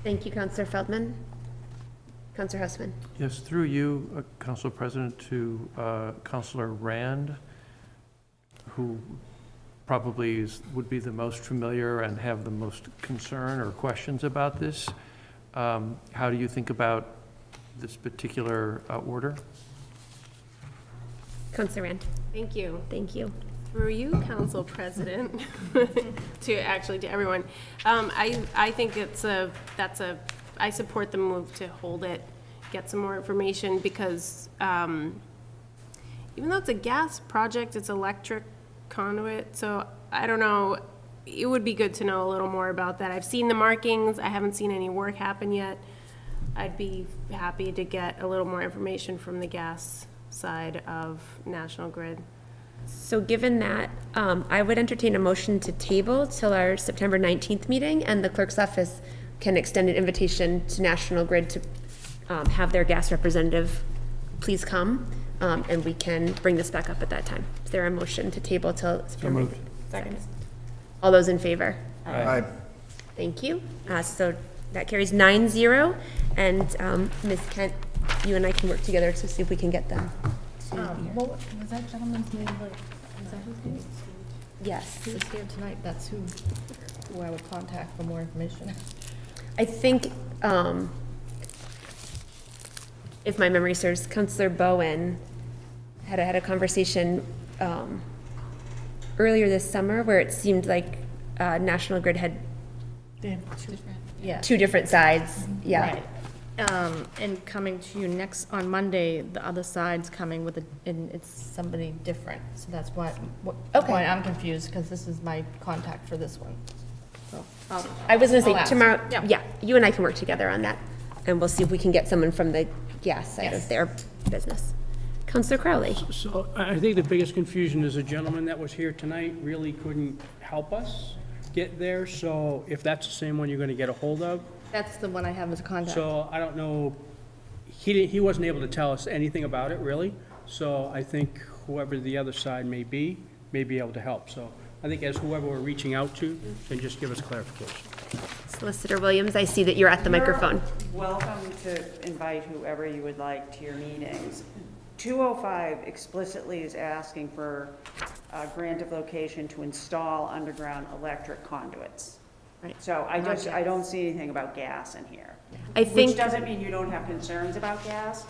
Thank you, Councilor Feldman. Councilor Houseman. Yes, through you, Council President, to Councilor Rand, who probably would be the most familiar and have the most concern or questions about this. How do you think about this particular order? Councilor Rand. Thank you. Thank you. Through you, Council President, to everyone. I think I support the move to hold it, get some more information, because even though it's a gas project, it's electric conduit, so I don't know, it would be good to know a little more about that. I've seen the markings, I haven't seen any work happen yet. I'd be happy to get a little more information from the gas side of National Grid. So given that, I would entertain a motion to table till our September 19th meeting, and the clerk's office can extend an invitation to National Grid to have their gas representative please come, and we can bring this back up at that time. Is there a motion to table till September 19th? Second. All those in favor? Aye. Thank you. So that carries 9-0, and Ms. Kent, you and I can work together to see if we can get them to be here. What was that gentleman's name? Like, is that his name? Yes. He was here tonight. That's who I would contact for more information. I think, if my memory serves, Councillor Bowen had a conversation earlier this summer where it seemed like National Grid had two different sides. Yeah. Right. And coming to you next, on Monday, the other side's coming with and it's somebody different. So that's why I'm confused, because this is my contact for this one. So I was gonna say I'll ask. tomorrow, Yeah. yeah, you and I can work together on that, and we'll see if we can get someone from the gas side of their business. Councillor Crowley. So I think the biggest confusion is the gentleman that was here tonight really couldn't help us get there, so if that's the same one you're gonna get a hold of. That's the one I have as a contact. So I don't know, he wasn't able to tell us anything about it, really, so I think whoever the other side may be able to help, so I think as whoever we're reaching out to, then just give us clarification. Solicitor Williams, I see that you're at the microphone. Welcome to invite whoever you would like to your meetings. 205 explicitly is asking for a grant of location to install underground electric conduits. Right. So I don't see anything about gas in here. I think- Which doesn't mean you don't have concerns about gas.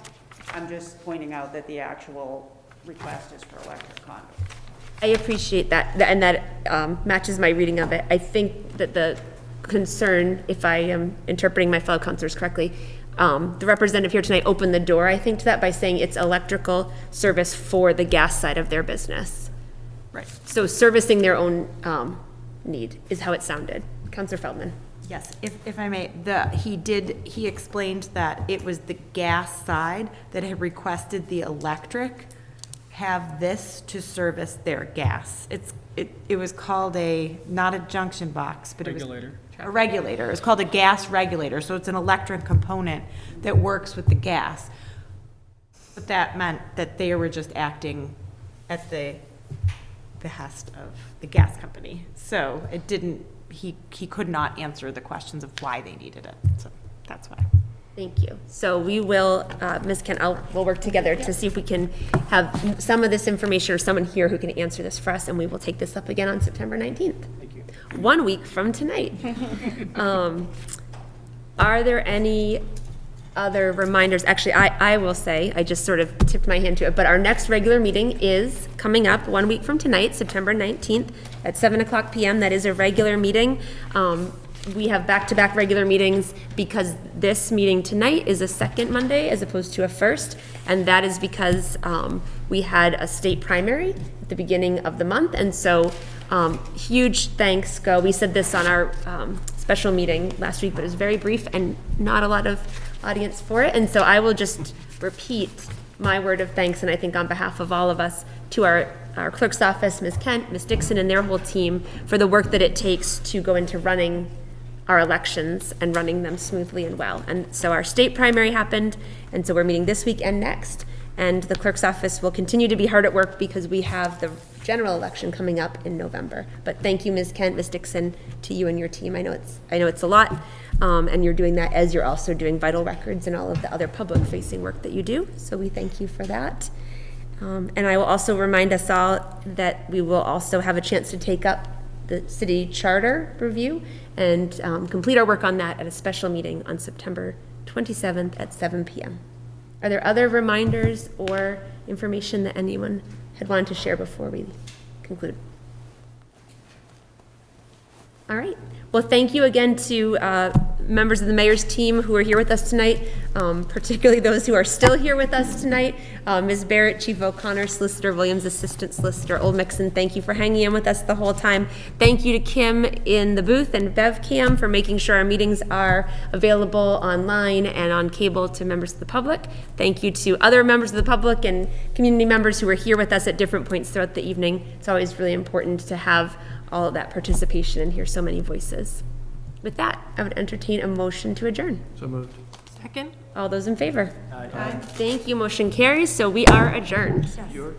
I'm just pointing out that the actual request is for electric conduits. I appreciate that, and that matches my reading of it. I think that the concern, if I am interpreting my fellow councilors correctly, the representative here tonight opened the door, I think, to that by saying it's electrical service for the gas side of their business. Right. So servicing their own need is how it sounded. Councilor Feldman. Yes, if I may, he explained that it was the gas side that had requested the electric have this to service their gas. It was called not a junction box, but it was. Regulator. A regulator. It was called a gas regulator, so it's an electric component that works with the gas. But that meant that they were just acting at the behest of the gas company. So it didn't, he could not answer the questions of why they needed it, so that's why. Thank you. So we will, Ms. Kent, we'll work together to see if we can have some of this information or someone here who can answer this for us, and we will take this up again on September 19th. Thank you. 1 week from tonight. Are there any other reminders? Actually, I will say, I just sort of tipped my hand to it, but our next regular meeting is coming up 1 week from tonight, September 19th at 7:00 p.m. That is a regular meeting. We have back-to-back regular meetings because this meeting tonight is a second Monday as opposed to a first, and that is because we had a state primary at the beginning of the month, and so huge thanks go. We said this on our special meeting last week, but it was very brief and not a lot of audience for it, and so I will just repeat my word of thanks, and I think on behalf of all of us, to our clerk's office, Ms. Kent, Ms. Dixon, and their whole team for the work that it takes to go into running our elections and running them smoothly and well. And so our state primary happened, and so we're meeting this week and next. And the clerk's office will continue to be hard at work because we have the general election coming up in November. But thank you, Ms. Kent, Ms. Dixon, to you and your team. I know it's a lot, and you're doing that as you're also doing vital records and all of the other public-facing work that you do. So we thank you for that. And I will also remind us all that we will also have a chance to take up the city charter review and complete our work on that at a special meeting on September 27th at 7 p.m. Are there other reminders or information that anyone had wanted to share before we conclude? All right. Well, thank you again to members of the mayor's team who are here with us tonight, particularly those who are still here with us tonight. Ms. Barrett, Chief O'Connor, Solicitor Williams, Assistant Solicitor Old Mixon, thank you for hanging in with us the whole time. Thank you to Kim in the booth and BevCam for making sure our meetings are available online and on cable to members of the public. Thank you to other members of the public and community members who are here with us at different points throughout the evening. It's always really important to have all of that participation and hear so many voices. With that, I would entertain a motion to adjourn. So moved. Second? All those in favor? Aye. Thank you. Motion carries. So we are adjourned. Your